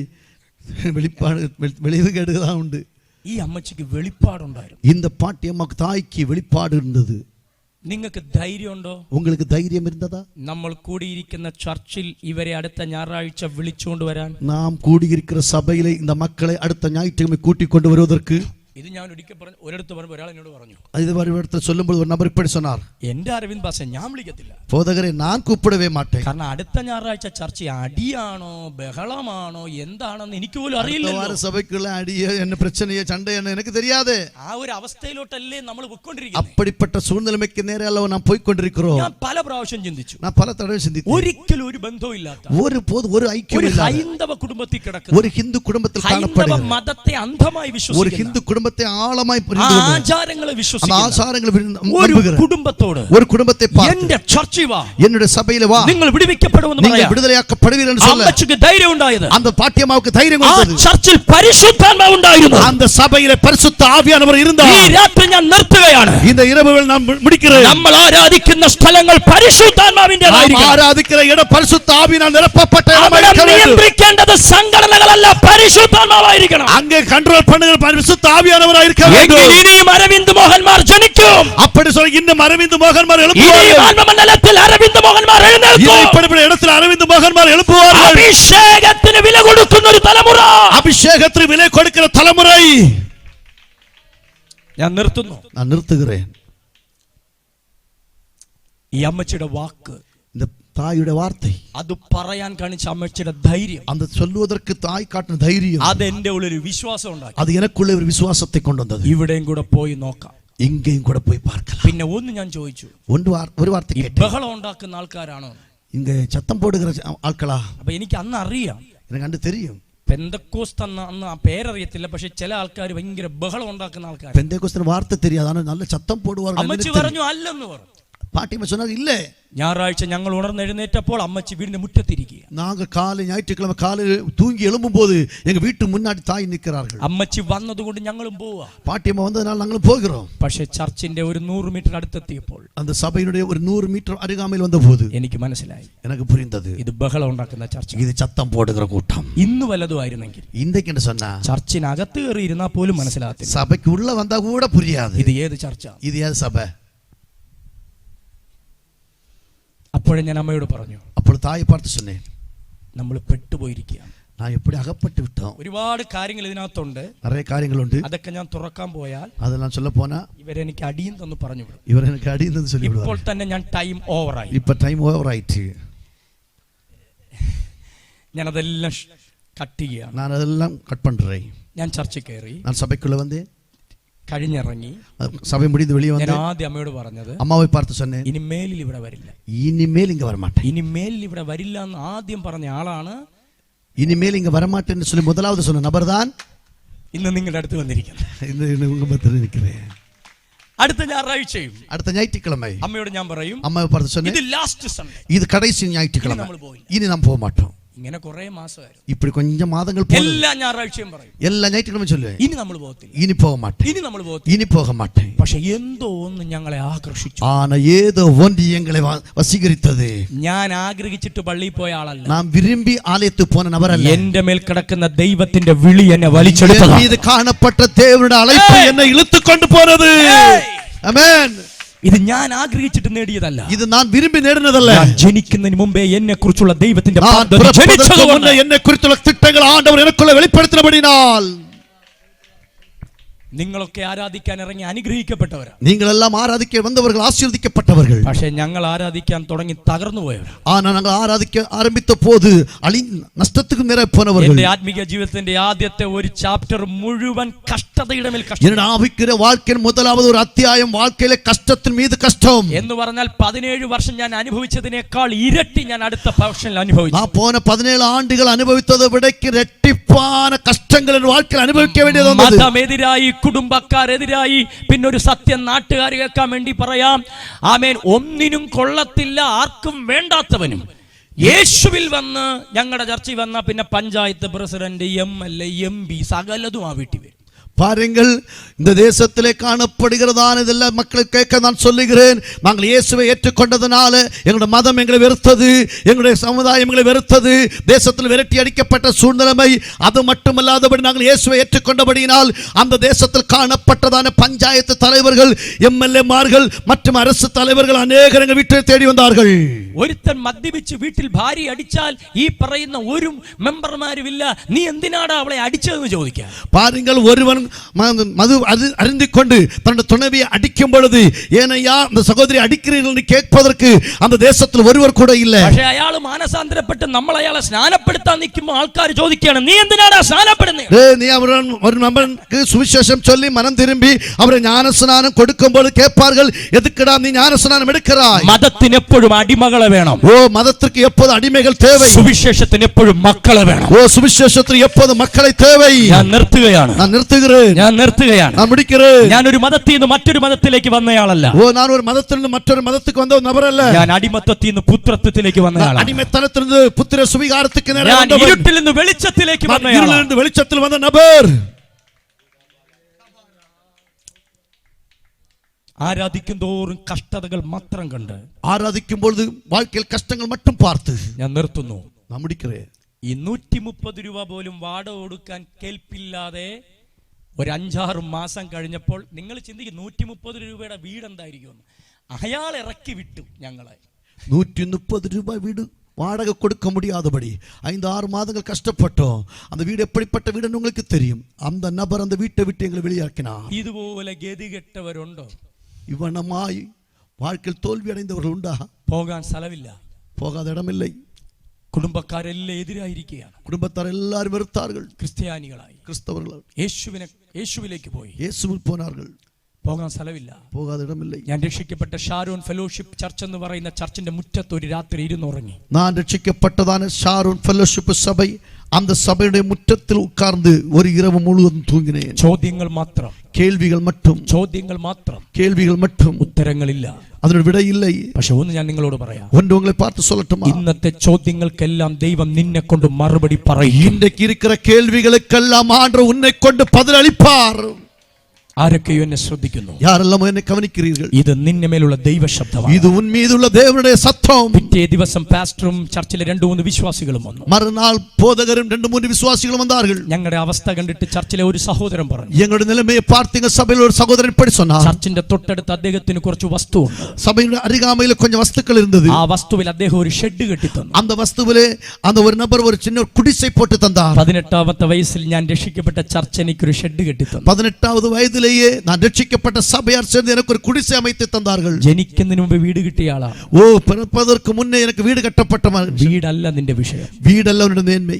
வெளிவுகேடுகள் தான் உண்டு. ഈ അമ്മച്ചിക്ക് വെളിപ്പാടുണ്ടായിരുന്നു. இந்த பாட்டியம்மாக்கு தாய்க்கு வெளிப்பாடு இருந்தது. നിങ്ങൾക്ക് ധൈര്യമുണ്ടോ? உங்களுக்கு தைரியம் இருந்ததா? നമ്മൾ കൂടിയിരിക്കുന്ന ചർച്ചിൽ ഇവരെ അടുത്ത ഞായറാഴ്ച വിളിച്ചുകൊണ്ട് വരാൻ? நாம் കൂടിയിരിക്കുന്ന സഭയിലെ இந்த மக்களை அடுத்த ஞாயிற்றுக்கிழமை கூட்டிக் கொண்டு வருவதற்கு? ഇത് ഞാൻ ഒരിക്കൽ പറഞ്ഞു, ഒരിടത്ത് പറഞ്ഞു, ഒരാൾ എന്നോട് പറഞ്ഞു, இது வருடத்தில் சொல்லும்போது ஒரு நபர் இப்படி சொன்னார், എന്റെ അരവിന്ദ് പാസ്റ്റർ ഞാൻ വിളിക്കത്തില്ല, போதகரை நான் கூப்பிடவே மாட்டேன், കാരണം അടുത്ത ഞായറാഴ്ച ചർച്ച അടിയാണോ ബഹളമാണോ എന്താണെന്ന് എനിക്ക് പോലും അറിയില്ല. சபைக்குள்ள அடியோ என்ன பிரச்சனையோ சண்டை என்ன எனக்கு தெரியாது. ആ ഒരു അവസ്ഥയിലോട്ടല്ലേ നമ്മൾ പോയിക്കൊണ്ടിരിക്കുന്നത്. அப்படிப்பட்ட சூழ்நிலைக்கு நேரே அல்ல நாம் போய் கொண்டிருக்கிறோம். ഞാൻ പല പ്രാവശ്യം ചിന്തിച്ചു, நான் பல தடவை சிந்தித்தேன், ഒരിക്കലും ഒരു ബന്ധവും ഇല്ലാത്ത ஒரு ஐக்கியம் ഒരു இல்லாத ഹൈന്ദവ കുടുംബത്തിൽ കിടക്കുന്ന, ஒரு ஹிந்து குடும்பத்தில் ഹൈന്ദവ காணப்படுகிற മതത്തെ അന്ധമായി ஒரு വിശ്വസിക്കുന്ന, ஹிந்து குடும்பத்தை ஆழமாய் புரிந்து கொண்டு ആചാരങ്ങളെ அந்த വിശ്വസിക്കുന്ന ஆசாரங்களை ഒരു நம்புகிற കുടുംബത്തോട് ஒரு குடும்பத்தை பார்த்து, എന്റെ ചർച്ചിൽ വാ, என்னுடைய சபையில வா, നിങ്ങൾ വിടുവിക്കപ്പെടുമെന്ന് நீங்கள் പറയാം. விடுதலையாக்கப்படுவீர்கள் என்று சொல்ல അമ്മച്ചിക്ക് ധൈര്യം ഉണ്ടായത്, அந்த பாட்டியம்மாவுக்கு தைரியம் ആ கொடுத்தது. ചർച്ചിൽ പരിശുദ്ധാത്മാവ് ഉണ്ടായിരുന്നു. அந்த சபையிலே பரிசுத்த ஆவியானவர் ഈ இருந்தார். രാത്രി ഞാൻ നിർത്തുകയാണ്. இந்த இரவுகள் நாம் முடிக்கிறோம். നമ്മൾ ആരാധിക്കുന്ന സ്ഥലങ്ങൾ പരിശുദ്ധാത്മാവിന്റേതായിരിക്കണം. ஆராதிக்கிற இடம் பரிசுத்த ஆவியினால் நிரப்பப்பட்ட അവിടെ இடமாக இருக்க வேண்டும். നിയന്ത്രിക്കേണ്ടത് സംഘടനകളല്ല, പരിശുദ്ധാത്മാവായിരിക്കണം. அங்கே கண்ட்ரோல் பண்ணுகிற பரிசுத்த ஆவியானவராக இருக்க வேண்டும். എങ്കിൽ ഇനിയും അരവിന്ദ് മോഹൻമാർ ജനിക്കും. அப்படி சொல்லி இன்னும் அரவிந்த் மோகன்மார் ഇനിയും எழுப்புவார்கள். ആത്മമണ്ഡലത്തിൽ അരവിന്ദ് മോഹൻമാർ എഴുന്നേൽക്കും. இப்படிப்பட்ட இடத்தில் அரவிந்த் மோகன்மார் எழுப்புவார்கள். അഭിഷേകത്തിന് വില കൊടുക്കുന്ന ഒരു തലമുറ. அபிஷேகத்திற்கு விலை கொடுக்கிற தலைமுறை. ഞാൻ നിർത്തുന്നു. நான் நிறுத்துகிறேன். ഈ അമ്മച്ചിയുടെ വാക്ക്, இந்த தாயுடைய வார்த்தை, അത് പറയാൻ കാണിച്ച അമ്മച്ചിയുടെ ധൈര്യം, அந்த சொல்வதற்கு தாய் காட்டின தைரியம், അത് എന്റെ ഉള്ളിൽ ഒരു വിശ്വാസം ഉണ്ടാക്കി. அது எனக்குள்ள ஒரு விசுவாசத்தை கொண்டு வந்தது. ഇവിടെയും കൂടെ പോയി നോക്കാം. இங்கேயும் கூட போய் பார்க்கலாம். പിന്നെ ഒന്ന് ഞാൻ ചോദിച്ചു, ஒரு வார்த்தை ഈ கேட்டேன், ബഹളം ഉണ്ടാക്കുന്ന ആൾക്കാരാണോ? இங்க சத்தம் போடுகிற ஆட்களா? അപ്പൊ എനിക്ക് അന്ന് അറിയാം, எனக்கு கண்டு தெரியும். പെന്തക്കോസ്ത് അന്ന് ആ പേരറിയത്തില്ല, പക്ഷെ ചില ആൾക്കാർ ഭയങ്കര ബഹളം ഉണ്ടാക്കുന്ന ആൾക്കാർ. பெந்தேகோஸ்து வார்த்தை தெரியாது, ஆனா நல்ல சத்தம் போடுவார்கள். അമ്മച്ചി പറഞ്ഞു അല്ലെന്ന് പറഞ്ഞു. பாட்டியம்மா சொன்னாங்க இல்ல. ഞായറാഴ്ച ഞങ്ങൾ ഉണർന്നെഴുന്നേറ്റപ്പോൾ അമ്മച്ചി വീടിന്റെ മുറ്റത്തിരിക്കുക. நாங்க காலை ஞாயிற்றுக்கிழமை காலையில் தூங்கி எழும்பும் போது எங்க வீட்டு முன்னாடி தாய் நிற்கிறார்கள். അമ്മച്ചി വന്നതുകൊണ്ട് ഞങ്ങളും പോവാ. பாட்டியம்மா வந்ததனால நாங்களும் போகிறோம். പക്ഷെ ചർച്ചിന്റെ ഒരു 100 മീറ്റർ അടുത്തെത്തിയപ്പോൾ, அந்த சபையினுடைய ஒரு 100 மீட்டர் அருகாமையில் வந்தபோது എനിക്ക് മനസ്സിലായി, எனக்கு புரிந்தது, ഇത് ബഹളം ഉണ്ടാക്കുന്ന ചർച്ച. இது சத்தம் போடுகிற கூட்டம். ഇന്ന് വല്ലതുമായിരുന്നെങ്കിൽ, இன்றைக்கு என்ன சொன்னா ചർച്ചിനകത്ത് കയറി ഇരുന്നാൽ പോലും മനസ്സിലാകത്തില്ല. சபைக்கு உள்ள வந்தா கூட புரியாது ഇത് ഏത് ചർച്ച. இது ஏது சபை. അപ്പോഴേ ഞാൻ അമ്മയോട് പറഞ്ഞു, അപ്പോൾ தாயை பார்த்து சொன்னேன், നമ്മൾ പെട്ടുപോയിരിക്കുകയാണ്. நான் எப்படி அகப்பட்டு விட்டோம். ഒരുപാട് കാര്യങ്ങൾ ഇതിനകത്തുണ്ട്. நிறைய காரியங்கள் உண்டு. അതൊക്കെ ഞാൻ തുറക്കാൻ പോയാൽ அதெல்லாம் சொல்ல போனா ഇവരെനിക്ക് അടിയും തന്നു പറഞ്ഞു വിടും. இவர் எனக்கு அடிந்தது சொல்லி ഇപ്പോൾ விடுவார். തന്നെ ഞാൻ ടൈം ഓവറായി. இப்ப டைம் ஓவர் ஆயிடுச்சு. ഞാനതെല്ലാം കട്ട് ചെയ്യുകയാണ്. நான் அதெல்லாம் கட் பண்றேன். ഞാൻ ചർച്ച കയറി, நான் சபைக்குள்ள வந்து കഴിഞ്ഞിറങ്ങി. சபை முடிந்து வெளியே ഞാൻ வந்து ആദ്യം അമ്മയോട് പറഞ്ഞത്, அம்மாவை பார்த்து சொன்னேன், ഇനി മേലിൽ ഇവിടെ വരില്ല. இனிமேல் இங்க வரமாட்டேன். ഇനി മേലിൽ ഇവിടെ വരില്ല എന്ന് ആദ്യം പറഞ്ഞ ആളാണ് இனிமேல் இங்க வரமாட்டேன்னு சொல்லி முதலாவது சொன்ன நபர் தான் ഇന്ന് നിങ്ങളുടെ അടുത്ത് വന്നിരിക്കുന്നത്. இந்த உங்க பத்திர நிக்கிறேன். അടുത്ത ഞായറാഴ്ചയും அடுத்த ஞாயிற்றுக்கிழமை അമ്മയോട് ഞാൻ പറയും, அம்மாவை பார்த்து சொன்னேன், ഇത് ലാസ്റ്റ് സൺഡേ, இது கடைசி ஞாயிற்றுக்கிழமை, இனி நாம் போக மாட்டோம். ഇങ്ങനെ കുറെ മാസമായിരുന്നു. இப்படி கொஞ்சம் மாதங்கள் போகுது. എല്ലാ ഞായറാഴ്ചയും പറയും, எல்லா ஞாயிற்றுக்கிழமையும் சொல்லுவேன், ഇനി നമ്മൾ പോകത്തില്ല, இனி போக மாட்டேன், ഇനി നമ്മൾ പോകത്തില്ല. இனி போக மாட்டேன். പക്ഷെ എന്തോ ഒന്ന് ഞങ്ങളെ ആകർഷിച്ചു. ஆனா ஏதோ ஒன்று எங்களை வசீகரித்தது. ഞാൻ ആഗ്രഹിച്ചിട്ട് പള്ളിയിൽ പോയ ആളല്ല. நாம் விரும்பி ஆலயத்துக்கு போன நபர் அல்ல. എന്റെ മേൽ കിടക്കുന്ന ദൈവത്തിന്റെ വിളി എന്നെ വലിച്ചെടുത്തതാണ്. இது காணப்பட்ட தேவனுடைய அழைப்பு என்னை இழுத்து கொண்டு போனது. ஆமென். ഇത് ഞാൻ ആഗ്രഹിച്ചിട്ട് നേടിയതല്ല. இது நான் விரும்பி நேடினதல்ல. ഞാൻ ജനിക്കുന്നതിന് മുമ്പേ എന്നെ കുറിച്ചുള്ള ദൈവത്തിന്റെ என்னை குறித்துள்ள திட்டங்கள் ஆண்டவர் எனக்குள்ள வெளிப்படுத்தினபடியால் നിങ്ങളൊക്കെ ആരാധിക്കാൻ ഇറങ്ങി അനുഗ്രഹിക്കപ്പെട്ടവരാ. நீங்களெல்லாம் ஆராதிக்க வந்தவர்கள் ஆசீர்வதிக்கப்பட்டவர்கள். പക്ഷേ ഞങ്ങൾ ആരാധിക്കാൻ തുടങ്ങി തകർന്നു പോയവർ. ஆனால் நாங்கள் ஆராதிக்க ஆரம்பித்த போது നഷ്ടத்துக்கு നേരെ പോனவர்கள். എന്റെ ആത്മീയ ജീവിതത്തിന്റെ ആദ്യത്തെ ഒരു ചാപ്റ്റർ മുഴുവൻ കഷ്ടതയുടെ മേൽ കഷ്ടം. என்னோட ஆவிக்குரிய வாழ்க்கையின் முதலாவது ஒரு அத்தியாயம் வாழ்க்கையிலே கஷ்டத்தின் மீது கஷ்டம் എന്ന് പറഞ്ഞാൽ 17 വർഷം ഞാൻ അനുഭവിച്ചതിനേക്കാൾ ഇരട്ടി ഞാൻ അടുത്ത പോർഷനിൽ അനുഭവിച്ചു. நான் போன 17 ஆண்டுகள் அனுபவித்ததை விடக்கு இரட்டிப்பான கஷ்டங்கள் என் வாழ்க்கையில் அனுபவிக்க வேண்டியது வந்தது. മതമെതിരായി, കുടുംബക്കാരെതിരായി, പിന്നെ ഒരു സത്യം നാട്ടുകാർ കേൾക്കാൻ വേണ്ടി പറയാം. ആമേൻ. ഒന്നിനും കൊള്ളത്തില്ല, ആർക്കും വേണ്ടാത്തവനും യേശുവിൽ വന്ന് ഞങ്ങളുടെ ചർച്ചയിൽ വന്ന പിന്നെ പഞ്ചായത്ത് പ്രസിഡന്റ്, MLA, MP സകലതും ആ വീട്ടിൽ വരും. பாருங்கள், இந்த தேசத்திலே காணப்படுகிறதான இதெல்லாம் மக்கள் கேட்க நான் சொல்லுகிறேன். நாங்கள் இயேசுவை ஏற்றுக்கொண்டதனால எங்களுடைய மதம் எங்களை வெறுத்தது, எங்களுடைய சமுதாயம் எங்களை வெறுத்தது, தேசத்தில் விரட்டி அடிக்கப்பட்ட சூழ்நிலைமை. அது மட்டுமல்லாதபடி நாங்கள் இயேசுவை ஏற்றுக்கொண்டபடியினால் அந்த தேசத்தில் காணப்பட்டதான பஞ்சாயத்து தலைவர்கள், MLA-மார்கள் மற்றும் அரசு தலைவர்கள் அநேகர் எங்கள் வீட்டை தேடி வந்தார்கள். ഒരുത്തൻ മദ്യപിച്ച് വീട്ടിൽ ഭാര്യ അടിച്ചാൽ ഈ പറയുന്ന ഒരു മെമ്പർമാരുമില്ല, നീ എന്തിനാടാ അവളെ അടിച്ചതെന്ന് ചോദിക്കാം. பாருங்கள், ஒருவன் மது அறிந்து கொண்டு தன்னுடைய துணைவியை அடிக்கும் பொழுது ஏனையா அந்த சகோதரி அடிக்கிறீர்கள் என்று கேட்பதற்கு அந்த தேசத்தில் ஒருவர் கூட இல்லை. പക്ഷേ അയാൾ മാനസാന്തരപ്പെട്ട് നമ്മൾ അയാളെ സ്നാനപ്പെടുത്താൻ നിൽക്കുമ്പോൾ ആൾക്കാർ ചോദിക്കുകയാണ്, നീ എന്തിനാടാ സ്നാനപ്പെടുന്നത്? நீ ஒரு நபருக்கு சுவிசேஷம் சொல்லி மனம் திரும்பி அவரை ஞானஸ்நானம் கொடுக்கும்போது கேட்பார்கள், எதுக்குடா நீ ஞானஸ்நானம் எடுக்கிறாய்? മതത്തിന് എപ്പോഴും അടിമകളെ വേണം. மதத்திற்கு எப்போது அடிமைகள் தேவை. സുവിശേഷത്തിന് എപ്പോഴും മക്കളെ വേണം. சுவிசேஷத்திற்கு எப்போது மக்களை தேவை. ഞാൻ നിർത്തുകയാണ്. நான் முடிக்கிறேன். ഞാൻ ഒരു മതത്തിൽ നിന്ന് മറ്റൊരു മതത്തിലേക്ക് വന്നയാളല്ല. நான் ஒரு மதத்தில் നിന്ന് മറ്റൊരു മതത്തിലേക്ക് വന്ന നബറല്ല. ഞാൻ അടിമത്തത്തിൽ നിന്ന് പുത്രത്വത്തിലേക്ക് വന്നയാളാണ്. അടിമത്തനത്തിൽ നിന്ന് പുത്ര സ്വീകാരത്തിലേക്ക് നേരെ ഞാൻ ഇരുട്ടിൽ നിന്ന് വെളിച്ചത്തിലേക്ക് വന്നയാളാണ്. ഇരുളിൽ നിന്ന് വെളിച്ചത്തിൽ വന്ന നബർ. ആരാധിക്കും തോറും കഷ്ടതകൾ മാത്രം കണ്ട് ആരാധിക്കുമ്പോൾ வாழ்க்கையில் കഷ്ടങ്ങൾ மட்டுം பார்த்து ഞാൻ നിർത്തുന്നു. நான் முடிக்கிறேன். ഈ 130 രൂപ പോലും വാടക കൊടുക്കാൻ കേൾപ്പില്ലാതെ ഒരു 5-6 മാസം കഴിഞ്ഞപ്പോൾ നിങ്ങൾ ചിന്തിക്കും 130 രൂപയുടെ വീട് എന്തായിരിക്കും. അയാൾ ഇറക്കി വിട്ടു ഞങ്ങളെ. 130 രൂപ വീട് வாடகை கொடுக்க முடியாதபடி 5-6 மாதங்கள் கஷ்டப்பட்டோம். அந்த வீடு எப்படிப்பட்ட வீடுன்னு உங்களுக்கு தெரியும். அந்த நபர் அந்த வீட்டை விட்டு எங்களை வெளியாக்கினார். ഇതുപോലെ ഗതികെട്ടവരുണ്ടോ? இவனமாய் வாழ்க்கையில் தோல்வி அடைந்தவர்கள் உண்டா? പോകാൻ സ്ഥലമില്ല, போகாத இடமில்லை. കുടുംബക്കാരെല്ലാം എതിരായിരിക്കുകയാണ്. കുടുംബത്താർ എല്ലാവരും വെറുത്താர்கள். ക്രിസ്ത്യാനികളായി, ക്രിസ്തവர்கள் യേശുവിലേക്ക് പോയി. യേശുവിൽ പോനാர்கள். പോകാൻ സ്ഥലമില്ല, പോകാതെ ഇടമില്ല. ഞാൻ രക്ഷിക്കപ്പെട്ട ഷാരോൺ ഫെലോഷിപ്പ് ചർച്ച് എന്ന് പറയുന്ന ചർച്ചിന്റെ മുറ്റത്ത് ഒരു രാത്രി ഇരുന്നുറങ്ങി. நான் രക്ഷിക്കപ്പെട്ടതാണ് ഷാരോൺ ഫെലോഷിപ്പ് സഭ. அந்த சபையுடைய முற்றத்தில் உட்கார்ந்து ஒரு இரவு முழுவதும் தூங்கினேன். ചോദ്യങ്ങൾ മാത്രം, கேள்விகள் மட்டும், ചോദ്യങ്ങൾ മാത്രം, கேள்விகள் மட்டும், ഉത്തരങ്ങളില്ല. അതിനൊരു വിട இல்லை. പക്ഷെ ഒന്ന് ഞാൻ നിങ്ങളോട് പറയാം, ஒன்று உங்களை பார்த்து சொல்லட்டுமா? ഇന്നത്തെ ചോദ്യങ്ങൾക്കെല്ലാം ദൈവം നിന്നെ കൊണ്ട് മറുപടി പറയും. இன்றைக்கு இருக்கிற கேள்விகளுக்கெல்லாம் ஆண்டவர் உன்னை கொண்டு பதில் அளிப்பார். ആരൊക്കെയോ എന്നെ ശ്രദ്ധിക്കുന്നു? யாரெல்லாம் என்னை கவனிக்கிறீர்கள்? ഇത് നിന്റെ മേലുള്ള ദൈവ ശബ്ദമാണ്. இது உன் மீதுள்ள தேவனுடைய சத்தம். പിറ്റേ ദിവസം പാസ്റ്ററും ചർച്ചിലെ 2-3 വിശ്വാസികളും വന്നു. மறுநாள் போதகரும் 2-3 விசுவாசிகளும் வந்தார்கள். ഞങ്ങളുടെ അവസ്ഥ കണ്ടിട്ട് ചർച്ചിലെ ഒരു സഹോദരൻ പറഞ്ഞു, எங்களுடைய நிலைமையை பார்த்தீங்க சபையில் ஒரு சகோதரன் இப்படி சொன்னார். ചർച്ചിന്റെ തൊട്ടടുത്ത് അദ്ദേഹത്തിന് കുറച്ച് വസ്തു ഉണ്ട്. சபையின் அருகாமையில் கொஞ்சம் வஸ்துக்கள் இருந்தது. ആ വസ്തുവിൽ അദ്ദേഹം ഒരു ഷെഡ് കെട്ടി തന്നു. அந்த வஸ்துவிலே அந்த ஒரு நபர் ஒரு சின்ன குடிசை போட்டு தந்தார். 18ാമത്തെ വയസ്സിൽ ഞാൻ രക്ഷിക്കപ്പെട്ട ചർച്ച് എനിക്കൊരു ഷെഡ് കെട്ടി തന്നു. 18வது வயதிலேயே நான் രക്ഷിക്കപ്പെട്ട சபையார் சேர்ந்து எனக்கு ஒரு குடிசை அமைத்து தந்தார்கள். ജനിക്കുന്നതിന് മുമ്പ് വീട് കിട്ടിയ ആളാ. பிறப்பதற்கு முன்னே எனக்கு வீடு கட்டப்பட்ட വീടല്ല നിന്റെ വിഷയം. வீடல்ல உன்னுடைய மேன்மை.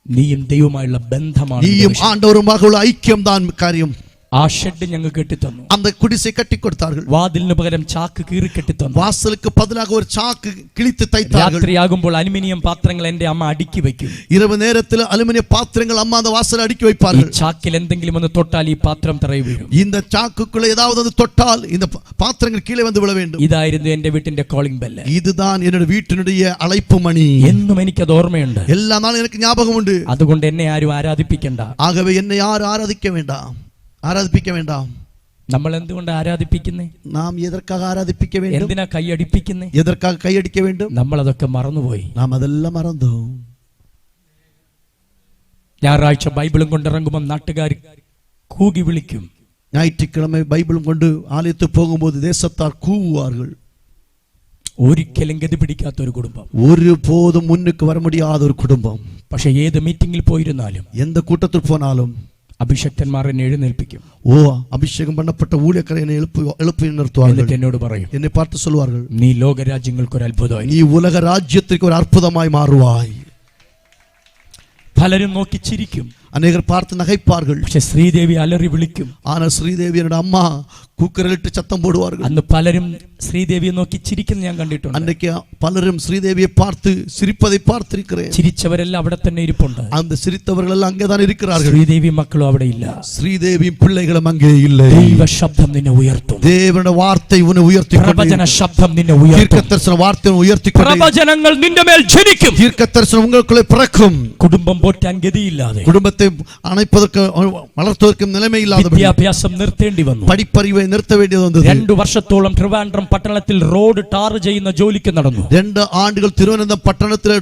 നീയും ദൈവമായുള്ള ബന്ധമാണ്. நீயும் ஆண்டவருமாக உள்ள ஐக்கியம் தான் காரியம். ആ ഷെഡ് ഞങ്ങൾ കെട്ടിത്തന്നു. அந்த குடிசை கட்டி கொடுத்தார்கள். വാതിലിന് പകരം ചാക്ക് കീറി കെട്ടിത്തന്നു. வாசலுக்கு பதிலாக ஒரு சாக்கு கிழித்து தைத்தார்கள். രാത്രിയാകുമ്പോൾ അലുമിനിയം പാത്രങ്ങൾ എന്റെ അമ്മ അടുക്കി വെക്കും. இரவு நேரத்தில் அலுமினிய பாத்திரங்கள் அம்மா அந்த வாசல் அடுக்கி வைப்பார்கள். ഈ ചാക്കിൽ എന്തെങ്കിലും ഒന്ന് തൊട്ടാൽ ഈ പാത്രം തറയിൽ വീഴും. இந்த சாக்குக்குள்ள ஏதாவது வந்து தொட்டால் இந்த பாத்திரங்கள் கீழே வந்து விழ வேண்டும். ഇതായിരുന്നു എന്റെ വീട്ടിന്റെ കോളിംഗ് ബെല്ല്. இதுதான் என்னோட வீட்டினுடைய அழைப்பு மணி. എന്നും എനിക്കത് ഓർമ്മയുണ്ട്. எல்லா நாளும் எனக்கு ஞாபகம் உண்டு. അതുകൊണ്ട് എന്നെ ആരും ആരാധിപ്പിക്കണ്ട. ஆகவே என்னை யாரும் ஆராதிக்க வேண்டாம். നമ്മൾ എന്തുകൊണ്ട് ആരാധിപ്പിക്കുന്നേ? നാം എதற்காக ആരാധിപ്പിക്ക வேண்டும்? എന്തിനാ കൈയടിപ്പിക്കുന്നേ? എதற்காக കൈയടിക്ക வேண்டும்? നമ്മൾ അതൊക്കെ മറന്നുപോയി. നാം അതെല്ലാം മറന്നു. ഞായറാഴ്ച ബൈബിളും കൊണ്ടിറങ്ങുമ്പോൾ നാട്ടുകാർ കൂകി വിളിക്കും. ஞாயிற்றுக்கிழமை பைபிளும் கொண்டு ஆலயத்துக்கு போகும்போது தேசத்தார் கூவுவார்கள். ഒരിക്കലും ഗതി പിടിക്കാത്ത ഒരു കുടുംബം, ஒருபோதும் முன்னுக்கு வர முடியாத ஒரு குடும்பம். പക്ഷെ ഏത് മീറ്റിംഗിൽ പോയിരുന്നാലും, எந்த கூட்டத்தில் போனாலும் അഭിഷക്തന്മാർ എന്നെ എഴുന്നേൽപ്പിക്കും. ஓ அபிஷேகம் பண்ணப்பட்ட ஊழியக்காரரை என்னை எழுப்பி நிறுத்துவார்கள். എന്നിട്ട് എന്നോട് പറയും, என்னை பார்த்து சொல்வார்கள், നീ ലോകരാജ്യങ്ങൾക്ക് ഒരു അത്ഭുതമായി, நீ உலக ராஜ்யத்திற்கு ஒரு அற்புதமாய் மாறுவாய். പലരും നോക്കി ചിരിക്കും, அநேகர் பார்த்து நகைப்பார்கள். പക്ഷെ ശ്രീദേവി അലറി വിളിക്കും. ஆனா ஸ்ரீதேவி என்னோட அம்மா கூக்கரலிட்டு சத்தம் போடுவார்கள். അന്ന് പലരും ശ്രീദേവിയെ നോക്കി ചിരിക്കുന്ന ഞാൻ കണ്ടിട്ടുണ്ട്. அன்றைக்கு பலரும் ஸ்ரீதேவியை பார்த்து சிரிப்பதை பார்த்திருக்கிறேன். ചിരിച്ചവരെല്ലാം അവിടെ തന്നെ ഇരിപ്പുണ്ട്. அந்த சிரித்தவர்கள் எல்லாம் அங்கேதான் இருக்கிறார்கள். ശ്രീദേവി മക്കളും അവിടെ ഇല്ല. ஸ்ரீதேவியும் பிள்ளைகளும் அங்கே இல்லை. ദൈവ ശബ്ദം നിന്നെ ഉയർത്തും. தேவனுடைய வார்த்தை உன்னை உயர்த்தி പ്രവചന ശബ്ദം നിന്നെ ഉയർത്തും. தீர்க்கதரிசன வார்த்தை உயர்த்தி പ്രവചനങ്ങൾ നിന്റെ മേൽ ജനിക്കും. தீர்க்கதரிசனம் உங்களுக்குள்ளே பிறக்கும். കുടുംബം പോറ്റാൻ ഗതിയില്ലാതെ, குடும்பத்தை அணைப்பதற்கு வளர்த்துவதற்கு நிலைமை இல்லாத, വിദ്യാഭ്യാസം നിർത്തേണ്ടി വന്നു. படிப்பறிவை நிறுத்த வேண்டியது வந்தது. 2 വർഷത്തോളം ട്രിവാൻഡ്രം പട്ടണത്തിൽ റോഡ് ടാർ ചെയ്യുന്ന ജോലിക്ക് നടന്നു. 2 ஆண்டுகள் திருவனந்தபுரம் பட்டணத்தில்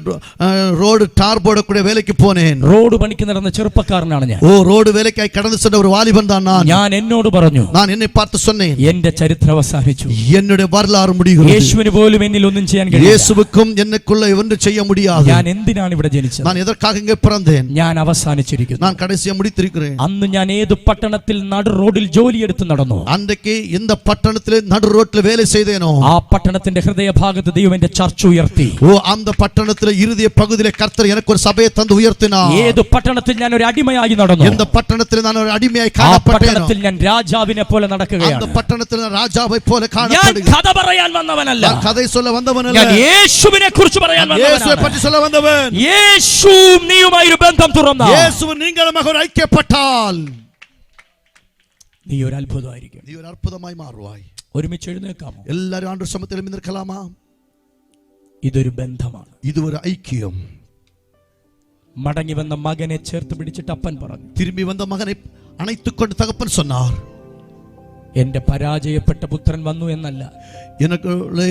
ரோடு டார் போடக்கூடிய வேலைக்கு போனேன். റോഡ് പണിക്ക് നടന്ന ചെറുപ്പക്കാരനാണ് ഞാൻ. ஓ ரோடு வேலைக்காய் கடந்து சென்ற ஒரு வாலிபன் தான் நான். ഞാൻ എന്നോട് പറഞ്ഞു, நான் என்னை பார்த்து சொன்னேன், എന്റെ ചരിത്രം അവസാനിച്ചു. என்னுடைய வரலாறு முடிகிறது. യേശുവിന് പോലും എന്നിൽ ഒന്നും ചെയ്യാൻ കഴിയില്ല. இயேசுவுக்கும் எனக்குள்ள ஒன்றும் செய்ய முடியாது. ഞാൻ എന്തിനാണ് ഇവിടെ ജനിച്ചത്? நான் எதற்காக இங்கே பிறந்தேன்? ഞാൻ അവസാനിച്ചിരിക്കുന്നു. நான் கடைசியா முடித்திருக்கிறேன். അന്ന് ഞാൻ ഏത് പട്ടണത്തിൽ നടു റോഡിൽ ജോലിയെടുത്ത് നടന്നു, அன்றைக்கு இந்த பட்டணத்திலே நடு ரோட்ல வேலை செய்தேனோ, ആ പട്ടണത്തിന്റെ ഹൃദയഭാഗത്ത് ദൈവം എന്റെ ചർച്ച ഉയർത്തി. ஓ அந்த பட்டணத்திலே இறுதிய பகுதியிலே கர்த்தர் எனக்கு ஒரு சபையை தந்து உயர்த்தினார். ഏത് പട്ടണത്തിൽ ഞാൻ ഒരു അടിമയായി നടന്നു, இந்த பட்டணத்திலே நான் ஒரு அடிமையாய் ആ காணப்பட்டேனோ, പട്ടണത്തിൽ ഞാൻ രാജാവിനെ പോലെ அந்த നടക്കുകയാണ്. பட்டணத்திலே ராஜாவை போல ഞാൻ காணப்படுகிறேன். കഥ പറയാൻ വന്നവനല്ല, நான் கதை சொல்ல வந்தவனல்ல, ഞാൻ യേശുവിനെ കുറിച്ച് പറയാൻ இயேசுவை വന്നവനാണ്. பற்றி சொல்ல வந்தவன். യേശുവും നീയുമായി ഒരു ബന്ധം തുറന്ന, இயேசுவும் நீங்களுமாக ஒரு ஐக்கியப்பட்டால் നീ ഒരു അത്ഭുതമായിരിക്കും. நீ ஒரு அற்புதமாய் மாறுவாய். ഒരുമിച്ച് എഴുന്നേൽക്കാമോ? எல்லாரும் ஆண்டவர் சமூகத்தில் எழும்பி நிற்கலாமா? ഇതൊരു ബന്ധമാണ്. இது ஒரு ஐக்கியம். മടങ്ങി വന്ന മകനെ ചേർത്ത് പിടിച്ചിട്ട് അപ്പൻ പറഞ്ഞു, திரும்பி வந்த மகனை அணைத்துக்கொண்டு தகப்பன் சொன்னார், എന്റെ പരാജയപ്പെട്ട പുത്രൻ വന്നു എന്നല്ല, எனக்குள்ளே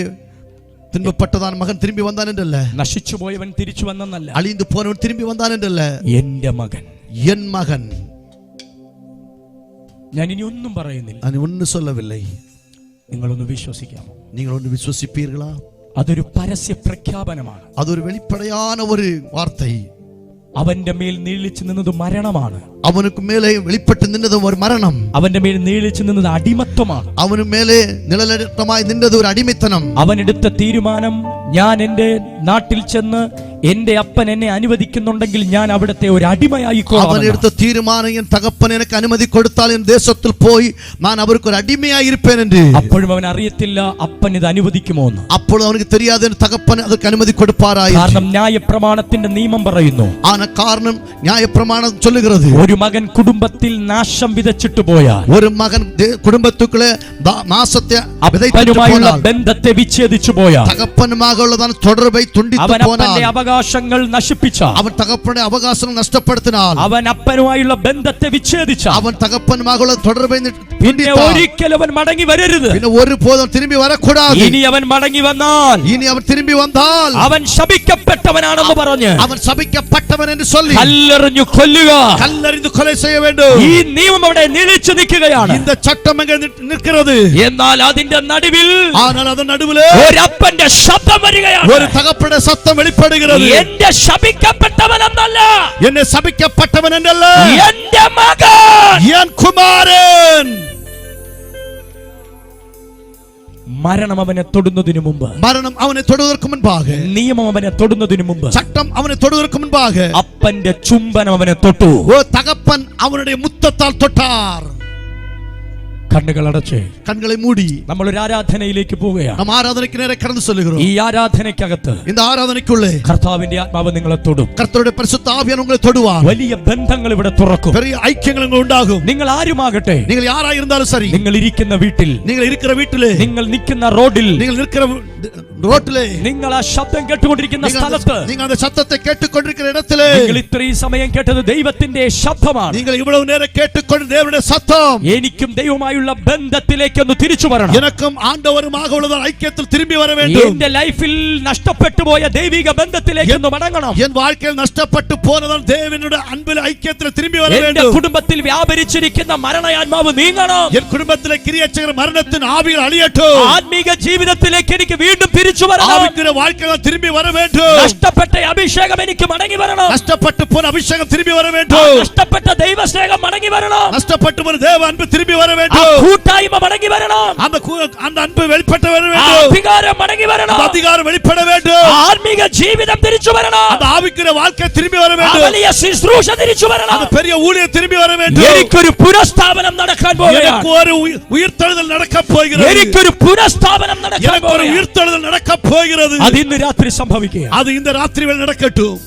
துன்பப்பட்டதான் மகன் திரும்பி வந்தான் என்றல்ல, നശിച്ചു പോയവൻ തിരിച്ചു വന്നെന്നല്ല, அழிந்து போனவன் திரும்பி வந்தான் என்றல்ல, എന്റെ മകൻ, என் மகன். ഞാൻ ഇനി ഒന്നും പറയുന്നില്ല, நான் ஒன்றும் சொல்லவில்லை. നിങ്ങളൊന്ന് വിശ്വസിക്കാമോ? நீங்கள் ஒன்று விசுவசிப்பீர்களா? അതൊരു പരസ്യ പ്രഖ്യാപനമാണ്. அது ஒரு வெளிப்படையான ஒரு வார்த்தை. അവന്റെ മേൽ നീളിച്ചു നിന്നത് മരണമാണ്. அவனுக்கு மேலே வெளிப்பட்டு நின்றது ஒரு மரணம். അവന്റെ മേൽ നീളിച്ചു നിന്നത് അടിമത്വമാണ്. அவனு மேலே நிழலிடமாய் நின்றது ஒரு அடிமைத்தனம். അവൻ എടുത്ത തീരുമാനം, ഞാൻ എന്റെ നാട്ടിൽ ചെന്ന് എന്റെ അപ്പൻ എന്നെ അനുവദിക്കുന്നുണ്ടെങ്കിൽ ഞാൻ അവിടുത്തെ ഒരു അടിമയായി. அவன் எடுத்த தீர்மானம், என் தகப்பன் எனக்கு அனுமதி கொடுத்தால் என் தேசத்தில் போய் நான் அவருக்கு ஒரு அடிமையாய் இருப்பேன் என்று. അപ്പോഴും അവൻ അറിയത്തില്ല അപ്പൻ ഇത് അനുവദിക്കുമോ എന്ന്. அப்பொழுது அவனுக்கு தெரியாது என் தகப்பன் அதற்கு அனுமதி கொடுப்பாராய். കാരണം ന്യായപ്രമാണത്തിന്റെ നിയമം പറയുന്നു, ஆன காரணம் நியாயப்பிரமாணம் சொல்லுகிறது, ഒരു മകൻ കുടുംബത്തിൽ നാശം വിതച്ചിട്ട് പോയാൽ, ஒரு மகன் குடும்பத்துக்குள்ளே நாசத்தை விதைத்து അപ്പനുമായുള്ള போனால், ബന്ധത്തെ വിച്ഛേദിച്ചു പോയാൽ, தகப்பனுமாக உள்ளதான தொடர்பை துண்டித்து അവൻ போனால், അപ്പന്റെ അവകാശങ്ങൾ നശിപ്പിച്ചാൽ, அவன் தகப்பனுடைய அவகாசம் நஷ்டப்படுத்தினால், അവൻ അപ്പനുമായുള്ള ബന്ധത്തെ വിച്ഛേദിച്ചാൽ, அவன் தகப்பனுமாக உள்ள தொடர்பை പിന്നെ ഒരിക്കലും അവൻ മടങ്ങി വരരുത്. പിന്നെ ഒരുപോതും திரும்பி வரக்கூடாது. ഇനി അവൻ മടങ്ങി വന്നാൽ, இனி அவன் திரும்பி வந்தால் അവൻ ശപിക്കപ്പെട്ടവനാണെന്ന് പറഞ്ഞ് அவன் சபிக்கப்பட்டவன் என்று சொல்லி കല്ലെറിഞ്ഞു കൊല്ലുക. கல்லறிந்து கொலை செய்ய வேண்டும். ഈ നിയമം അവിടെ നിലച്ചു നിൽക്കുകയാണ്. இந்த சட்டம் அங்கே நிற்கிறது. എന്നാൽ അതിന്റെ നടുവിൽ ஆனால் அதன் நடுவிலே ഒരപ്പന്റെ ശബ്ദം വരികയാണ്. ஒரு தகப்பனுடைய சத்தம் வெளிப்படுகிறது. എന്റെ ശപിക്കപ്പെട്ടവനെന്നല്ല, என்னை சபிக்கப்பட்டவன் என்றல்ல, എന്റെ മകൻ, என் குமாரன். മരണം അവനെ തൊടുന്നതിനു മുമ്പ്, மரணம் அவனை தொடுவதற்கு முன்பாக, നിയമം അവനെ തൊടുന്നതിനു മുമ്പ്, சட்டம் அவனை தொடுவதற்கு முன்பாக, അപ്പന്റെ ചുംബനം അവനെ തൊട്ടു. ஓ தகப்பன் அவனுடைய முத்தத்தால் தொட்டார். കണ്ണുകൾ അടച്ച് கண்களை மூடி നമ്മൾ ഒരു ആരാധനയിലേക്ക് പോവുകയാണ്. நாம் ஆராதனைக்கு நேரே கடந்து செல்கிறோம். ഈ ആരാധനയ്ക്കകത്ത് இந்த ആരാധനയ്ക്കുள்ளே കർത്താവിന്റെ ആത്മാവ് നിങ്ങളെ തൊടും. கர்த்தருடைய பரிசுத்த ஆவியானவர் உங்களை தொடுவார். വലിയ ബന്ധങ്ങൾ ഇവിടെ തുറക്കും. பெரிய ஐக்கியங்கள் உங்களுக்கு உண்டாகும். നിങ്ങൾ ആരുമാകട്ടെ, நீங்கள் யாராய் இருந்தாலும் சரி, നിങ്ങൾ ഇരിക്കുന്ന വീട്ടിൽ, நீங்கள் இருக்கிற வீட்டிலே, നിങ്ങൾ നിൽക്കുന്ന റോഡിൽ, நீங்கள் இருக்கிற ரோட்டிலே, നിങ്ങൾ ആ ശബ്ദം കേട്ടുകൊണ്ടിരിക്കുന്ന സ്ഥലത്ത്, நீங்கள் அந்த சத்தத்தை கேட்டுக்கொண்டிருக்கிற இடத்திலே, നിങ്ങൾ ഇത്രയും സമയം കേട്ടത് ദൈവത്തിന്റെ ശബ്ദമാണ്. நீங்கள் இவ்வளவு நேரம் கேட்டுக்கொண்டு தேவனுடைய சத்தம். എനിക്കും ദൈവമായുള്ള ദൈവവുമായുള്ള ബന്ധത്തിലേക്ക് ഒന്ന് തിരിച്ചു വരണം. எனக்கும் ஆண்டவருமாக உள்ள ஐக்கியத்தில் திரும்பி வர வேண்டும். എന്റെ ലൈഫിൽ നഷ്ടപ്പെട്ടു പോയ ദൈവിക ബന്ധത്തിലേക്ക് ഒന്ന് മടങ്ങണം. என் வாழ்க்கையில் நஷ்டப்பட்டு போனதால் தேவனுடைய அன்பில் ஐக்கியத்தில் திரும்பி வர എന്റെ வேண்டும். കുടുംബത്തിൽ വ്യാപരിച്ചിരിക്കുന്ന മരണയാത്മാവ് നീങ്ങണം. என் குடும்பத்திலே கிரியைச்செய்கிற மரணத்தின் ஆவிகள் அழியட்டும். ആത്മീക ജീവിതത്തിലേക്ക് എനിക്ക് വീണ്ടും തിരിച്ചു വരണം. ஆவிக்குரிய வாழ்க்கையில் திரும்பி வர வேண்டும். നഷ്ടപ്പെട്ട അഭിഷേകം എനിക്ക് മടങ്ങി വരണം. நஷ்டப்பட்டு போன அபிஷேகம் திரும்பி வர வேண்டும். നഷ്ടപ്പെട്ട ദൈവസ്നേഹം മടങ്ങി വരണം. நஷ்டப்பட்டு போன தேவ அன்பு திரும்பி வர ആ வேண்டும். കൂട്ടായ്മ മടങ്ങി വരണം. அந்த அன்பு வெளிப்பட வர ആ வேண்டும். അധികാരം മടങ്ങി വരണം. அந்த அதிகாரம் வெளிப்பட வேண்டும். ആത്മീക ജീവിതം തിരിച്ചു വരണം. அந்த ஆவிக்குரிய வாழ்க்கை திரும்பி வர ആ வேண்டும். വലിയ ശുശ്രൂഷ തിരിച്ചു വരണം. அந்த பெரிய ஊழியம் திரும்பி வர வேண்டும். എനിക്കൊരു പുനഃസ്ഥാപനം നടക്കാൻ எனக்கு പോവുകയാണ്. ஒரு உயிர்த்தெழுதல் நடக்க போகிறது. എനിക്കൊരു പുനഃസ്ഥാപനം നടക്കാൻ எனக்கு ஒரு പോവുകയാണ്. உயிர்த்தெழுதல் நடக்க போகிறது. അത് ഇന്ന് രാത്രി സംഭവിക്കുക. அது இந்த ராத்திரியில் நடக்கட்டும்.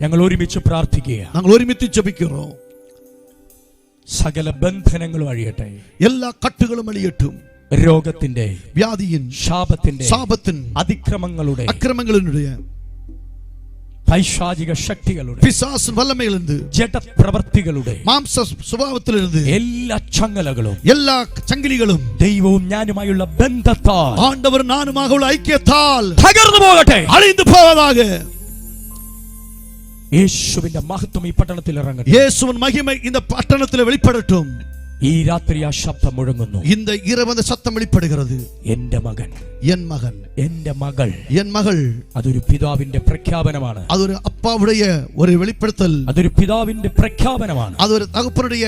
ഞങ്ങൾ ഒരുമിച്ച് പ്രാർത്ഥിക്കുക. நாங்கள் ஒருமித்து ஜெபிக்கிறோம். സകല ബന്ധനങ്ങളും അഴിയട്ടെ. எல்லா கட்டுகளும் அழியட்டும். രോഗത്തിന്റെ, வியாதியின், ശാപത്തിന്റെ, சாபத்தின், അതിക്രമങ്ങളുടെ, அக்கிரமங்களினுடைய, പൈശാചിക ശക്തികളുടെ, பிசாசின் வல்லமையிலிருந்து, ജഡപ്രവർത്തികളുടെ மாம்ச சுபாவத்திலிருந்து, എല്ലാ ചങ്ങലകളും, எல்லா சங்கிலிகளும் ദൈവവും ഞാനുമായുള്ള ബന്ധത്താൽ ஆண்டவர் நானுமாக உள்ள ஐக்கியத்தால் തകർന്നു പോകട്ടെ. அழிந்து போவதாக. യേശുവിന്റെ മഹത്വം ഈ പട്ടണത്തിൽ ഇറങ്ങട്ടെ. இயேசுவின் மகிமை இந்த பட்டணத்தில் வெளிப்படட்டும். ഈ രാത്രി ആ ശബ്ദം മുഴങ്ങുന്നു. இந்த இரவு அந்த சத்தம் வெளிப்படுகிறது. എന്റെ മകൻ, என் மகன், എന്റെ മകൾ, என் மகள். അതൊരു പിതാവിന്റെ പ്രഖ്യാപനമാണ്. அது ஒரு அப்பாவுடைய ஒரு வெளிப்படுத்தல். അതൊരു പിതാവിന്റെ പ്രഖ്യാപനമാണ്. அது ஒரு தகப்பனுடைய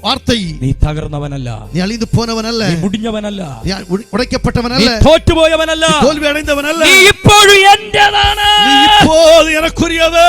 வார்த்தை. നീ തകർന്നവനല്ല, நீ அழிந்து போனவன் அல்ல, നീ മുടിഞ്ഞവനല്ല, நீ உடைக்கப்பட்டவன் നീ அல்ல, തോറ്റുപോയവനല്ല, தோல்வி அடைந்தவன் அல்ல, നീ ഇപ്പോഴും എന്റേതാണ്. நீ இப்போது எனக்குரியவன்.